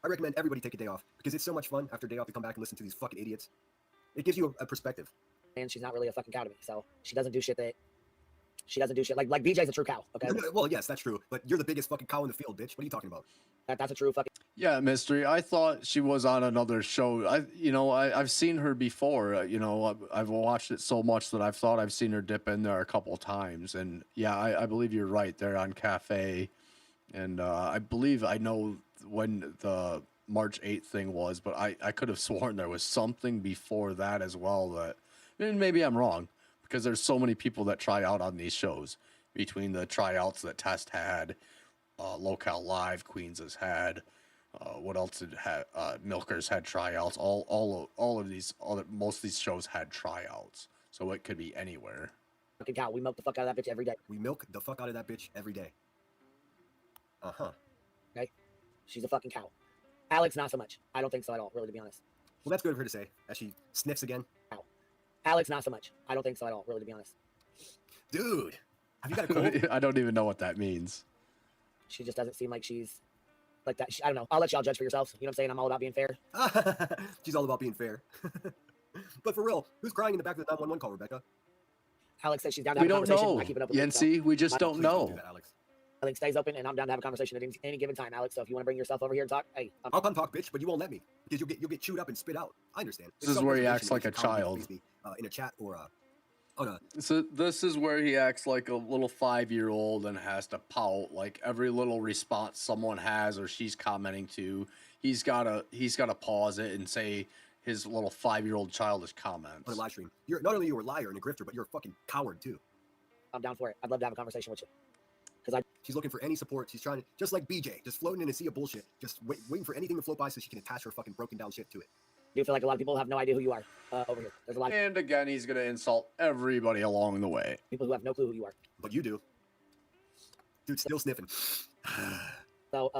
I recommend everybody take a day off because it's so much fun after a day off to come back and listen to these fucking idiots. It gives you a perspective. And she's not really a fucking cow to me, so she doesn't do shit that She doesn't do shit. Like BJ's a true cow. Okay. Well, yes, that's true. But you're the biggest fucking cow in the field, bitch. What are you talking about? That's a true fucking. Yeah, Mystery. I thought she was on another show. I've seen her before. I've watched it so much that I've thought I've seen her dip in there a couple times. And yeah, I believe you're right. They're on Cafe, and I believe I know when the March 8th thing was, but I could have sworn there was something before that as well. That, and maybe I'm wrong, because there's so many people that try out on these shows. Between the tryouts that Test had, Locale Live, Queens has had. What else did Milkers had tryouts? All of these, most of these shows had tryouts, so it could be anywhere. Fucking cow. We milk the fuck out of that bitch every day. We milk the fuck out of that bitch every day. Okay, she's a fucking cow. Alex, not so much. I don't think so at all, really, to be honest. Well, that's good of her to say. As she sniffs again. Cow. Alex, not so much. I don't think so at all, really, to be honest. Dude, have you got a cold? I don't even know what that means. She just doesn't seem like she's like that. I don't know. I'll let y'all judge for yourselves. You know what I'm saying? I'm all about being fair. She's all about being fair. But for real, who's crying in the back of the 911 call, Rebecca? Alex said she's down to We have a don't conversation. know, I keep it up with Yinzzy. We just don't know. Do that, Alex. I think stays open, and I'm down to have a conversation at any given time, Alex. So if you want to bring yourself over here and talk, hey, I'll come talk, bitch, but you won't let me because you'll get chewed up and spit out. I understand. This is where he acts like a child. In a chat or So this is where he acts like a little 5-year-old and has to pout. Like every little response someone has or she's commenting to, he's gotta pause it and say his little 5-year-old childish comments. on a live stream. You're not only you're a liar and a grifter, but you're a fucking coward too. I'm down for it. I'd love to have a conversation with you. She's looking for any support. She's trying to, just like BJ, just floating in a sea of bullshit, just waiting for anything to float by so she can attach her fucking broken down shit to it. Do you feel like a lot of people have no idea who you are over here? There's a lot of And again, he's gonna insult everybody along the way. people who have no clue who you are. But you do. Dude, still sniffing. So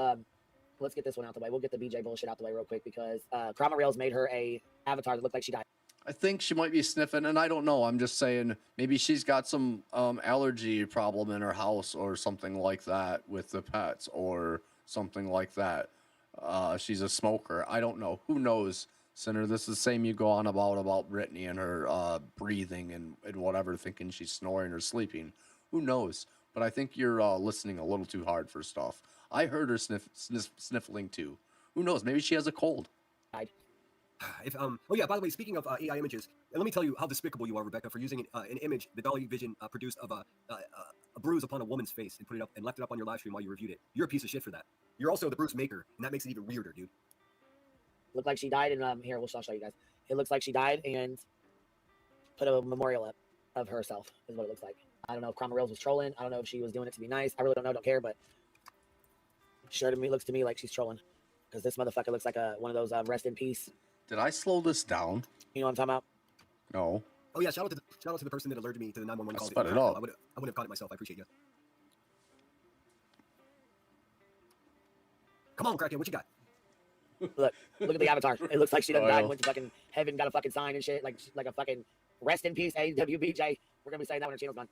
let's get this one out the way. We'll get the BJ bullshit out the way real quick because Krama Rails made her a avatar that looked like she died. I think she might be sniffing, and I don't know. I'm just saying maybe she's got some allergy problem in her house or something like that with the pets or something like that. She's a smoker. I don't know. Who knows, Sinner? This is the same you go on about Brittany and her breathing and whatever, thinking she's snoring or sleeping. Who knows? But I think you're listening a little too hard for stuff. I heard her sniffling too. Who knows? Maybe she has a cold. Oh yeah, by the way, speaking of AI images, let me tell you how despicable you are, Rebecca, for using an image the Dolly Vision produced of a bruise upon a woman's face and put it up and left it up on your live stream while you reviewed it. You're a piece of shit for that. You're also the bruise maker, and that makes it even weirder, dude. Looked like she died, and here I'll show you guys. It looks like she died and put a memorial up of herself. Is what it looks like. I don't know if Krama Rails was trolling. I don't know if she was doing it to be nice. I really don't know. Don't care, but sure to me looks to me like she's trolling because this motherfucker looks like one of those rest in peace. Did I slow this down? You know what I'm talking about? No. Oh yeah, shout out to the person that alerted me to the 911 call. Sped it up. I wouldn't have caught it myself. I appreciate you. Come on, Kraken, what you got? Look at the avatar. It looks like she done died and went to fucking heaven, got a fucking sign and shit, like a fucking rest in peace, AWBJ. We're gonna be saying that when her channel's gone.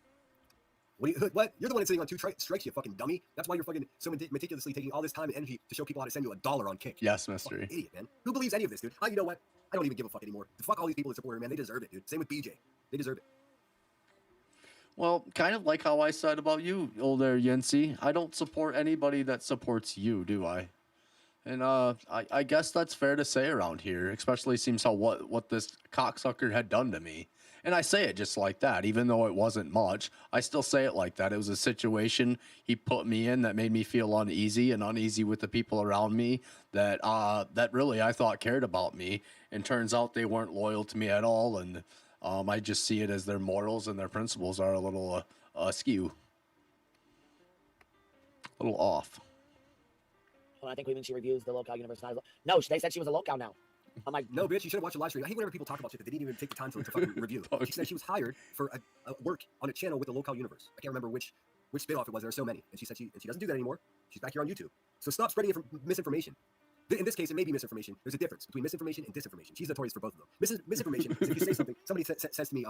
What? You're the one that's sitting on 2 strikes, you fucking dummy. That's why you're fucking so meticulously taking all this time and energy to show people how to send you $1 on Kick. Yes, Mystery. Fucking idiot, man. Who believes any of this, dude? You know what? I don't even give a fuck anymore. Fuck all these people that support her, man. They deserve it, dude. Same with BJ. They deserve it. Well, kind of like how I said about you, old there, Yinzzy. I don't support anybody that supports you, do I? And I guess that's fair to say around here, especially seems how what this cocksucker had done to me. And I say it just like that, even though it wasn't much. I still say it like that. It was a situation he put me in that made me feel uneasy and uneasy with the people around me that that really I thought cared about me. And turns out they weren't loyal to me at all. And I just see it as their morals and their principles are a little askew, a little off. Well, I think when she reviews the local universe, no, they said she was a local now. I'm like, no, bitch, you should have watched the live stream. I hate whenever people talk about shit that they didn't even take the time to fucking review. She said she was hired for a work on a channel with the local universe. I can't remember which spinoff it was. There are so many, and she said she doesn't do that anymore. She's back here on YouTube. So stop spreading misinformation. In this case, it may be misinformation. There's a difference between misinformation and disinformation. She's notorious for both of them. Misinformation is if you say something, somebody says to me,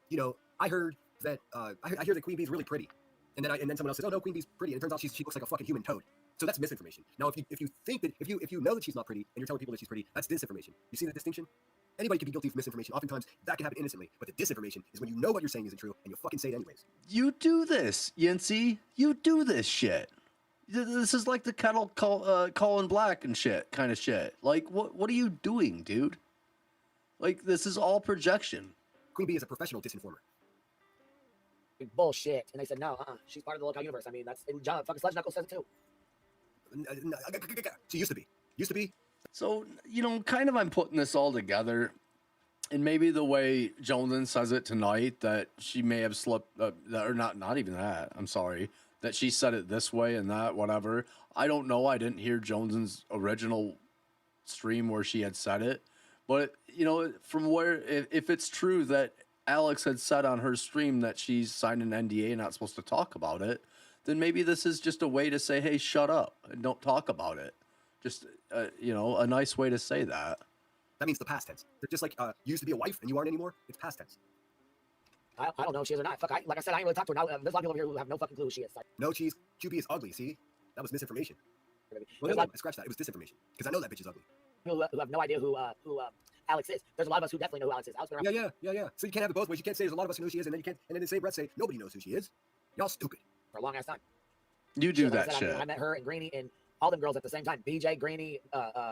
you know, I heard that I hear that Queen Bee is really pretty, and then someone else says, oh no, Queen Bee's pretty, and it turns out she looks like a fucking human toad. So that's misinformation. Now, if you think that if you know that she's not pretty and you're telling people that she's pretty, that's disinformation. You see the distinction? Anybody can be guilty of misinformation. Oftentimes, that can happen innocently. But the disinformation is when you know what you're saying isn't true and you fucking say it anyways. You do this, Yinzzy. You do this shit. This is like the kettle calling black and shit kind of shit. Like, what are you doing, dude? Like, this is all projection. Queen Bee is a professional disinformer. Bullshit. And they said, no, she's part of the local universe. I mean, that's John fucking Sledge Knuckles says it too. She used to be. Used to be. So, kind of I'm putting this all together. And maybe the way Jonesen says it tonight, that she may have slipped, or not even that, I'm sorry, that she said it this way and that, whatever. I don't know. I didn't hear Jonesen's original stream where she had said it. But, from where, if it's true that Alex had said on her stream that she's signed an NDA and not supposed to talk about it, then maybe this is just a way to say, hey, shut up and don't talk about it. Just, a nice way to say that. That means the past tense. They're just like, you used to be a wife and you aren't anymore. It's past tense. I don't know if she is or not. Fuck, like I said, I ain't really talked to her. Now, there's a lot of people over here who have no fucking clue who she is. No, QB is ugly, see? That was misinformation. Well, I scratched that. It was disinformation. Because I know that bitch is ugly. Who have no idea who Alex is. There's a lot of us who definitely know who Alex is. Yeah. So you can't have it both ways. You can't say there's a lot of us who know who she is, and then you can't, and then in the same breath say nobody knows who she is. Y'all stupid. For a long ass time. You do that shit. I met her and Greenie and all them girls at the same time. BJ, Greenie,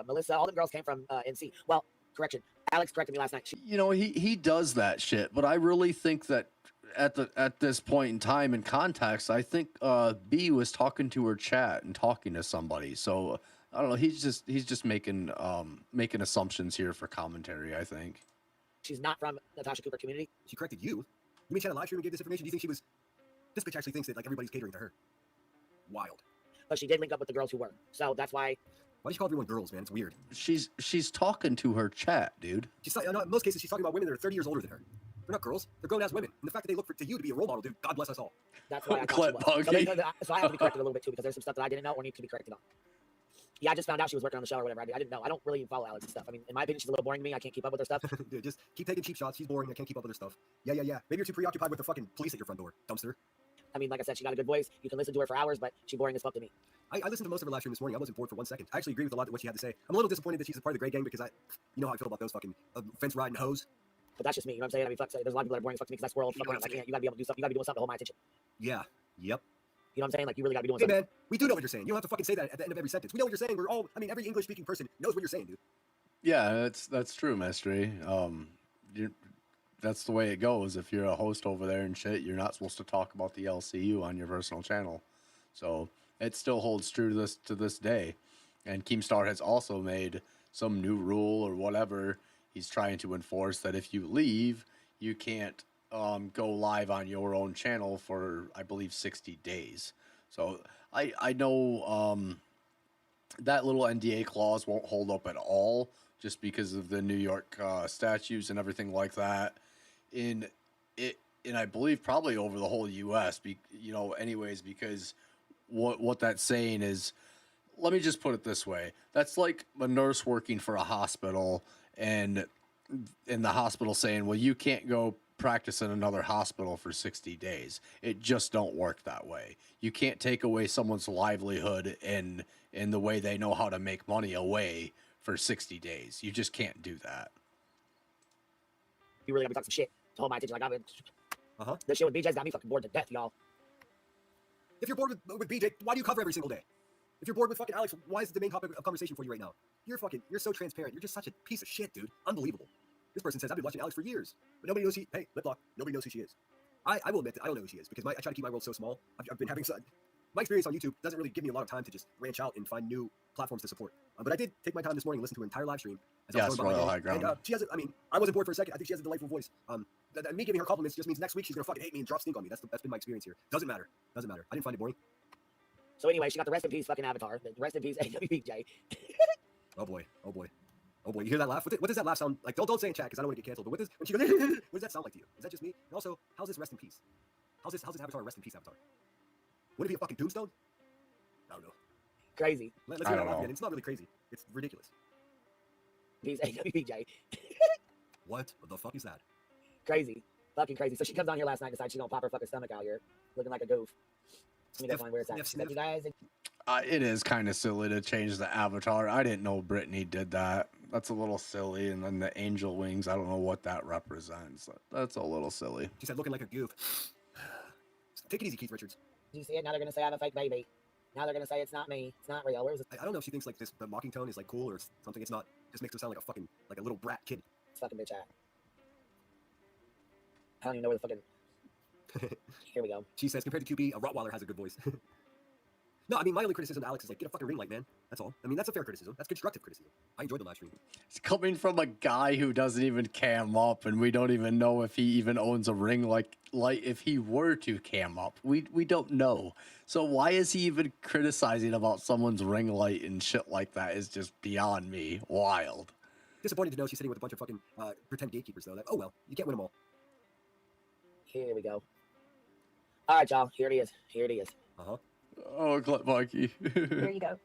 Melissa, all them girls came from NC. Well, correction. Alex corrected me last night. He does that shit, but I really think that at this point in time and context, I think B was talking to her chat and talking to somebody. So I don't know. He's just making assumptions here for commentary, I think. She's not from Natasha Cooper community. She corrected you. You mean she had a live stream and gave this information? Do you think she was? This bitch actually thinks that like everybody's catering to her. Wild. But she did link up with the girls who were. So that's why. Why do you call everyone girls, man? It's weird. She's talking to her chat, dude. In most cases, she's talking about women that are 30 years older than her. They're not girls. They're grown-ass women. And the fact that they look to you to be a role model, dude, God bless us all. That's why I thought she was. So I have to be corrected a little bit, too, because there's some stuff that I didn't know or need to be corrected on. Yeah, I just found out she was working on the show or whatever. I didn't know. I don't really follow Alex's stuff. I mean, in my opinion, she's a little boring to me. I can't keep up with her stuff. Dude, just keep taking cheap shots. She's boring. I can't keep up with her stuff. Yeah. Maybe you're too preoccupied with the fucking police at your front door, dumpster. I mean, like I said, she got a good voice. You can listen to her for hours, but she's boring as fuck to me. I listened to most of her live stream this morning. I wasn't bored for 1 second. I actually agree with a lot of what she had to say. I'm a little disappointed that she's a part of the Grey Gang because you know how I feel about those fucking fence riding hoes. But that's just me. You know what I'm saying? I mean, fuck, there's a lot of people that are boring as fuck to me because that's world. Fuck around. I can't. You gotta be able to do something. You gotta be doing something to hold my attention. Yeah. Yep. You know what I'm saying? Like, you really gotta be doing something. something. Man, we do know what you're saying. You don't have to fucking say that at the end of every sentence. We know what you're saying. Every English-speaking person knows what you're saying, dude. Yeah, that's true, Mystery. That's the way it goes. If you're a host over there and shit, you're not supposed to talk about the LCU on your personal channel. So it still holds true to this day. And Keemstar has also made some new rule or whatever he's trying to enforce that if you leave, you can't go live on your own channel for, I believe, 60 days. So I know that little NDA clause won't hold up at all just because of the New York statutes and everything like that. And I believe probably over the whole U.S. Anyways, because what that's saying is, let me just put it this way: that's like a nurse working for a hospital, and in the hospital saying, "Well, you can't go practice in another hospital for 60 days." It just don't work that way. You can't take away someone's livelihood and in the way they know how to make money away for 60 days. You just can't do that. You really gotta be talking some shit to hold my attention. Like, I've been. This shit with BJ's got me fucking bored to death, y'all. If you're bored with BJ, why do you cover every single day? If you're bored with fucking Alex, why is it the main topic of conversation for you right now? You're so transparent. You're just such a piece of shit, dude. Unbelievable. This person says, I've been watching Alex for years, but nobody knows hey, lip lock, nobody knows who she is. I will admit that I don't know who she is because I try to keep my world so small. I've been having my experience on YouTube doesn't really give me a lot of time to just branch out and find new platforms to support. But I did take my time this morning and listen to her entire live stream. Yes, Royal High Ground. And she has, I wasn't bored for a second. I think she has a delightful voice. Me giving her compliments just means next week she's gonna fucking hate me and drop stink on me. That's been my experience here. Doesn't matter. I didn't find it boring. So anyway, she got the rest in peace fucking avatar. The rest in peace AWBJ. Oh boy. You hear that laugh? What does that laugh sound like? Don't say in chat because I don't want to get canceled. But when she goes, what does that sound like to you? Is that just me? And also, how's this rest in peace? How's this avatar a rest in peace avatar? Would it be a fucking tombstone? I don't know. Crazy. Let's hear that laugh again. It's not really crazy. It's ridiculous. Peace AWBJ. What the fuck is that? Crazy. Fucking crazy. So she comes on here last night and decides she's gonna pop her fucking stomach out here, looking like a goof. Let me go find where it's at. You guys. It is kind of silly to change the avatar. I didn't know Brittany did that. That's a little silly. And then the angel wings, I don't know what that represents. That's a little silly. She said, looking like a goof. Take it easy, Keith Richards. Did you see it? Now they're gonna say I have a fake baby. Now they're gonna say it's not me. It's not real. Where's it? I don't know if she thinks like this, the mocking tone is like cool or something. It's not. Just makes her sound like a fucking, like a little brat kid. It's fucking bitch at. I don't even know where the fucking. Here we go. She says, compared to QB, a Rottweiler has a good voice. No, I mean, my only criticism to Alex is like, get a fucking ring light, man. That's all. I mean, that's a fair criticism. That's constructive criticism. I enjoyed the live stream. It's coming from a guy who doesn't even cam up, and we don't even know if he even owns a ring light. If he were to cam up, we don't know. So why is he even criticizing about someone's ring light and shit like that? Is just beyond me. Wild. Disappointed to know she's sitting with a bunch of fucking pretend gatekeepers, though. Like, oh well, you can't win them all. Here we go. All right, y'all. Here it is. Here it is. Uh-huh. Oh, Clip Monkey. There you go.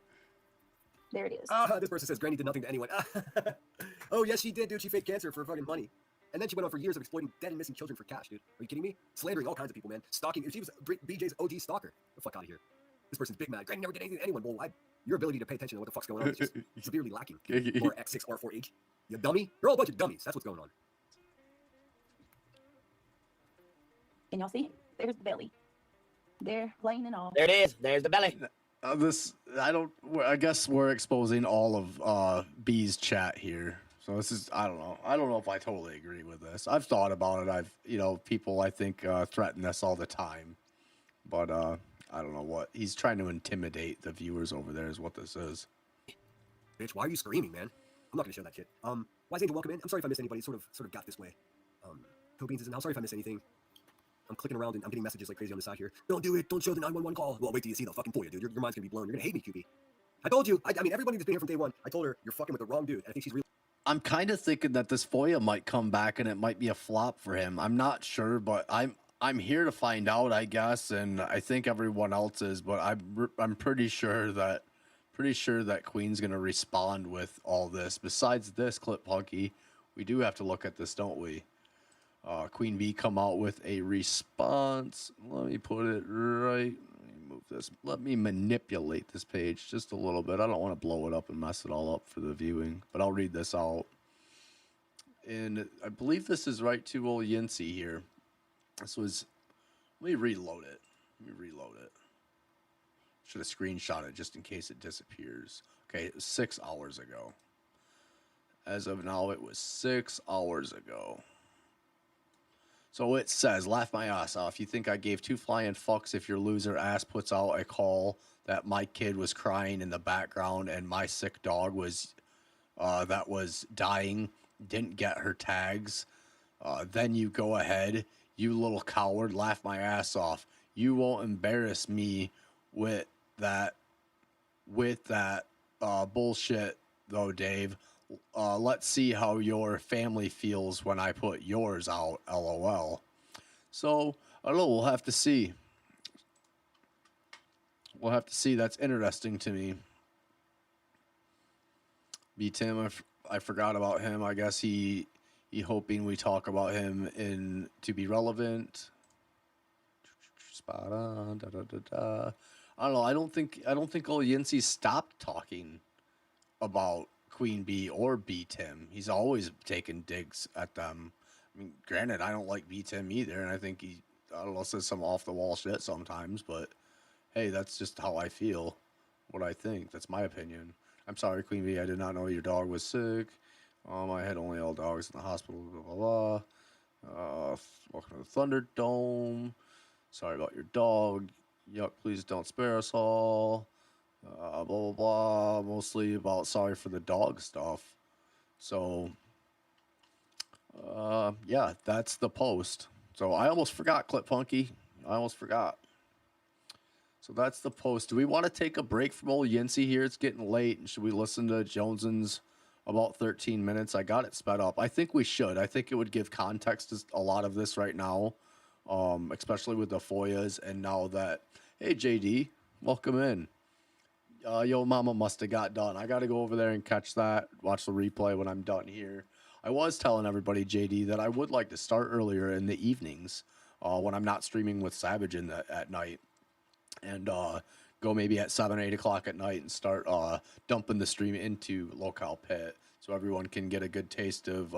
There it is. This person says Granny did nothing to anyone. Oh, yes, she did, dude. She faked cancer for fucking money. And then she went on for years of exploiting dead and missing children for cash, dude. Are you kidding me? Slandering all kinds of people, man. Stalking. She was BJ's OG stalker. Get the fuck out of here. This person's big mad. Granny never did anything to anyone. Well, your ability to pay attention to what the fuck's going on is just severely lacking. Or X6 R4H. You dummy. You're all a bunch of dummies. That's what's going on. Can y'all see? There's the belly. They're plain and all. There it is. There's the belly. I guess we're exposing all of Bee's chat here. So this is, I don't know if I totally agree with this. I've thought about it. People I think threaten this all the time. But I don't know what. He's trying to intimidate the viewers over there is what this is. Bitch, why are you screaming, man? I'm not gonna show that shit. Why is Angel welcome in? I'm sorry if I missed anybody. Sort of got this way. Tobeans isn't. I'm sorry if I missed anything. I'm clicking around and I'm getting messages like crazy on the side here. Don't do it. Don't show the 911 call. Well, wait till you see the fucking FOIA, dude. Your mind's gonna be blown. You're gonna hate me, QB. I told you. I mean, everybody that's been here from day one, I told her, you're fucking with the wrong dude. I think she's really. I'm kind of thinking that this FOIA might come back and it might be a flop for him. I'm not sure, but I'm here to find out, I guess, and I think everyone else is. But I'm pretty sure that Queen's gonna respond with all this. Besides this, Clip Punky, we do have to look at this, don't we? Queen Bee come out with a response. Let me put it right. Let me move this. Let me manipulate this page just a little bit. I don't want to blow it up and mess it all up for the viewing, but I'll read this out. And I believe this is right to old Yinzzy here. This was. Let me reload it. Should have screenshot it just in case it disappears. Okay, it was 6 hours ago. As of now, it was 6 hours ago. So it says, laugh my ass off. You think I gave two flying fucks if your loser ass puts out a call that my kid was crying in the background and my sick dog was that was dying, didn't get her tags. Then you go ahead, you little coward, laugh my ass off. You won't embarrass me with that bullshit though, Dave. Let's see how your family feels when I put yours out, LOL. So, I don't know, we'll have to see. That's interesting to me. B. Tim, I forgot about him. I guess he hoping we talk about him in to be relevant. Spot on. Da, da, da, da. I don't know. I don't think old Yinzzy stopped talking about Queen Bee or B Tim. He's always taking digs at them. I mean, granted, I don't like B Tim either, and I think he, I don't know, says some off the wall shit sometimes, but hey, that's just how I feel. What I think. That's my opinion. I'm sorry, Queen Bee. I did not know your dog was sick. I had only all dogs in the hospital. Blah blah blah. Welcome to the Thunderdome. Sorry about your dog. Yuck! Please don't spare us all. Blah blah blah. Mostly about sorry for the dog stuff. So yeah, that's the post. So I almost forgot, Clip Punky. I almost forgot. So that's the post. Do we want to take a break from old Yinzzy here? It's getting late. And should we listen to Jonesen's about 13 minutes? I got it sped up. I think we should. I think it would give context to a lot of this right now, especially with the FOIAs. And now that, hey, JD, welcome in. Yo mama must have got done. I got to go over there and catch that, watch the replay when I'm done here. I was telling everybody, JD, that I would like to start earlier in the evenings when I'm not streaming with Savage at night. And go maybe at 7, 8 o'clock at night and start dumping the stream into Locale Pit. so everyone can get a good taste of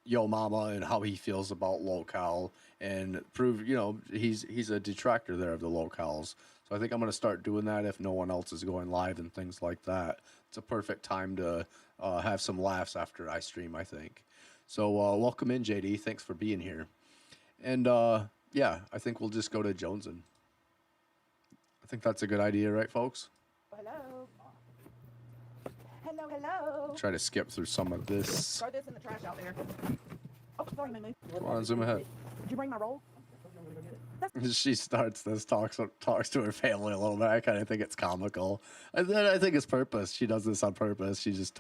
Yo Mama and how he feels about locale, and prove, you know, he's a detractor there of the locales. So I think I'm going to start doing that if no one else is going live and things like that. It's a perfect time to have some laughs after I stream, I think. So welcome in, JD. Thanks for being here. And yeah, I think we'll just go to Jonesen. I think that's a good idea, right, folks? Hello. Hello, hello. Try to skip through some of this. Throw this in the trash out there. Oh, sorry, Moo. Come on, zoom ahead. Did you bring my roll? She starts this, talks to her family a little bit. I kind of think it's comical. And then I think it's purpose. She does this on purpose. She just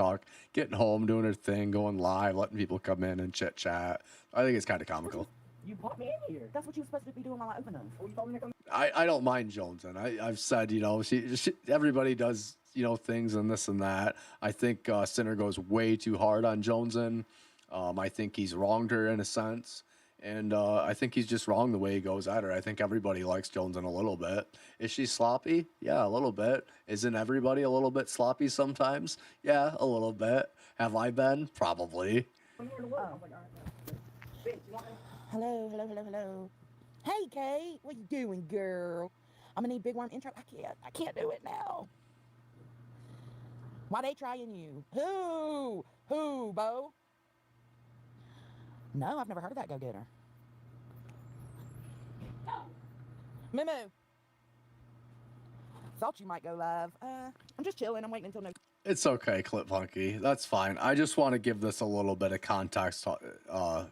getting home, doing her thing, going live, letting people come in and chit chat. I think it's kind of comical. You brought me in here. That's what you were supposed to be doing while I open them. Oh, you told me to come. I don't mind Jonesen. I've said, you know, she everybody does, you know, things and this and that. I think Sinner goes way too hard on Jonesen. I think he's wronged her in a sense. And I think he's just wrong the way he goes at her. I think everybody likes Jonesen a little bit. Is she sloppy? Yeah, a little bit. Isn't everybody a little bit sloppy sometimes? Yeah, a little bit. Have I been? Probably. Hello, hello, hello, hello. Hey, Kate, what you doing, girl? I'm gonna need big worm intro. I can't do it now. Why they trying you? Who, Bo? No, I've never heard of that go-getter. Moo. Thought you might go live. I'm just chilling. I'm waiting until no. It's okay, Clip Punky. That's fine. I just want to give this a little bit of context, a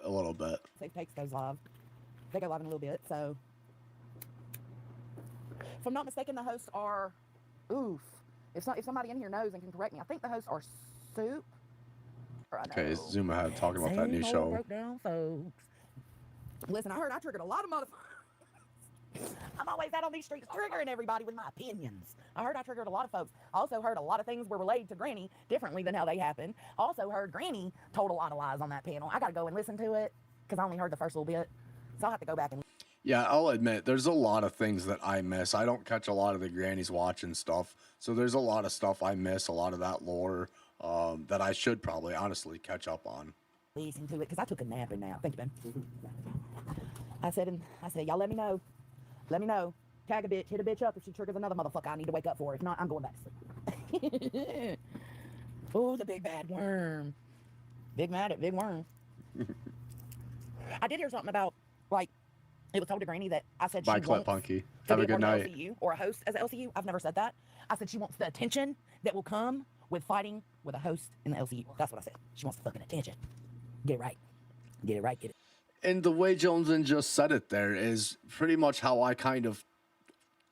little bit. Safe Takes goes live. They go live in a little bit, so. If I'm not mistaken, the hosts are, oof. If somebody in here knows and can correct me, I think the hosts are Soup. Okay, zoom ahead, talking about that new Same show. old broke down folks. Listen, I heard I triggered a lot of motherfuckers. I'm always out on these streets triggering everybody with my opinions. I heard I triggered a lot of folks. Also heard a lot of things were related to Granny differently than how they happened. Also heard Granny told a lot of lies on that panel. I gotta go and listen to it because I only heard the first little bit. So I'll have to go back and. Yeah, I'll admit, there's a lot of things that I miss. I don't catch a lot of the grannies watching stuff. So there's a lot of stuff I miss, a lot of that lore that I should probably honestly catch up on. Listen to it because I took a nap in now. Thank you, Ben. I said, y'all let me know. Let me know. Tag a bitch, hit a bitch up if she triggers another motherfucker I need to wake up for. If not, I'm going back to sleep. Oh, the big bad worm. Big worm. I did hear something about, like, it was told to Granny that I said she Bye, Clip wants Punky. to Have be a good on the night. LCU or a host as LCU. I've never said that. I said she wants the attention that will come with fighting with a host in the LCU. That's what I said. She wants the fucking attention. Get it right. Get it right. Get it. And the way Jonesen just said it there is pretty much how I kind of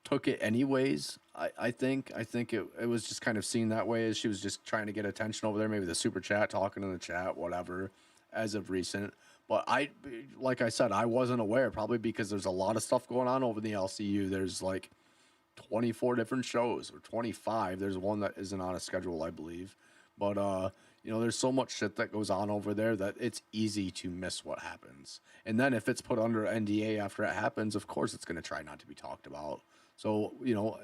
took it anyways. I think it was just kind of seen that way, as she was just trying to get attention over there, maybe the super chat, talking in the chat, whatever, as of recent. But like I said, I wasn't aware, probably because there's a lot of stuff going on over the LCU. There's like 24 different shows, or 25. There's one that isn't on a schedule, I believe. But you know, there's so much shit that goes on over there that it's easy to miss what happens. And then if it's put under NDA after it happens, of course it's going to try not to be talked about. So, you know,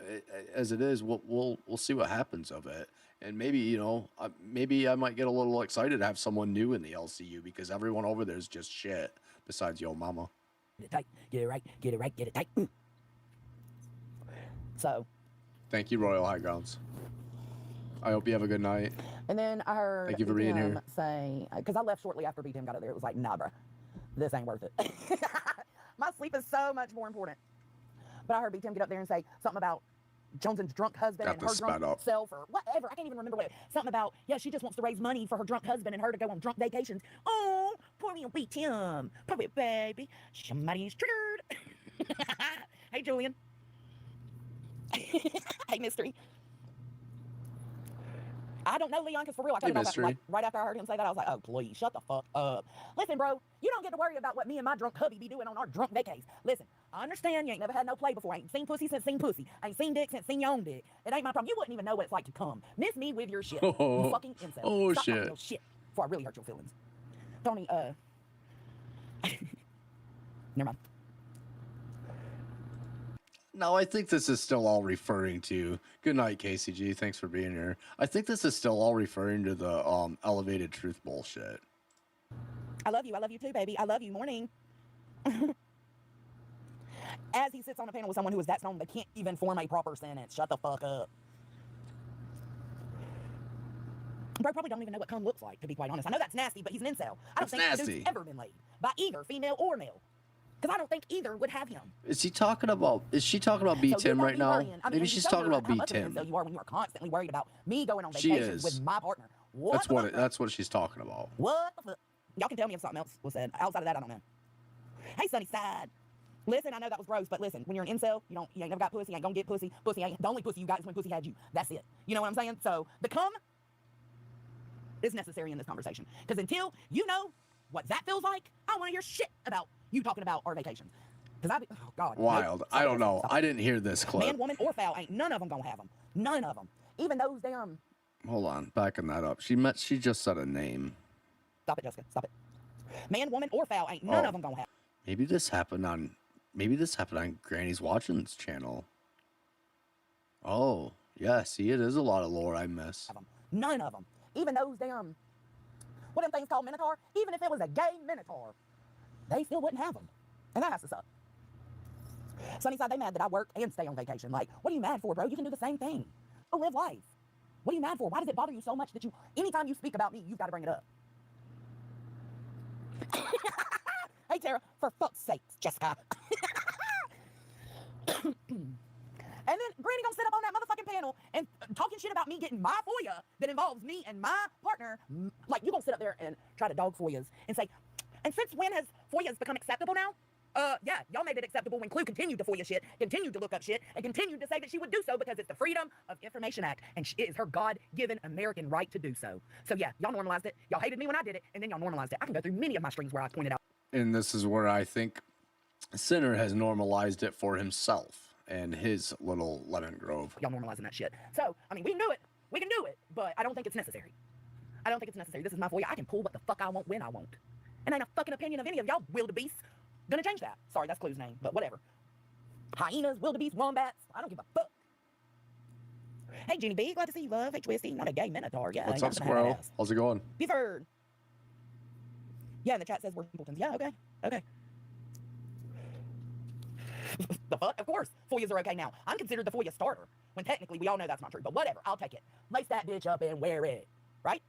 as it is, we'll see what happens of it. And maybe, you know, maybe I might get a little excited to have someone new in the LCU, because everyone over there is just shit besides Yo Mama. Get it tight. Get it right. Get it right. Get it tight. So. Thank you, Royal High Grounds. I hope you have a good night. And then I heard Thank you for being here. say, because I left shortly after BTM got up there, it was like, nah, bro, this ain't worth it. My sleep is so much more important. But I heard BTM get up there and say something about Jonesen's drunk husband and her drunk self, or whatever. I can't even remember what. Something about, yeah, she just wants to raise money for her drunk husband and her to go on drunk vacations. Oh, poor little BTM. Poor little baby. Somebody's triggered. Hey, Julian. Hey, Mystery. I don't know, Leon, because for real, I cut it off like, right after I heard him say that. I was like, oh, please, shut the fuck up. Listen, bro, you don't get to worry about what me and my drunk hubby be doing on our drunk vacays. Listen, I understand you ain't never had no play before. I ain't seen pussy since seen pussy. I ain't seen dick since seen your own dick. It ain't my problem. You wouldn't even know what it's like to come. Miss me with your shit. You fucking incel. Oh, Stop shit. talking your shit before I really hurt your feelings. Tony, never mind. No, I think this is still all referring to. Good night, KCG. Thanks for being here. I think this is still all referring to the elevated truth bullshit. I love you. I love you too, baby. I love you. Morning. As he sits on a panel with someone who is that stoned, they can't even form a proper sentence. Shut the fuck up. Bro probably don't even know what cum looks like, to be quite honest. I know that's nasty, but he's an incel. I don't think the dude's ever been laid by either female or male. Because I don't think either would have him. Is she talking about B Tim right now? Maybe she's talking about B Tim. You are when you are constantly worried about me going on vacations with my partner. That's what she's talking about. What the fuck? Y'all can tell me if something else was said. Outside of that, I don't know. Hey, Sunnyside. Listen, I know that was gross, but listen, when you're an incel, you ain't never got pussy, you ain't gonna get pussy. Pussy ain't the only pussy you got is when pussy had you. That's it. You know what I'm saying? So the cum is necessary in this conversation. Because until you know what that feels like, I want to hear shit about you talking about our vacations. Because oh God. Wild. No, I don't know. I didn't hear this clip. Man, woman, or foul, ain't none of them gonna have them. None of them. Even those damn. Hold on, backing that up. She just said a name. Stop it, Jessica. Stop it. Man, woman, or foul, ain't none of them gonna have. Maybe this happened on Granny's Watching's channel. Oh, yeah. See, it is a lot of lore I miss. None of them. Even those damn, what them things called Minotaur, even if it was a gay Minotaur, they still wouldn't have them. And that has to suck. Sunnyside, they mad that I work and stay on vacation. Like, what are you mad for, bro? You can do the same thing. Go live life. What are you mad for? Why does it bother you so much that anytime you speak about me, you've got to bring it up? Hey, Tara, for fuck's sakes, Jessica. And then Granny gonna sit up on that motherfucking panel and talking shit about me getting my FOIA that involves me and my partner. Like, you gonna sit up there and try to dog FOIAs and say, and since when has FOIAs become acceptable now? Yeah, y'all made it acceptable when Clue continued to FOIA shit, continued to look up shit, and continued to say that she would do so because it's the Freedom of Information Act, and it is her God-given American right to do so. So yeah, y'all normalized it. Y'all hated me when I did it, and then y'all normalized it. I can go through many of my streams where I pointed out. And this is where I think Sinner has normalized it for himself and his little lemon grove. Y'all normalizing that shit. So, I mean, we can do it. We can do it, but I don't think it's necessary. I don't think it's necessary. This is my FOIA. I can pull what the fuck I want when I want. And ain't a fucking opinion of any of y'all wildebeests gonna change that. Sorry, that's Clue's name, but whatever. Hyenas, wildebeest, wombats. I don't give a fuck. Hey, Jeannie B, glad to see you, love. Hey, Twisty, not a gay Minotaur. Yeah. What's up, Squirrel? How's it going? Buford. Yeah, and the chat says we're simpletons. Yeah, okay. Okay. The fuck? Of course, FOIAs are okay now. I'm considered the FOIA starter, when technically we all know that's not true, but whatever, I'll take it. Lace that bitch up and wear it, right?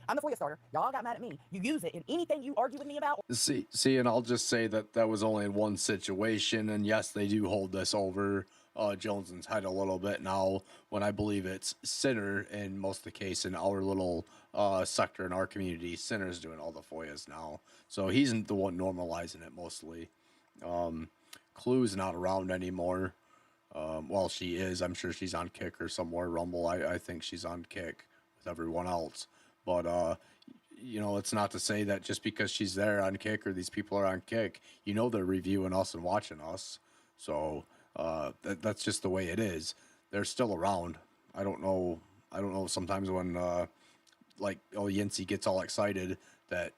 I'm the FOIA starter. Y'all got mad at me. You use it in anything you argue with me about. See, and I'll just say that was only in one situation, and yes, they do hold this over Jonesen's head a little bit now, when I believe it's Sinner in most of the case in our little sector in our community. Sinner's doing all the FOIAs now, so he's the one normalizing it mostly. Clue's not around anymore. Well, she is. I'm sure she's on Kick or somewhere. Rumble. I think she's on Kick with everyone else. But you know, it's not to say that just because she's there on Kick or these people are on Kick, you know, they're reviewing us and watching us. So that's just the way it is. They're still around. I don't know. Sometimes when like Yinzzy gets all excited that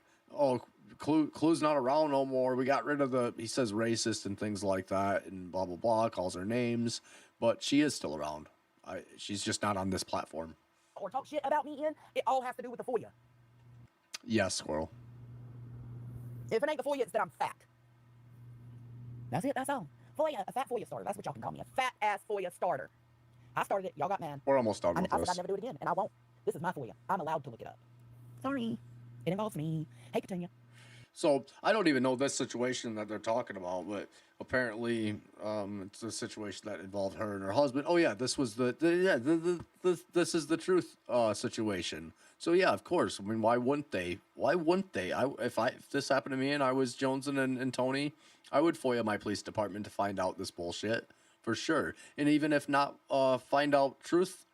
Clue's not around no more. We got rid of he says racist and things like that and blah, blah, blah, calls her names, but she is still around. She's just not on this platform. Or talk shit about me in, it all has to do with the FOIA. Yes, Squirrel. If it ain't the FOIA, it's that I'm fat. That's it, that's all. FOIA, a fat FOIA starter. That's what y'all can call me, a fat ass FOIA starter. I started it, y'all got mad. We're almost done with I said this. I'd never do it again, and I won't. This is my FOIA. I'm allowed to look it up. Sorry, it involves me. Hey, Petunia. So I don't even know this situation that they're talking about, but apparently it's a situation that involved her and her husband. Oh yeah, this was this is the truth situation. So yeah, of course. I mean, why wouldn't they? Why wouldn't they? If this happened to me and I was Jonesen and Tony, I would FOIA my police department to find out this bullshit for sure. And even if not, find out truth.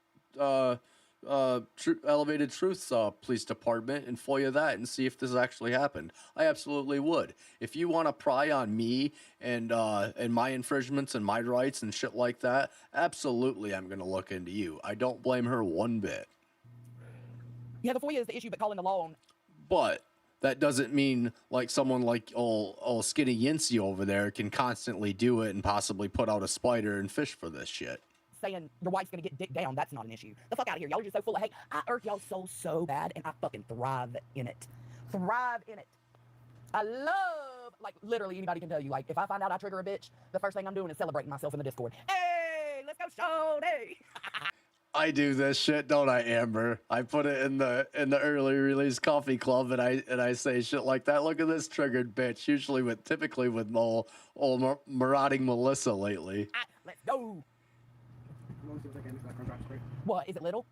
Elevated Truth's police department and FOIA that and see if this actually happened. I absolutely would. If you want to pry on me and my infringements and my rights and shit like that, absolutely I'm going to look into you. I don't blame her one bit. Yeah, the FOIA is the issue, but calling the law on. But That doesn't mean like someone like skinny Yinzzy over there can constantly do it and possibly put out a spider and fish for this shit. Saying your wife's gonna get dick down, that's not an issue. The fuck out of here. Y'all are just so full of hate. I irk y'all so bad, and I fucking thrive in it. Thrive in it. I love, like, literally anybody can tell you, like, if I find out I trigger a bitch, the first thing I'm doing is celebrating myself in the Discord. Hey, let's go, Shorty. I do this shit, don't I, Amber? I put it in the early release coffee club, and I say shit like that. Look at this triggered bitch. Typically with old Marauding Melissa lately. Let's go. What, is it little?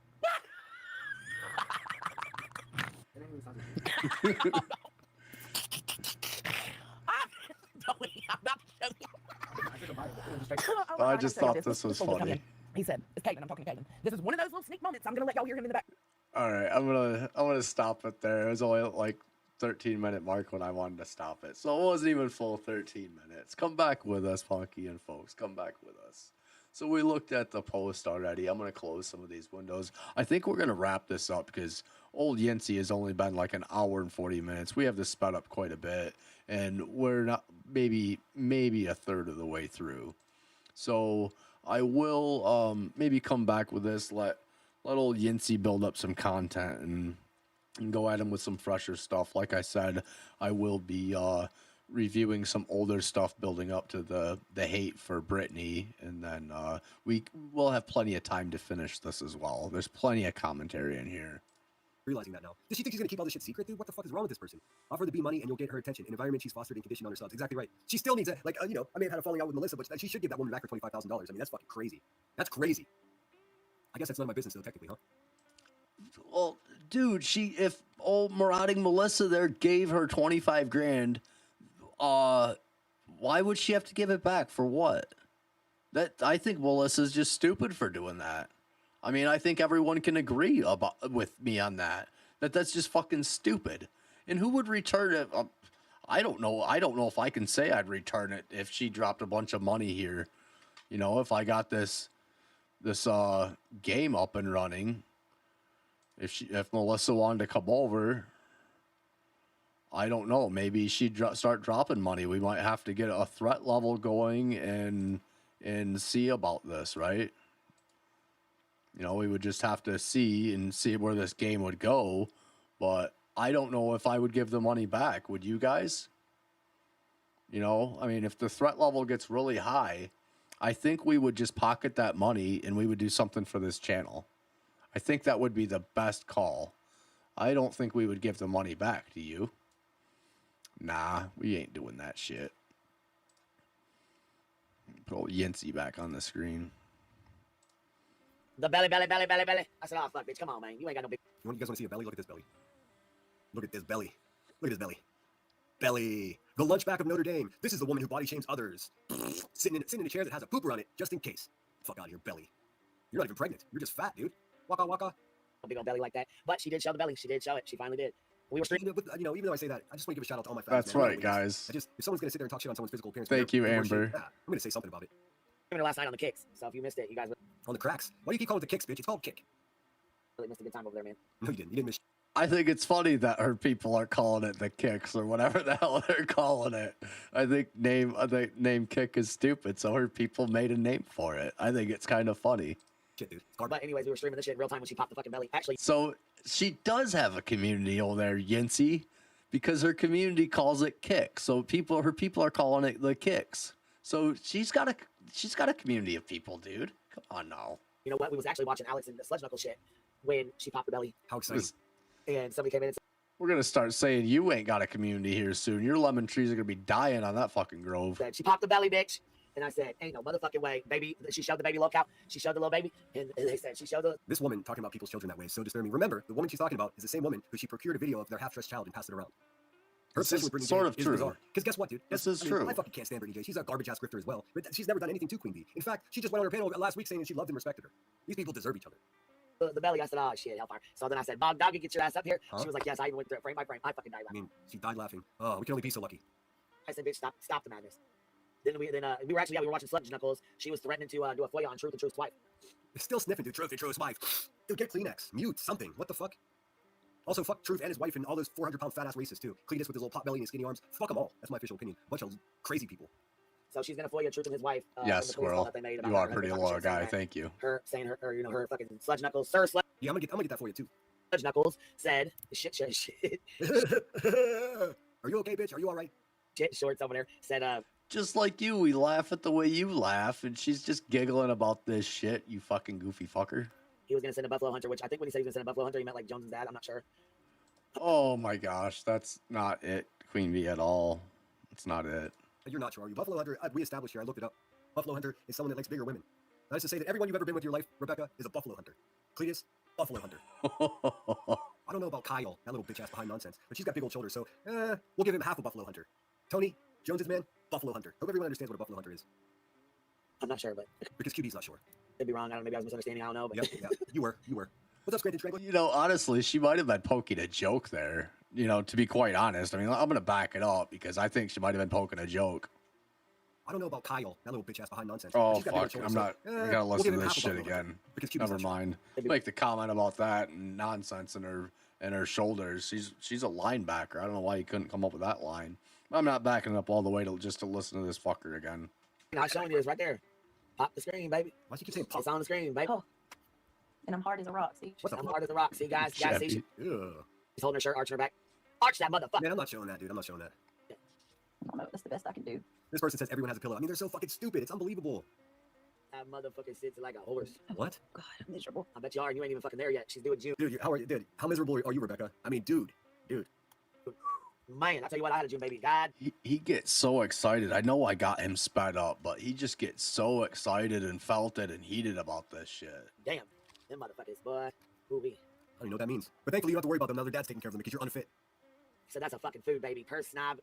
I just thought this was funny. He said, it's Caitlin, I'm talking to Caitlin. This is one of those little sneak moments. I'm gonna let y'all hear him in the back. All right, I'm gonna stop it there. It was only like 13-minute mark when I wanted to stop it, so it wasn't even full 13 minutes. Come back with us, Punky and folks. Come back with us. So we looked at the post already. I'm gonna close some of these windows. I think we're gonna wrap this up because old Yinzzy has only been like an hour and 40 minutes. We have this sped up quite a bit, and we're not maybe a third of the way through. So I will maybe come back with this. Let old Yinzzy build up some content and go at him with some fresher stuff. Like I said, I will be reviewing some older stuff building up to the hate for Brittany, and then we will have plenty of time to finish this as well. There's plenty of commentary in here. Realizing that now. Does she think she's gonna keep all this shit secret, dude? What the fuck is wrong with this person? Offer the bee money and you'll get her attention. An environment she's fostered and conditioned on herself. Exactly right. She still needs it. Like, I may have had a falling out with Melissa, but she should give that woman back for $25,000. I mean, that's fucking crazy. That's crazy. I guess that's none of my business though, technically, huh? Well, dude, if old Marauding Melissa there gave her 25 grand, why would she have to give it back for what? I think Melissa's just stupid for doing that. I mean, I think everyone can agree with me on that. That's just fucking stupid. And who would return it? I don't know. I don't know if I can say I'd return it if she dropped a bunch of money here. You know, if I got this game up and running, if Melissa wanted to come over, I don't know. Maybe she'd start dropping money. We might have to get a threat level going and see about this, right? You know, we would just have to see where this game would go. But I don't know if I would give the money back. Would you guys? You know, I mean, if the threat level gets really high, I think we would just pocket that money and we would do something for this channel. I think that would be the best call. I don't think we would give the money back. Do you? Nah, we ain't doing that shit. Put old Yinzzy back on the screen. The belly. I said, oh, fuck, bitch, come on, man. You ain't got no big... You guys want to see a belly? Look at this belly. Look at this belly. Look at this belly. Belly. The lunchback of Notre Dame. This is the woman who body shames others. Sitting in a chair that has a pooper on it, just in case. Fuck out of here, belly. You're not even pregnant. You're just fat, dude. Waka waka. A big old belly like that. But she did show the belly. She did show it. She finally did. We were streaming. Even though I say that, I just want to give a shout out to all my fans. That's right, guys. If someone's going to sit there and talk shit on someone's physical appearance. Thank you, Amber. I'm going to say something about it. Last night on the kicks. So if you missed it, you guys would... On the cracks. Why do you keep calling it the kicks, bitch? It's called kick. Really missed a good time over there, man. No, you didn't. You didn't miss. I think it's funny that her people are calling it the kicks or whatever the hell they're calling it. I think name kick is stupid, so her people made a name for it. I think it's kind of funny. Shit, dude. But anyways, we were streaming this shit in real time when she popped the fucking belly. Actually, so she does have a community over there, Yinzzy, because her community calls it kick. So her people are calling it the kicks. So she's got a community of people, dude. Come on now. You know what? We was actually watching Alex and the Sledge Knuckle shit when she popped the belly. How exciting. And somebody came in and said, we're going to start saying you ain't got a community here soon. Your lemon trees are going to be dying on that fucking grove. She popped the belly, bitch. And I said, ain't no motherfucking way. Baby, she showed the baby lockout. She showed the little baby. And they said she showed the... This woman talking about people's children that way is so disturbing. Remember, the woman she's talking about is the same woman who she procured a video of their half-dressed child and passed it around. Her obsession with Brittany sort of is true. bizarre. Because guess what, dude? This is true. I fucking can't stand Brittany J. She's a garbage-ass grifter as well. But she's never done anything to QueenBee. In fact, she just went on her panel last week saying she loved and respected her. These people deserve each other. The belly, I said, oh shit, hellfire. So then I said, Bob, doggy, get your ass up here. She was like, yes, I even went through it frame by frame. I fucking died laughing. I mean, she died laughing. Oh, we can only be so lucky. I said, bitch, stop the madness. Then we were watching Sledge Knuckles. She was threatening to do a FOIA on Truth and Truth's wife. Still sniffing to Truth and Truth's wife. Dude, get Kleenex. Mute something. What the fuck? Also, fuck Truth and his wife and all those 400-pound fat-ass racists, too. Cletus with his little pot belly and skinny arms. Fuck them all. That's my official opinion. Bunch of crazy people. So she's gonna FOIA Truth and his wife. Yes, from the police call Squirrel. that they made about You her are and pretty her low fucking guy. shit, Thank you. Her saying her, you know, her fucking sludge knuckles, sir, sludge Yeah, I'm gonna get that for you, too. knuckles said shit. Are you okay, bitch? Are you all right? Shit shorts over there said Just like you, we laugh at the way you laugh, and she's just giggling about this shit, you fucking goofy fucker. he was gonna send a Buffalo Hunter, which I think when he said he was gonna send a Buffalo Hunter, he meant like Jones's dad. I'm not sure. Oh my gosh, that's not it, Queen Bee, at all. It's not it. You're not sure, are you? Buffalo Hunter, we established here, I looked it up. Buffalo Hunter is someone that likes bigger women. That is to say that everyone you've ever been with in your life, Rebecca, is a Buffalo Hunter. Cletus, Buffalo Hunter. I don't know about Kyle, that little bitch ass behind nonsense, but she's got big old shoulders, so we'll give him half a Buffalo Hunter. Tony, Jones's man, Buffalo Hunter. Hope everyone understands what a Buffalo Hunter is. I'm not sure, but because QB's not sure. Could be wrong. I don't know. Maybe I was misunderstanding. I don't know. But yeah, you were. What's up, Scranton Strangler? You know, honestly, she might have been poking a joke there. You know, to be quite honest. I mean, I'm going to back it up because I think she might have been poking a joke. I don't know about Kyle, that little bitch ass behind nonsense. Oh, fuck. I'm not. I gotta we'll listen give to him this half a shit Buffalo again. because QB's Never not sure. mind. Make the comment about that and nonsense in her shoulders. She's a linebacker. I don't know why you couldn't come up with that line. I'm not backing it up all the way just to listen to this fucker again. I'm showing you this right there. Pop the screen, baby. Why do you keep saying pop? It's on the screen, baby. Oh. And I'm hard as a rock, see? I'm hard as a rock. See, guys, see? Ugh. She's holding her shirt, arching her back. Arch that motherfucker. Man, I'm not showing that, dude. I'm not showing that. I don't know. That's the best I can do. This person says everyone has a pillow. I mean, they're so fucking stupid. It's unbelievable. That motherfucker sits like a horse. What? God, I'm miserable. I bet you are, and you ain't even fucking there yet. She's doing June. Dude, how are you? Dude, how miserable are you, Rebecca? I mean, dude. Man, I tell you what, I had a June baby. God. He gets so excited. I know I got him sped up, but he just gets so excited and felt it and heated about this shit. Damn. Them motherfuckers, boy. Movie. I don't even know what that means. But thankfully, you don't have to worry about them. Now their dad's taking care of them because you're unfit. So that's a fucking food, baby. Purse snob.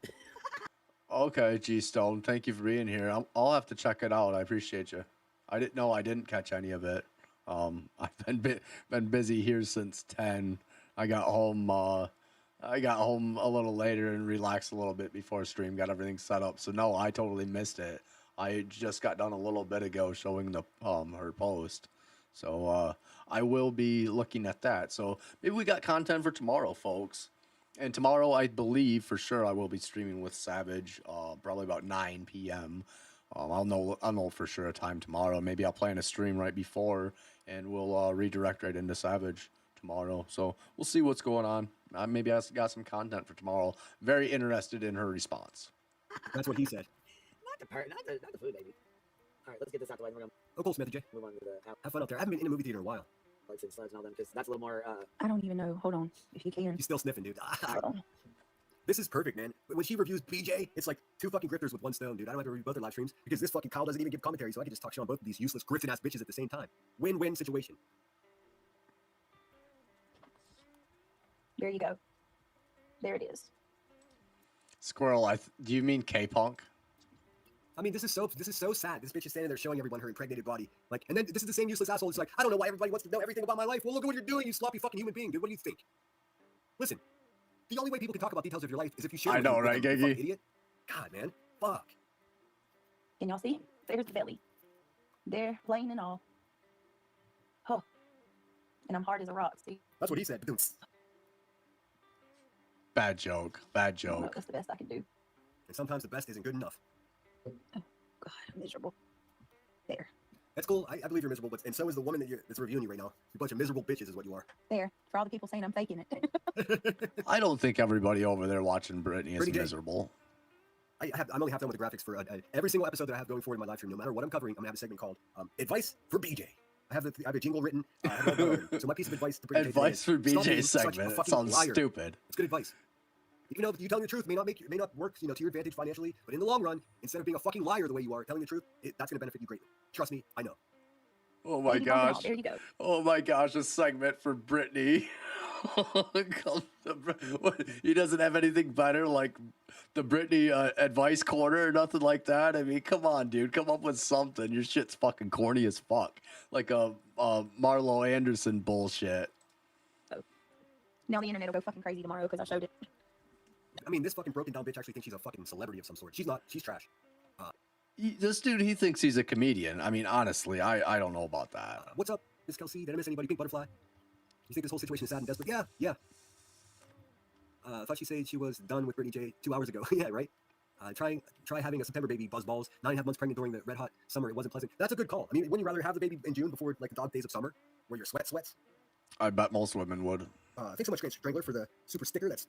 Okay, G Stone, thank you for being here. I'll have to check it out. I appreciate you. I didn't catch any of it. I've been busy here since 10. I got home a little later and relaxed a little bit before stream, got everything set up. So no, I totally missed it. I just got done a little bit ago showing the her post. So I will be looking at that. So maybe we got content for tomorrow, folks. And tomorrow, I believe for sure I will be streaming with Savage, probably about 9 p.m. I'll know for sure a time tomorrow. Maybe I'll plan a stream right before, and we'll redirect right into Savage tomorrow. So we'll see what's going on. Maybe I got some content for tomorrow. Very interested in her response. That's what he said. Not the food, baby. All right, let's get this out the way. We're gonna Oh, cool, Smithy J. move on to the Have fun out there. I haven't been in a movie theater in a while. lights and slugs and all them, because that's a little more. I don't even know. Hold on. If you can. You're still sniffing, dude. Hold on. This is perfect, man. When she reviews BJ, it's like two fucking grifters with one stone, dude. I don't have to review both their live streams because this fucking Kyle doesn't even give commentary, so I can just talk shit on both of these useless grifting ass bitches at the same time. Win-win situation. There you go. There it is. Squirrel, do you mean K-Punk? I mean, this is so sad. This bitch is standing there showing everyone her impregnated body. Like, and then this is the same useless asshole. It's like, I don't know why everybody wants to know everything about my life. Well, look at what you're doing, you sloppy fucking human being, dude. What do you think? Listen, the only way people can talk about details of your life is if you share. I know, right, them, you Gigi? fucking idiot. God, man, fuck. Can y'all see? There's the belly. There, plain and all. Oh. And I'm hard as a rock, see? That's what he said. Bad joke. Bad joke. That's the best I can do. And sometimes the best isn't good enough. Oh, God, I'm miserable. There. That's cool. I believe you're miserable, but and so is the woman that's reviewing you right now. You're a bunch of miserable bitches is what you are. There. For all the people saying I'm faking it. I don't think everybody over there watching Brittany is Pretty good. miserable. I'm only half done with the graphics for every single episode that I have going forward in my live stream. No matter what I'm covering, I'm gonna have a segment called "Advice for BJ." I have a jingle written. So my piece of advice to Brittany Advice for is, stop being BJ such a segment. It fucking sounds liar. stupid. It's good advice. Even though you telling the truth may not work, to your advantage financially, but in the long run, instead of being a fucking liar the way you are, telling the truth, that's gonna benefit you greatly. Trust me, I know. Oh my gosh. There you go. Oh my gosh, a segment for Brittany. He doesn't have anything better like the Brittany advice corner or nothing like that. I mean, come on, dude. Come up with something. Your shit's fucking corny as fuck. Like a Marlo Anderson bullshit. Oh. Now the internet will go fucking crazy tomorrow because I showed it. I mean, this fucking broken down bitch actually thinks she's a fucking celebrity of some sort. She's not. She's trash. This dude, he thinks he's a comedian. I mean, honestly, I don't know about that. What's up, Miss Kelsey? Did I miss anybody? Pink Butterfly? You think this whole situation is sad and desperate? Yeah. I thought she said she was done with Brittany J 2 hours ago. Yeah, right. Try having a September baby, buzz balls. 9.5 months pregnant during the red hot summer. It wasn't pleasant. That's a good call. I mean, wouldn't you rather have the baby in June before like the dog days of summer, where your sweats? I bet most women would. Thanks so much, Great Strangler, for the super sticker. That's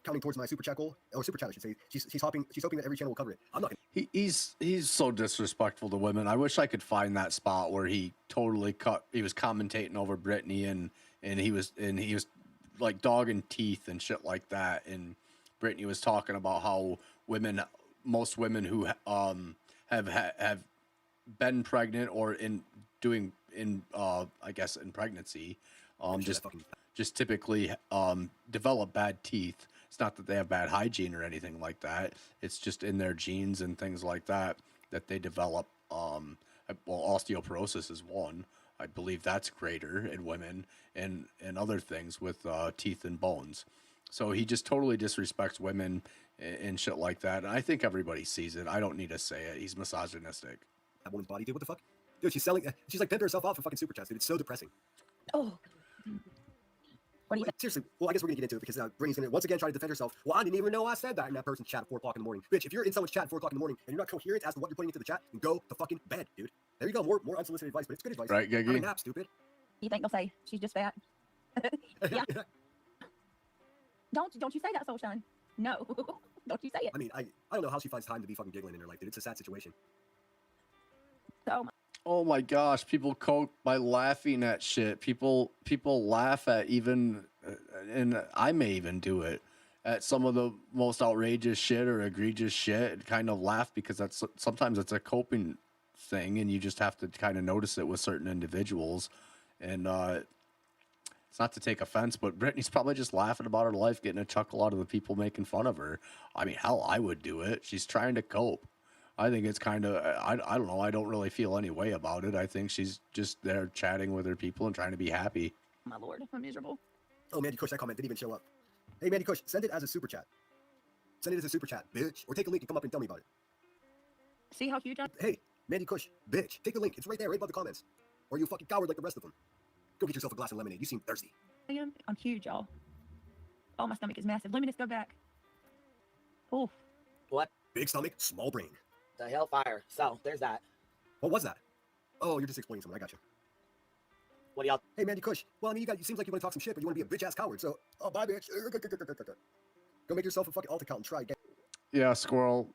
counting towards my super chat goal, or super chat, I should say. She's hoping that every channel will cover it. I'm not gonna. He's so disrespectful to women. I wish I could find that spot where he totally he was commentating over Brittany and he was like dogging teeth and shit like that. And Brittany was talking about how most women who have been pregnant or I guess in pregnancy, just typically develop bad teeth. It's not that they have bad hygiene or anything like that. It's just in their genes and things like that they develop. Well, osteoporosis is one. I believe that's greater in women and other things with teeth and bones. So he just totally disrespects women and shit like that. And I think everybody sees it. I don't need to say it. He's misogynistic. That woman's body, dude. What the fuck? Dude, she's like pimping herself out for fucking super chats, dude. It's so depressing. Oh. What do you seriously? Well, I guess we're gonna get into it because Brittany's gonna once again try to defend herself. Well, I didn't even know I said that in that person's chat at 4 o'clock in the morning. Bitch, if you're in someone's chat at 4 o'clock in the morning and you're not coherent as to what you're putting into the chat, then go to fucking bed, dude. There you go. More unsolicited advice, but it's good advice. Right, Gigi? Have a nap, stupid. You think they'll say she's just fat? Yeah. Don't you say that, Soulshine. No. Don't you say it. I mean, I don't know how she finds time to be fucking giggling in her life, dude. It's a sad situation. So. Oh my gosh, people cope by laughing at shit. People laugh at even, and I may even do it, at some of the most outrageous shit or egregious shit and kind of laugh because sometimes it's a coping thing and you just have to kind of notice it with certain individuals. And it's not to take offense, but Brittany's probably just laughing about her life, getting a chuckle out of the people making fun of her. I mean, hell, I would do it. She's trying to cope. I think it's kind of, I don't know. I don't really feel any way about it. I think she's just there chatting with her people and trying to be happy. My lord, I'm miserable. Oh, Mandy Kush, that comment didn't even show up. Hey, Mandy Kush, send it as a super chat. Send it as a super chat, bitch. Or take a link and come up and tell me about it. See how huge I am? Hey, Mandy Kush, bitch. Take the link. It's right there, right above the comments. Or you fucking coward like the rest of them. Go get yourself a glass of lemonade. You seem thirsty. I'm huge, y'all. Oh, my stomach is massive. Luminous, go back. Oof. What? Big stomach, small brain. The hellfire. So, there's that. What was that? Oh, you're just explaining something. I got you. What do y'all... Hey, Mandy Kush. Well, I mean, you seems like you want to talk some shit, but you want to be a bitch-ass coward. So, oh, bye, bitch. Go make yourself a fucking alt account and try again. Yeah, Squirrel.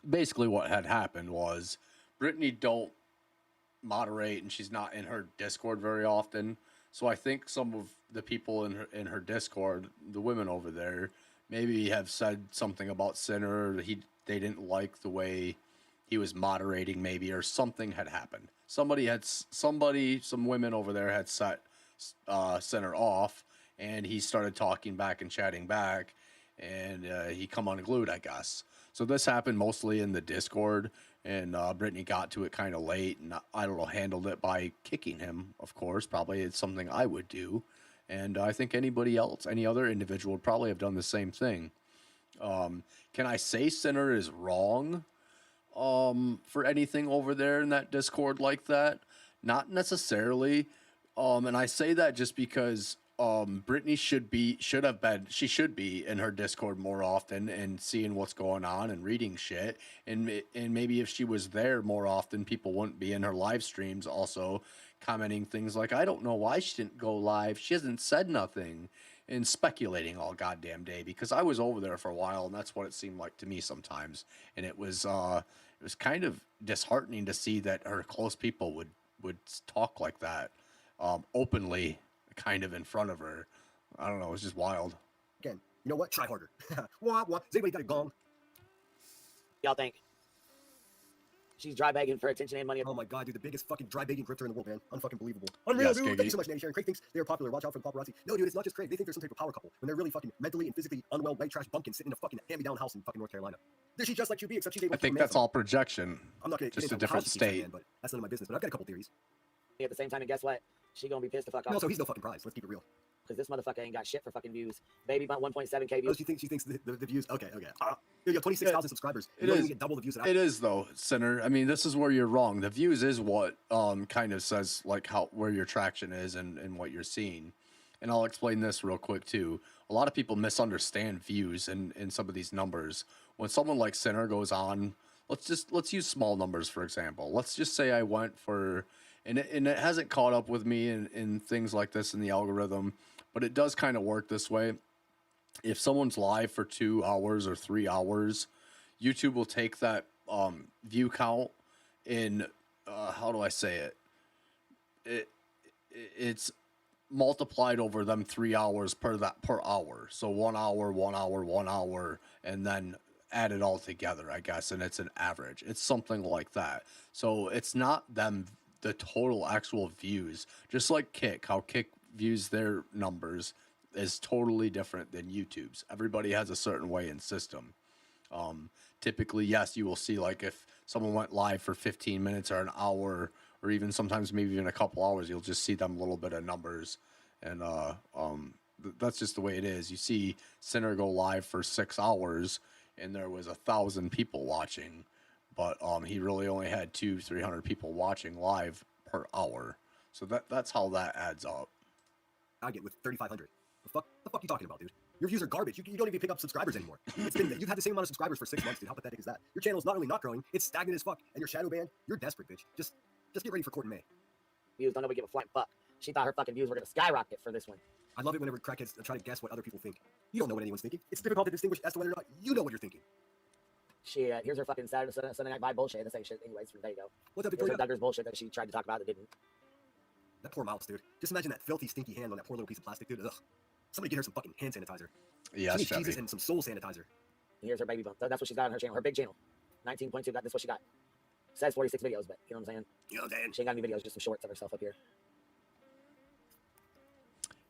Basically what had happened was Brittany don't moderate and she's not in her Discord very often. So I think some of the people in her Discord, the women over there, maybe have said something about Sinner. They didn't like the way he was moderating, maybe, or something had happened. Some women over there had set Sinner off, and he started talking back and chatting back, and he come unglued, I guess. So this happened mostly in the Discord, and Brittany got to it kind of late, and I don't know, handled it by kicking him, of course. Probably it's something I would do. And I think anybody else, any other individual would probably have done the same thing. Can I say Sinner is wrong for anything over there in that Discord like that? Not necessarily. And I say that just because Brittany should be in her Discord more often and seeing what's going on and reading shit. And maybe if she was there more often, people wouldn't be in her live streams also commenting things like, I don't know why she didn't go live. She hasn't said nothing. And speculating all goddamn day, because I was over there for a while and that's what it seemed like to me sometimes. And it was kind of disheartening to see that her close people would talk like that openly, kind of in front of her. I don't know, it was just wild. Again, you know what? Try harder. Wah, wah. Has anybody got a gong? Y'all think she's dry begging for attention and money? Oh my god, dude, the biggest fucking dry begging grifter in the world, man. Unfucking believable. Unreal, yes, dude. Gigi. Thank you so much, Nanny Sharon. Craig thinks they are popular. Watch out for the paparazzi. No, dude, it's not just Craig. They think they're some type of power couple when they're really fucking mentally and physically unwell, white trash bumpkins sitting in a fucking hand-me-down house in fucking North Carolina. She's just like QB, except she's able I think that's all projection. I'm not gonna just get a different state. Man, but that's none of my business. But I've got a couple theories. At the same time, and guess what? She gonna be pissed the fuck off. No, so he's no fucking prize. Let's keep it real. Because this motherfucker ain't got shit for fucking views. Baby about 1.7k views. Oh, she thinks the views. Okay. You got 26,000 subscribers. It you is. Even get double the views. It is though, Sinner. I mean, this is where you're wrong. The views is what kind of says like where your traction is and what you're seeing. and I'll explain this real quick too. A lot of people misunderstand views in some of these numbers. When someone like Sinner goes on, let's use small numbers for example. Let's just say I went for, and it hasn't caught up with me in things like this in the algorithm, but it does kind of work this way. If someone's live for 2 hours or 3 hours, YouTube will take that view count in how do I say it? It's multiplied over them 3 hours per hour. So 1 hour, 1 hour, 1 hour, and then add it all together, I guess, and it's an average. It's something like that. So it's not them the total actual views. Just like Kick, how Kick views their numbers is totally different than YouTube's. Everybody has a certain way and system. Typically, yes, you will see like if someone went live for 15 minutes or an hour, or even sometimes maybe even a couple hours, you'll just see them a little bit of numbers. And that's just the way it is. You see Sinner go live for 6 hours and there was 1,000 people watching, but he really only had 200-300 people watching live per hour. So that's how that adds up. I get with 3,500. The fuck you talking about, dude? Your views are garbage. You don't even pick up subscribers anymore. You've had the same amount of subscribers for 6 months, dude. How pathetic is that? Your channel's not only not growing, it's stagnant as fuck. And you're shadow banned. You're desperate, bitch. Just get ready for court in May. Views, don't nobody give a flying fuck. She thought her fucking views were gonna skyrocket for this one. I love it whenever crackheads try to guess what other people think. You don't know what anyone's thinking. It's difficult to distinguish as to whether or not you know what you're thinking. Shit, here's her fucking Sunday night vibe bullshit. This ain't shit anyways. There you go. What's up, Here's Victoria? her Duggar's bullshit that she tried to talk about that didn't. That poor mouse, dude. Just imagine that filthy, stinky hand on that poor little piece of plastic, dude. Ugh. Somebody get her some fucking hand sanitizer. Yeah, she needs Jesus and some soul sanitizer. And here's her baby bump. That's what she's got on her channel. Her big channel. 19.2. That's what she got. Says 46 videos, but you know what I'm saying? You know what I'm saying? She ain't got any videos, just some shorts of herself up here.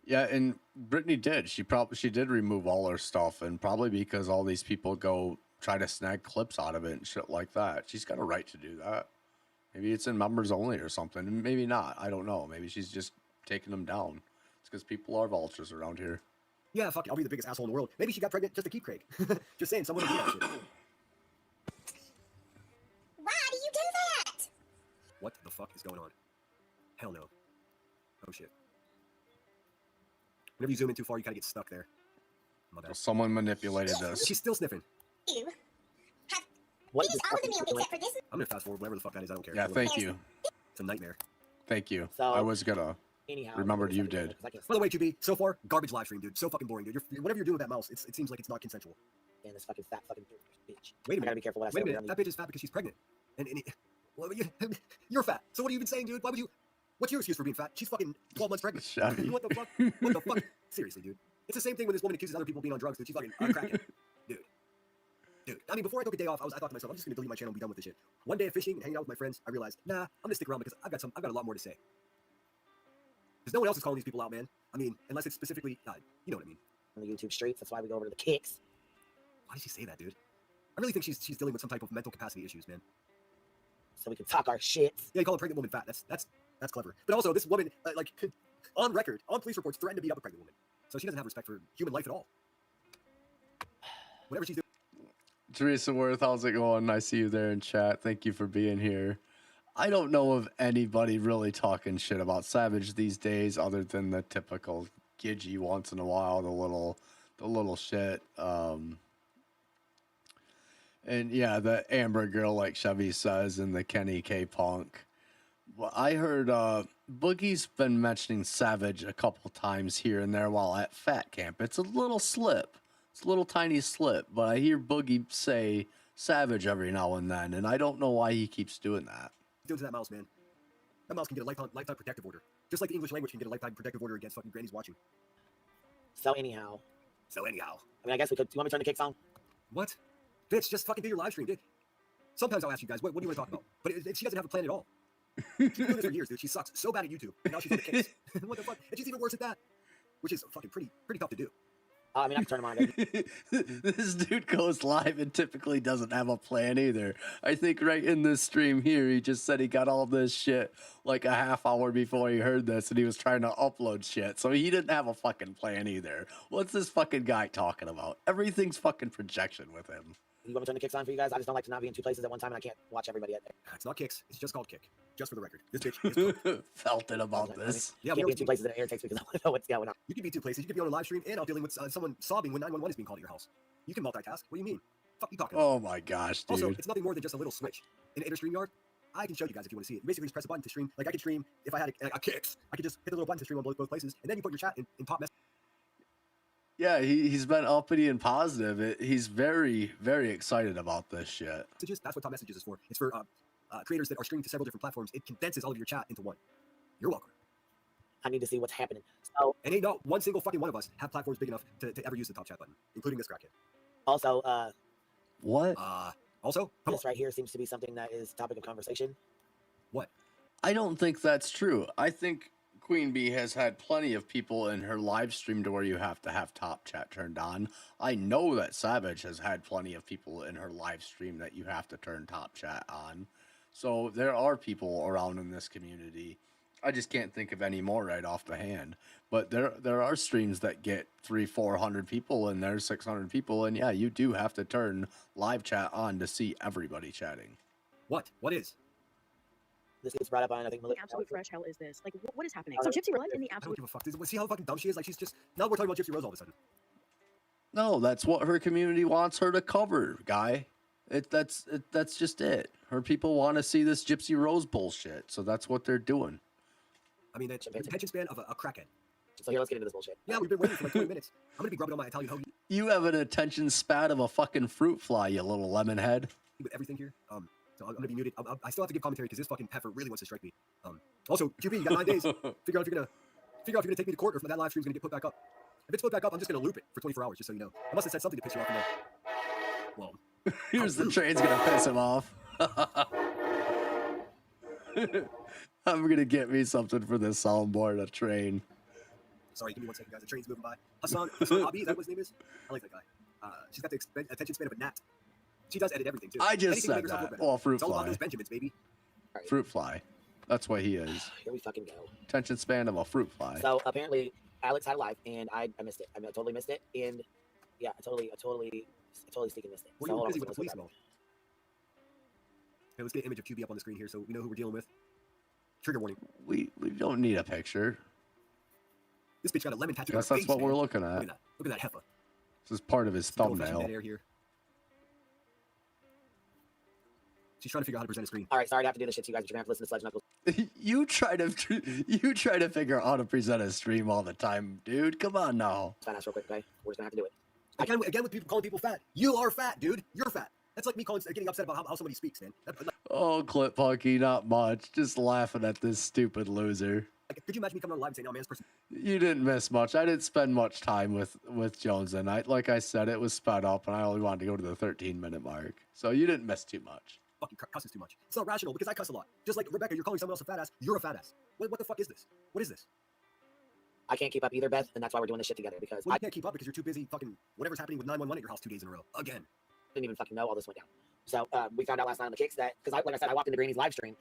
Yeah, and Brittany did. She did remove all her stuff, and probably because all these people go try to snag clips out of it and shit like that. She's got a right to do that. Maybe it's in members only or something. Maybe not. I don't know. Maybe she's just taking them down. It's because people are vultures around here. Yeah, fuck it. I'll be the biggest asshole in the world. Maybe she got pregnant just to keep Craig. Just saying, someone will do that shit. Why do you do that? What the fuck is going on? Hell no. Oh shit. Whenever you zoom in too far, you kind of get stuck there. So someone manipulated this. She's still sniffing. Ew. What Eat all the milk except for this. I'm gonna fast forward whatever the fuck that is. I don't care. Yeah, thank you. It's a nightmare. Thank you. So, I was gonna. Anyhow, Remembered you did. By the way, QB, so far, garbage live stream, dude. So fucking boring, dude. Whatever you're doing with that mouse, it seems like it's not consensual. And this fucking fat fucking bitch. Wait a minute. I gotta be careful what I say. Wait a minute. That bitch is fat because she's pregnant. Well, you're fat. So what have you been saying, dude? What's your excuse for being fat? She's fucking 12 months pregnant. What the fuck? What the fuck? Seriously, dude. It's the same thing when this woman accuses other people of being on drugs, dude. She's fucking crackhead. Dude. I mean, before I took a day off, I thought to myself, I'm just gonna delete my channel and be done with this shit. One day of fishing and hanging out with my friends, I realized, nah, I'm gonna stick around because I've got a lot more to say. Because no one else is calling these people out, man. I mean, unless it's specifically, you know what I mean. On the YouTube streets, that's why we go over to the kicks. Why did she say that, dude? I really think she's dealing with some type of mental capacity issues, man. So we can talk our shit. Yeah, you call a pregnant woman fat. That's clever. But also, this woman, on record, on police reports, threatened to beat up a pregnant woman. So she doesn't have respect for human life at all. Whatever she's doing. Teresa Worth, how's it going? I see you there in chat. Thank you for being here. I don't know of anybody really talking shit about Savage these days, other than the typical Gidgy once in a while, the little shit. And yeah, the Amber Girl, like Chevy says, and the Kenny K Punk. Well, I heard Boogie's been mentioning Savage a couple times here and there while at Fat Camp. It's a little slip. It's a little tiny slip, but I hear Boogie say Savage every now and then, and I don't know why he keeps doing that. Doing to that mouse, man. That mouse can get a lifetime protective order. Just like the English language can get a lifetime protective order against fucking grannies watching. So anyhow. I mean, I guess we could. Do you want me to turn the kicks on? What? Bitch, just fucking do your live stream, dude. Sometimes I'll ask you guys, what do you want to talk about? But she doesn't have a plan at all. She's been doing this for years, dude. She sucks so bad at YouTube. And now she's on the kicks. What the fuck? And she's even worse at that. Which is fucking pretty tough to do. I mean, I can turn them on, baby. This dude goes live and typically doesn't have a plan either. I think right in this stream here, he just said he got all this shit like a half hour before he heard this, and he was trying to upload shit. So he didn't have a fucking plan either. What's this fucking guy talking about? Everything's fucking projection with him. You want me to turn the kicks on for you guys? I just don't like to not be in 2 places at one time, and I can't watch everybody at there. It's not kicks. It's just called kick. Just for the record. This bitch is felt it about this. Yeah, can't be in 2 places that it irritates me because I want to know what's going on. You can be 2 places. You can be on a live stream and out dealing with someone sobbing when 911 is being called at your house. You can multitask. What do you mean? Fuck you talking about? Oh my gosh, dude. Also, it's nothing more than just a little switch. In StreamYard, I can show you guys if you want to see it. You basically just press a button to stream. Like I could stream if I had a kicks. I could just hit the little button to stream on both places, and then you put your chat in top mess. Yeah, he's been uppity and positive. He's very, very excited about this shit. Messages. That's what top messages is for. It's for creators that are streaming to several different platforms. It condenses all of your chat into one. You're welcome. I need to see what's happening. So, and ain't not one single fucking one of us have platforms big enough to ever use the top chat button, including this crackhead. Also, what? Also, this right here seems to be something that is topic of conversation. What? I don't think that's true. I think Queen Bee has had plenty of people in her live stream to where you have to have top chat turned on. I know that Savage has had plenty of people in her live stream that you have to turn top chat on. So there are people around in this community. I just can't think of any more right off the hand. But there are streams that get 300-400 people and there's 600 people, and yeah, you do have to turn live chat on to see everybody chatting. What? What is? This gets brought up on, I think, Melissa. Absolute fresh hell is this? Like, what is happening? So Gypsy Rose in the I don't absolute. give a fuck. See how fucking dumb she is? Like she's just now we're talking about Gypsy Rose all of a sudden. No, that's what her community wants her to cover, guy. That's just it. Her people want to see this Gypsy Rose bullshit, so that's what they're doing. I mean, the attention span of a crackhead. So here, let's get into this bullshit. Yeah, we've been waiting for like 20 minutes. I'm gonna be rubbing on my Italian hoagie You have an attention span of a fucking fruit fly, you little lemon head. with everything here. So I'm gonna be muted. I still have to give commentary because this fucking heifer really wants to strike me. Also, QB, you got 9 days. Figure out if you're gonna take me to court or if that live stream's gonna get put back up. If it's put back up, I'm just gonna loop it for 24 hours, just so you know. I must have said something to piss you off. Well, Here's the train's gonna piss him off. I'm gonna get me something for this soundboard, a train. Sorry, give me 1 second, guys. The train's moving by. Hassan Abi, is that what his name is? I like that guy. She's got the attention span of a gnat. She does edit everything, too. I just Anything to said make herself that. look better. Well, fruit it's all about fly. those Benjamins, baby. Fruit fly. That's what he is. Here we fucking go. Attention span of a fruit fly. So apparently, Alex had a live, and I missed it. I mean, I totally missed it, and yeah, I totally sneaking missed it. Were So you hold on, busy with the let's police look mode? Okay, let's get an image of QB up on the screen here so we know who we're dealing with. Trigger warning. We don't need a picture. This bitch got a lemon tattoo. Guess on her that's face, what man. we're looking at. Look at that. Look at that heifer. This is part of his Go for some thumbnail. dead air here. She's trying to figure out how to present a screen. All right, sorry to have to do this shit to you guys, but you're gonna have to listen to Sledge Knuckles. You try to figure out how to present a stream all the time, dude. Come on now. Fat ass real quick, okay? We're just gonna have to do it. Again with people calling people fat. You are fat, dude. You're fat. That's like me getting upset about how somebody speaks, man. Oh, Clip Punky, not much. Just laughing at this stupid loser. Like, could you imagine me coming on live and saying, "No, man, this person"? You didn't miss much. I didn't spend much time with Jonesen. Like I said, it was sped up, and I only wanted to go to the 13-minute mark. So you didn't miss too much. Fucking cusses too much. It's not rational because I cuss a lot. Just like Rebecca, you're calling someone else a fat ass. You're a fat ass. What the fuck is this? What is this? I can't keep up either, Beth, and that's why we're doing this shit together because Well, I you can't keep up because you're too busy fucking whatever's happening with 911 at your house 2 days in a row. Again. didn't even fucking know all this went down. So we found out last night on the kicks that, because like I said, I walked into Granny's live stream.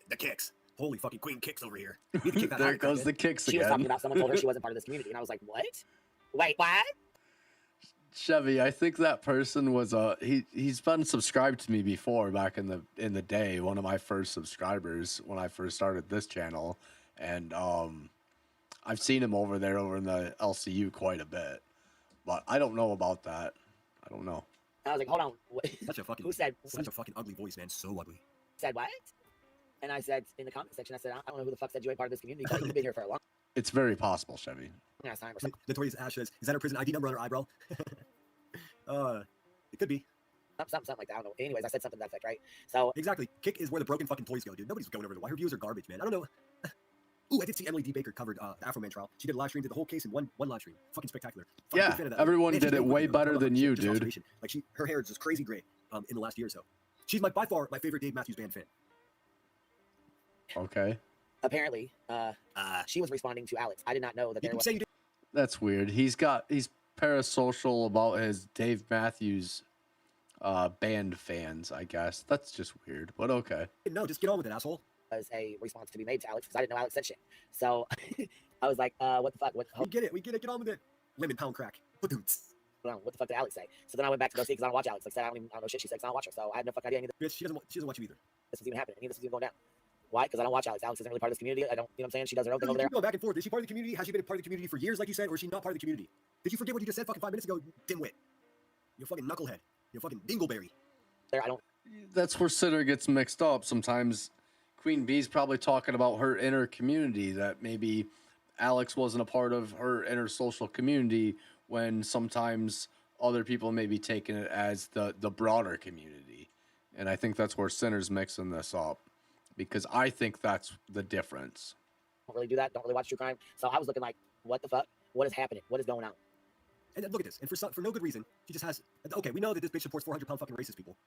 The kicks. Holy fucking queen kicks over here. You need to kick that There out, goes crackhead. the kicks She again. was talking about someone told her she wasn't part of this community, and I was like, what? Wait, what? Chevy, I think that person was he's been subscribed to me before back in the day, one of my first subscribers when I first started this channel, and I've seen him over there over in the LCU quite a bit, but I don't know about that. I don't know. And I was like, hold on, what? Such a fucking Who said? such a fucking ugly voice, man. So ugly. Said what? And I said in the comment section, I said, I don't know who the fuck said you ain't part of this community. You've been here for a long. It's very possible, Chevy. Yeah, it's time or something. Notorious Ash says, "Is that her prison ID number on her eyebrow?" It could be. Something like that. I don't know. Anyways, I said something to that effect, right? So exactly. Kick is where the broken fucking toys go, dude. Nobody's going over the wire. Her views are garbage, man. I don't know. Ooh, I did see Emily D. Baker covered the Afro Man trial. She did a live stream, did the whole case in one live stream. Fucking spectacular. Fucking Yeah, big fan of that. everyone Man, did she's it great way looking, better though. than you, Just dude. observation. Like her hair is just crazy gray in the last year or so. She's by far my favorite Dave Matthews Band fan. Okay. apparently, she was responding to Alex. I did not know that there was. That's weird. He's parasocial about his Dave Matthews band fans, I guess. That's just weird, but okay. No, just get on with it, asshole. Was a response to be made to Alex because I didn't know Alex said shit. So I was like, what the fuck? What? We get it. Get on with it. Lemon pound crack. what the fuck did Alex say? So then I went back to go see because I don't watch Alex. Like I said, I don't know shit she said 'cause I don't watch her. So I had no fucking idea. Bitch, she doesn't watch you either. This was even happening. This was even going down. Why? Because I don't watch Alex. Alex isn't really part of this community. I don't, you know what I'm saying? She does her own thing You over there. keep going back and forth. Is she part of the community? Has she been a part of the community for years, like you said, or is she not part of the community? Did you forget what you just said fucking 5 minutes ago, dimwit? You're a fucking knucklehead. You're a fucking dingleberry. There, I don't. That's where Sitter gets mixed up. Sometimes Queen Bee's probably talking about her inner community, that maybe Alex wasn't a part of her inner social community, when sometimes other people may be taking it as the broader community. And I think that's where Sinner's mixing this up, because I think that's the difference. Don't really do that. Don't really watch true crime. So I was looking like, what the fuck? What is happening? What is going on? And then look at this. And for no good reason, she just has. Okay, we know that this bitch supports 400-pound fucking racist people,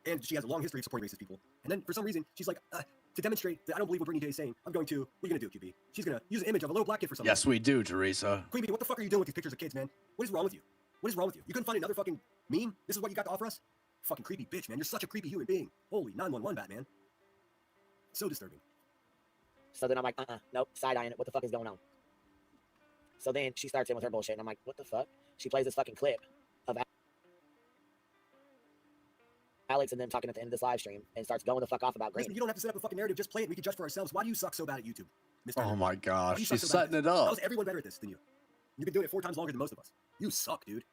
and she has a long history of supporting racist people. And then for some reason, she's like, to demonstrate that I don't believe what Brittany Day is saying, what are you gonna do, QB? She's gonna use an image of a little black kid for something. Yes, we do, Teresa. QueenBee, what the fuck are you doing with these pictures of kids, man? What is wrong with you? What is wrong with you? You couldn't find another fucking meme? This is what you got to offer us? Fucking creepy bitch, man. You're such a creepy human being. Holy 911, Batman. So disturbing. So then I'm like, nope, side-eyeing it. What the fuck is going on? So then she starts in with her bullshit, and I'm like, what the fuck? She plays this fucking clip of Alex and them talking at the end of this live stream and starts going the fuck off about Green. Listen, you don't have to set up a fucking narrative. Just play it and we can judge for ourselves. Why do you suck so bad at YouTube, Mr. Oh my gosh, you suck she's so bad at setting it this? up. How's everyone better at this than you? You've been doing it 4 times longer than most of us. You suck, dude.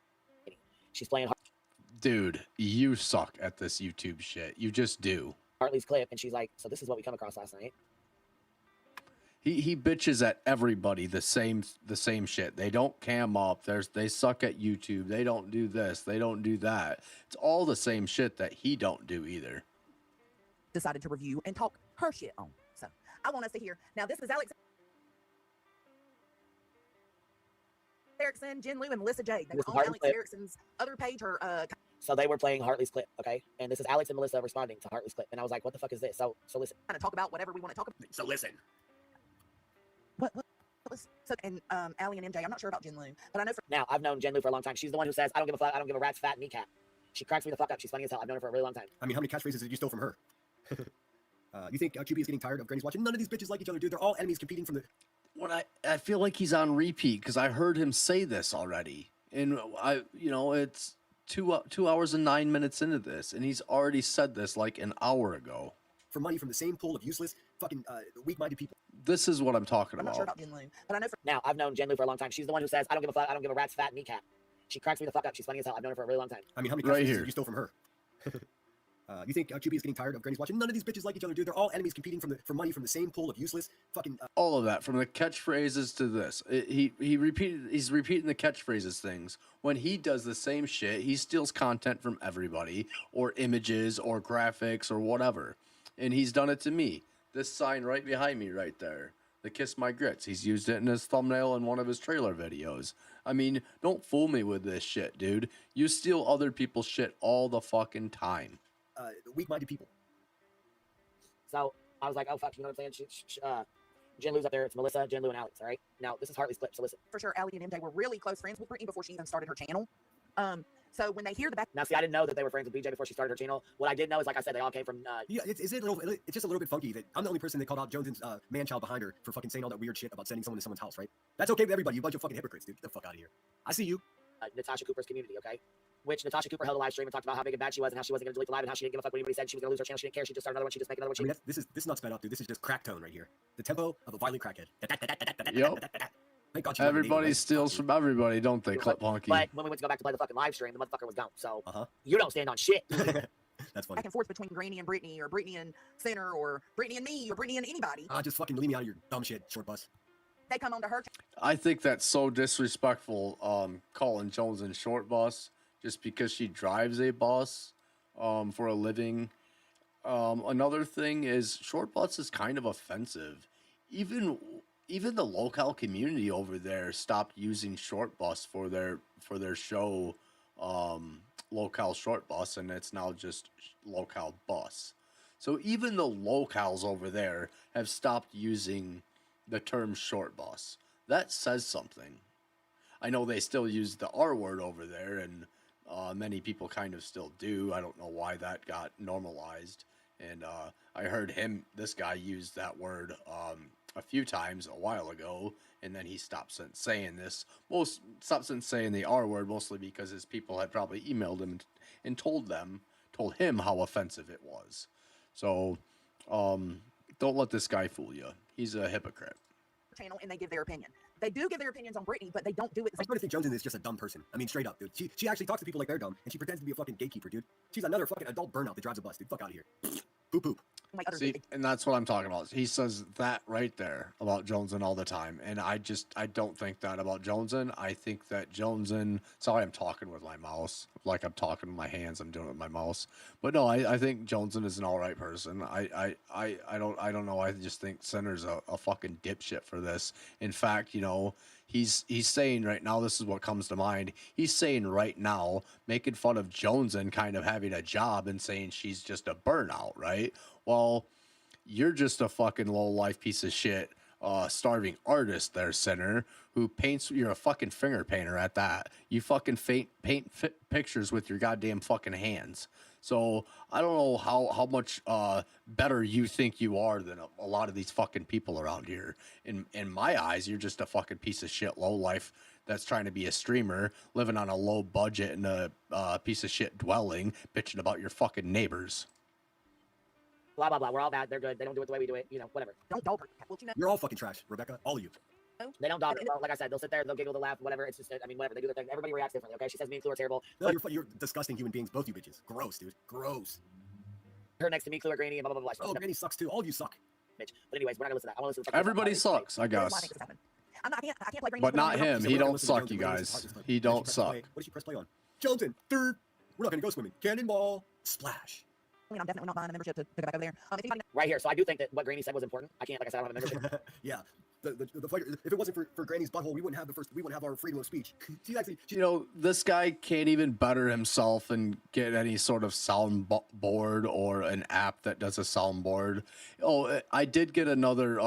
She's playing Dude, you suck at this YouTube shit. You just do. Hartley's clip, and she's like, so this is what we come across last night. He bitches at everybody the same shit. They don't cam up. They suck at YouTube. They don't do this. They don't do that. It's all the same shit that he don't do either. Decided to review and talk her shit on. So I want us to hear. Now this is Alex Erickson, Jen Lou, and Melissa J. They were on Alex Erickson's other page. Her So they were playing Hartley's clip, okay? And this is Alex and Melissa responding to Hartley's clip. And I was like, what the fuck is this? So listen. Kind of talk about whatever we want to talk about. So listen. What was so and Allie and MJ? I'm not sure about Jen Lou, but I know for now I've known Jen Lou for a long time. She's the one who says, I don't give a fuck. I don't give a rat's fat kneecap. She cracks me the fuck up. She's funny as hell. I've known her for a really long time. I mean, how many catchphrases did you steal from her? You think QB is getting tired of Granny's watching? None of these bitches like each other, dude. They're all enemies competing from the. When I feel like he's on repeat because I heard him say this already, and it's 2 hours and 9 minutes into this, and he's already said this like an hour ago. For money from the same pool of useless, fucking weak-minded people. This is what I'm talking I'm about. not sure about Jen Lou, but I know for now I've known Jen Lou for a long time. She's the one who says, I don't give a fuck. I don't give a rat's fat kneecap. She cracks me the fuck up. She's funny as hell. I've known her for a really long time. I mean, how many catchphrases did you steal from her? You think QB is getting tired of Granny's watching? None of these bitches like each other, dude. They're all enemies competing for money from the same pool of useless fucking. All of that, from the catchphrases to this, he's repeating the catchphrases things. When he does the same shit, he steals content from everybody, or images, or graphics, or whatever. And he's done it to me. This sign right behind me, right there, the Kiss My Grits. He's used it in his thumbnail in one of his trailer videos. I mean, don't fool me with this shit, dude. You steal other people's shit all the fucking time. Weak-minded people. So I was like, oh fuck, you know what I'm saying? Jen Lou's up there. It's Melissa, Jen Lou, and Alex. All right. Now this is Hartley's clip. So listen. for sure, Allie and MJ were really close friends with Brittany before she even started her channel. So when they hear the back, Now see, I didn't know that they were friends with BJ before she started her channel. What I did know is, like I said, they all came from. Yeah, it's just a little bit funky that I'm the only person that called out Jones's man-child behind her for fucking saying all that weird shit about sending someone to someone's house, right? That's okay with everybody. You bunch of fucking hypocrites, dude. Get the fuck out of here. I see you. Natasha Cooper's community, okay? Which Natasha Cooper held a live stream and talked about how big and bad she was and how she wasn't going to delete the live and how she didn't give a fuck what anybody said. She was going to lose her channel. She didn't care. She just started another one. She just make another one. I mean, this is not sped up, dude. This is just crack tone right here. The tempo of a violent crackhead. Yep. Thank God Everybody steals from everybody, don't they, Clip Honky? But when we went to go back to play the fucking live stream, the motherfucker was gone. So you don't stand on shit. That's funny. back and forth between Granny and Brittany, or Brittany and Center, or Brittany and me, or Brittany and anybody. Just fucking leave me out of your dumb shit, short bus. They come onto her. I think that's so disrespectful, calling Jonesen short bus just because she drives a bus for a living. Another thing is short bus is kind of offensive. Even the local community over there stopped using short bus for their show, local short bus, and it's now just local bus. So even the locals over there have stopped using the term short bus. That says something. I know they still use the R word over there, and many people kind of still do. I don't know why that got normalized. And I heard this guy use that word a few times a while ago, and then he stopped since saying this. Stopped since saying the R word, mostly because his people had probably emailed him and told him how offensive it was. So, don't let this guy fool you. He's a hypocrite. Channel and they give their opinion. They do give their opinions on Britney, but they don't do it. I started to think Jonesen is just a dumb person. I mean, straight up, dude. She actually talks to people like they're dumb, and she pretends to be a fucking gatekeeper, dude. She's another fucking adult burnout that drives a bus, dude. Fuck out of here. Poop poop. See, and that's what I'm talking about. He says that right there about Jonesen all the time, and I don't think that about Jonesen. I think that Jonesen. Sorry, I'm talking with my mouse, like I'm talking with my hands. I'm doing it with my mouse, but no, I think Jonesen is an all right person. I don't know. I just think Sinner's a fucking dipshit for this. In fact, you know, he's saying right now. This is what comes to mind. He's saying right now, making fun of Jonesen kind of having a job and saying she's just a burnout, right? Well, you're just a fucking low-life piece of shit, starving artist there, Sinner, who paints. You're a fucking finger painter at that. You fucking paint pictures with your goddamn fucking hands. So I don't know how much better you think you are than a lot of these fucking people around here. In my eyes, you're just a fucking piece of shit low-life that's trying to be a streamer, living on a low budget in a piece of shit dwelling, bitching about your fucking neighbors. Blah, blah, blah. We're all bad. They're good. They don't do it the way we do it. You know, whatever. Don't dog her. Well, you know, You're all fucking trash, Rebecca. All of you. They don't dog her. Well, like I said, they'll sit there, they'll giggle, they'll laugh, whatever. It's just, I mean, whatever. They do their thing. Everybody reacts differently, okay? She says me and Clue are terrible. No, you're disgusting human beings, both you bitches. Gross, dude. Gross. Her next to me, Clue or Granny, and blah, blah, blah, blah. Oh, Granny sucks too. All of you suck. Bitch. But anyways, we're not gonna listen to that. I want to listen to Everybody sucks, I guess. I can't play Granny. But not him. He don't suck, you guys. He don't suck. What did she press play on? Jonesen, third. We're not gonna go swimming. Cannonball. Splash. I mean, I'm definitely not buying a membership to go back over there. If anybody right here. So I do think that what Granny said was important. I can't, like I said, I don't have a membership. Yeah. The fighter, if it wasn't for Granny's butthole, we wouldn't have our freedom of speech. You know, this guy can't even better himself and get any sort of soundboard or an app that does a soundboard. Oh, I did get another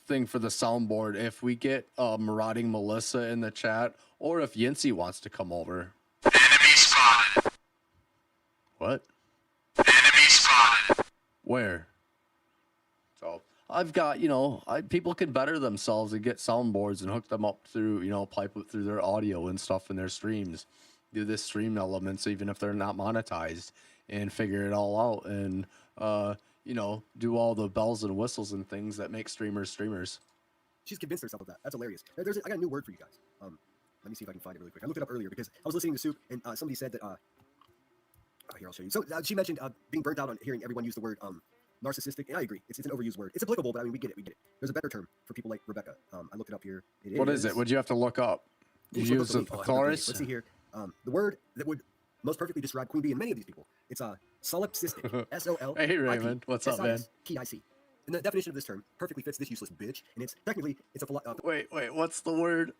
thing for the soundboard. If we get Marauding Melissa in the chat, or if Yinzzy wants to come over. Enemy spotted. What? Enemy spotted. Where? So I've got, you know, people can better themselves and get soundboards and hook them up through, you know, pipe it through their audio and stuff in their streams. Do the stream elements even if they're not monetized, and figure it all out, and you know, do all the bells and whistles and things that make streamers streamers. She's convinced herself of that. That's hilarious. I got a new word for you guys. Let me see if I can find it really quick. I looked it up earlier because I was listening to Soup, and somebody said that. Here, I'll show you. So she mentioned being burnt out on hearing everyone use the word narcissistic, and I agree. It's an overused word. It's applicable, but I mean, we get it. There's a better term for people like Rebecca. I looked it up here. What is it? What'd you have to look up? You use a thesaurus? Let's see here. The word that would most perfectly describe Queen Bee and many of these people. It's solipsistic. S-O-L. Hey Raymond, what's up, man? T-I-C. And the definition of this term perfectly fits this useless bitch, and it's technically wait, what's the word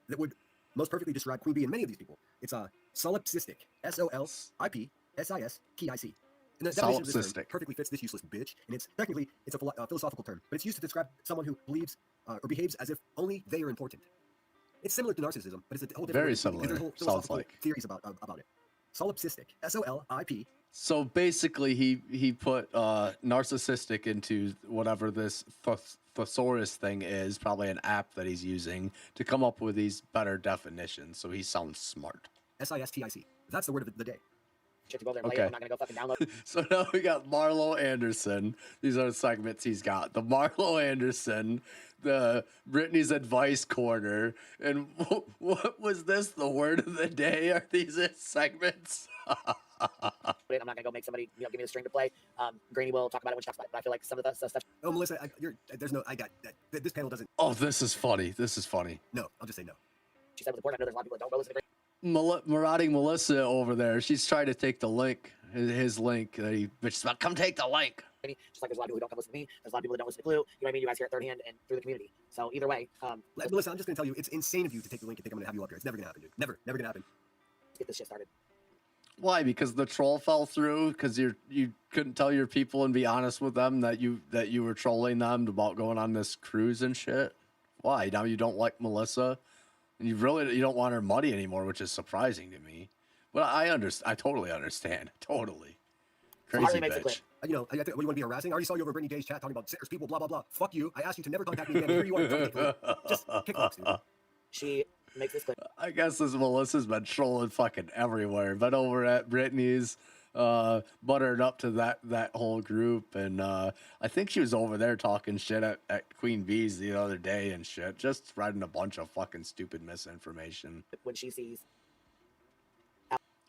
that would most perfectly describe Queen Bee and many of these people? It's solipsistic. S-O-L-I-P-S-I-S-T-I-C. And the definition of this term perfectly fits this useless bitch, and it's technically a philosophical term, but it's used to describe someone who believes or behaves as if only they are important. It's similar to narcissism, but it's a whole different. Very similar. There's a whole Sounds like theories about it. Solipsistic. S-O-L-I-P. So basically, he put narcissistic into whatever this thesaurus thing is, probably an app that he's using to come up with these better definitions. So he sounds smart. S-I-S-T-I-C. That's the word of the day. Okay. I'm not gonna go fucking download. So now we got Marlo Anderson. These are the segments he's got. The Marlo Anderson, the Brittany's Advice Corner, and what was this? The word of the day? Are these his segments? I'm not gonna go make somebody, you know, give me the string to play. Granny will talk about it when she talks about it. But I feel like some of that stuff. Oh, Melissa, this panel doesn't. Oh, this is funny. This is funny. No, I'll just say no. She said it was important. I know there's a lot of people that don't go listen to Granny. Marauding Melissa over there. She's trying to take the link, his link that he bitches about. Come take the link. Just like there's a lot of people who don't come listen to me. There's a lot of people that don't listen to Clue. You know what I mean? You guys hear it third hand and through the community. So either way, Melissa, I'm just gonna tell you, it's insane of you to take the link and think I'm gonna have you up here. It's never gonna happen, dude. Never gonna happen. Let's get this shit started. Why? Because the troll fell through? Because you couldn't tell your people and be honest with them that you were trolling them about going on this cruise and shit? Why? Now you don't like Melissa? And you don't want her money anymore, which is surprising to me. But I totally understand. Totally. Crazy makes a clip. bitch. You know, what, you want to be harassing? I already saw you over Brittany Day's chat talking about sitters, people, blah, blah, blah. Fuck you. I asked you to never contact me again. Here you are. Just kickbox, dude. She makes this clip. I guess this Melissa's been trolling fucking everywhere. Been over at Brittany's, buttered up to that whole group, and I think she was over there talking shit at Queen Bee's the other day and shit, just spreading a bunch of fucking stupid misinformation. When she sees.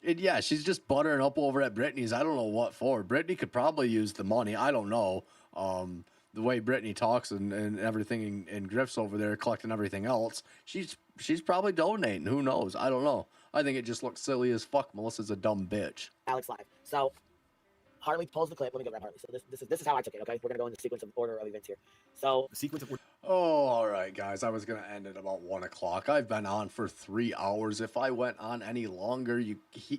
And yeah, she's just buttering up over at Brittany's. I don't know what for. Brittany could probably use the money. I don't know. The way Brittany talks and everything, and Griff's over there collecting everything else, she's probably donating. Who knows? I don't know. I think it just looks silly as fuck. Melissa's a dumb bitch. Alex live. So Harley pulls the clip. Let me go grab Harley. So this is how I took it. Okay, we're gonna go in the sequence of order of events here. So the sequence of order. Oh, all right, guys. I was gonna end at about 1 o'clock. I've been on for 3 hours. If I went on any longer,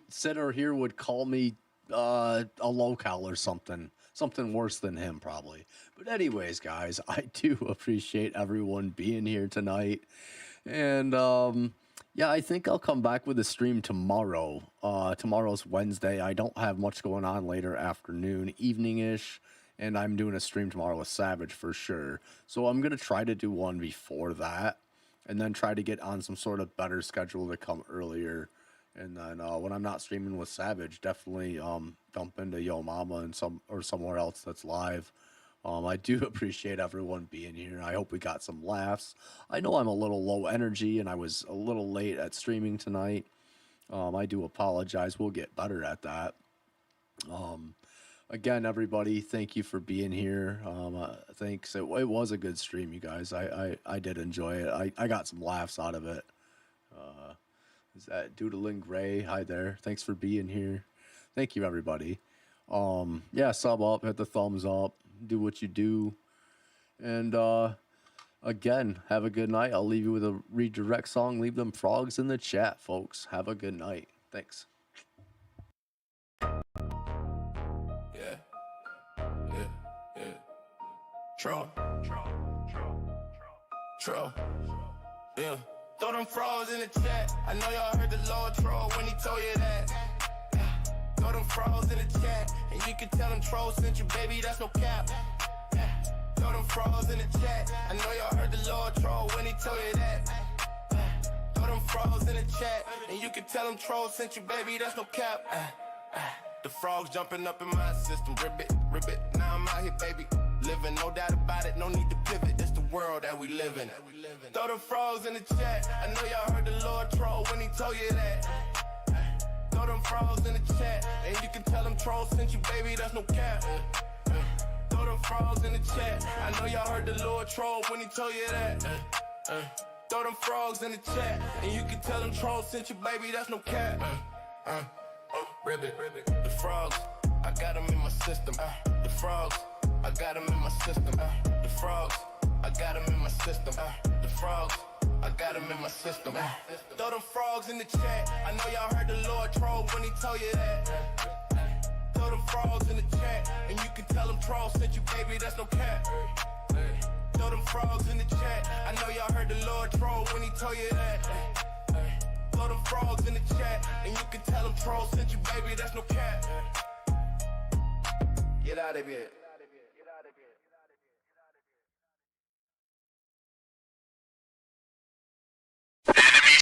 Sitter here would call me a locale or something worse than him probably. But anyways, guys, I do appreciate everyone being here tonight, and yeah, I think I'll come back with a stream tomorrow. Tomorrow's Wednesday. I don't have much going on later afternoon, evening-ish, and I'm doing a stream tomorrow with Savage for sure. So I'm going to try to do one before that, and then try to get on some sort of better schedule to come earlier. And then when I'm not streaming with Savage, definitely dump into Yo Mama and somewhere else that's live. I do appreciate everyone being here. I hope we got some laughs. I know I'm a little low energy and I was a little late at streaming tonight. I do apologize. We'll get better at that. Again, everybody, thank you for being here. Thanks. It was a good stream, you guys. I did enjoy it. I got some laughs out of it. Is that Doodling Gray? Hi there. Thanks for being here. Thank you, everybody. Yeah, sub up, hit the thumbs up, do what you do. And again, have a good night. I'll leave you with a redirect song. Leave them frogs in the chat, folks. Have a good night. Thanks. Troll. Yeah. Throw them frogs in the chat. I know y'all heard the Lord troll when he told you that. Throw them frogs in the chat, and you can tell them trolls sent you, baby, that's no cap. Throw them frogs in the chat. I know y'all heard the Lord troll when he told you that. Throw them frogs in the chat, and you can tell them trolls sent you, baby, that's no cap. The frogs jumping up in my system, ribbit, now I'm out here, baby. Living, no doubt about it, no need to pivot. It's the world that we live in. Throw the frogs in the chat. I know y'all heard the Lord troll when he told you that. Throw them frogs in the chat, and you can tell them trolls sent you, baby, that's no cap. Throw them frogs in the chat. I know y'all heard the Lord troll when he told you that. Throw them frogs in the chat, and you can tell them trolls sent you, baby, that's no cap. Ribbit, the frogs, I got them in my system. The frogs, I got them in my system. The frogs, I got them in my system. The frogs, I got them in my system. Throw them frogs in the chat. I know y'all heard the Lord troll when he told you that. Throw them frogs in the chat, and you can tell them trolls sent you, baby, that's no cap. Throw them frogs in the chat. I know y'all heard the Lord troll when he told you that. Throw them frogs in the chat, and you can tell them trolls sent you, baby, that's no cap. Get out of here.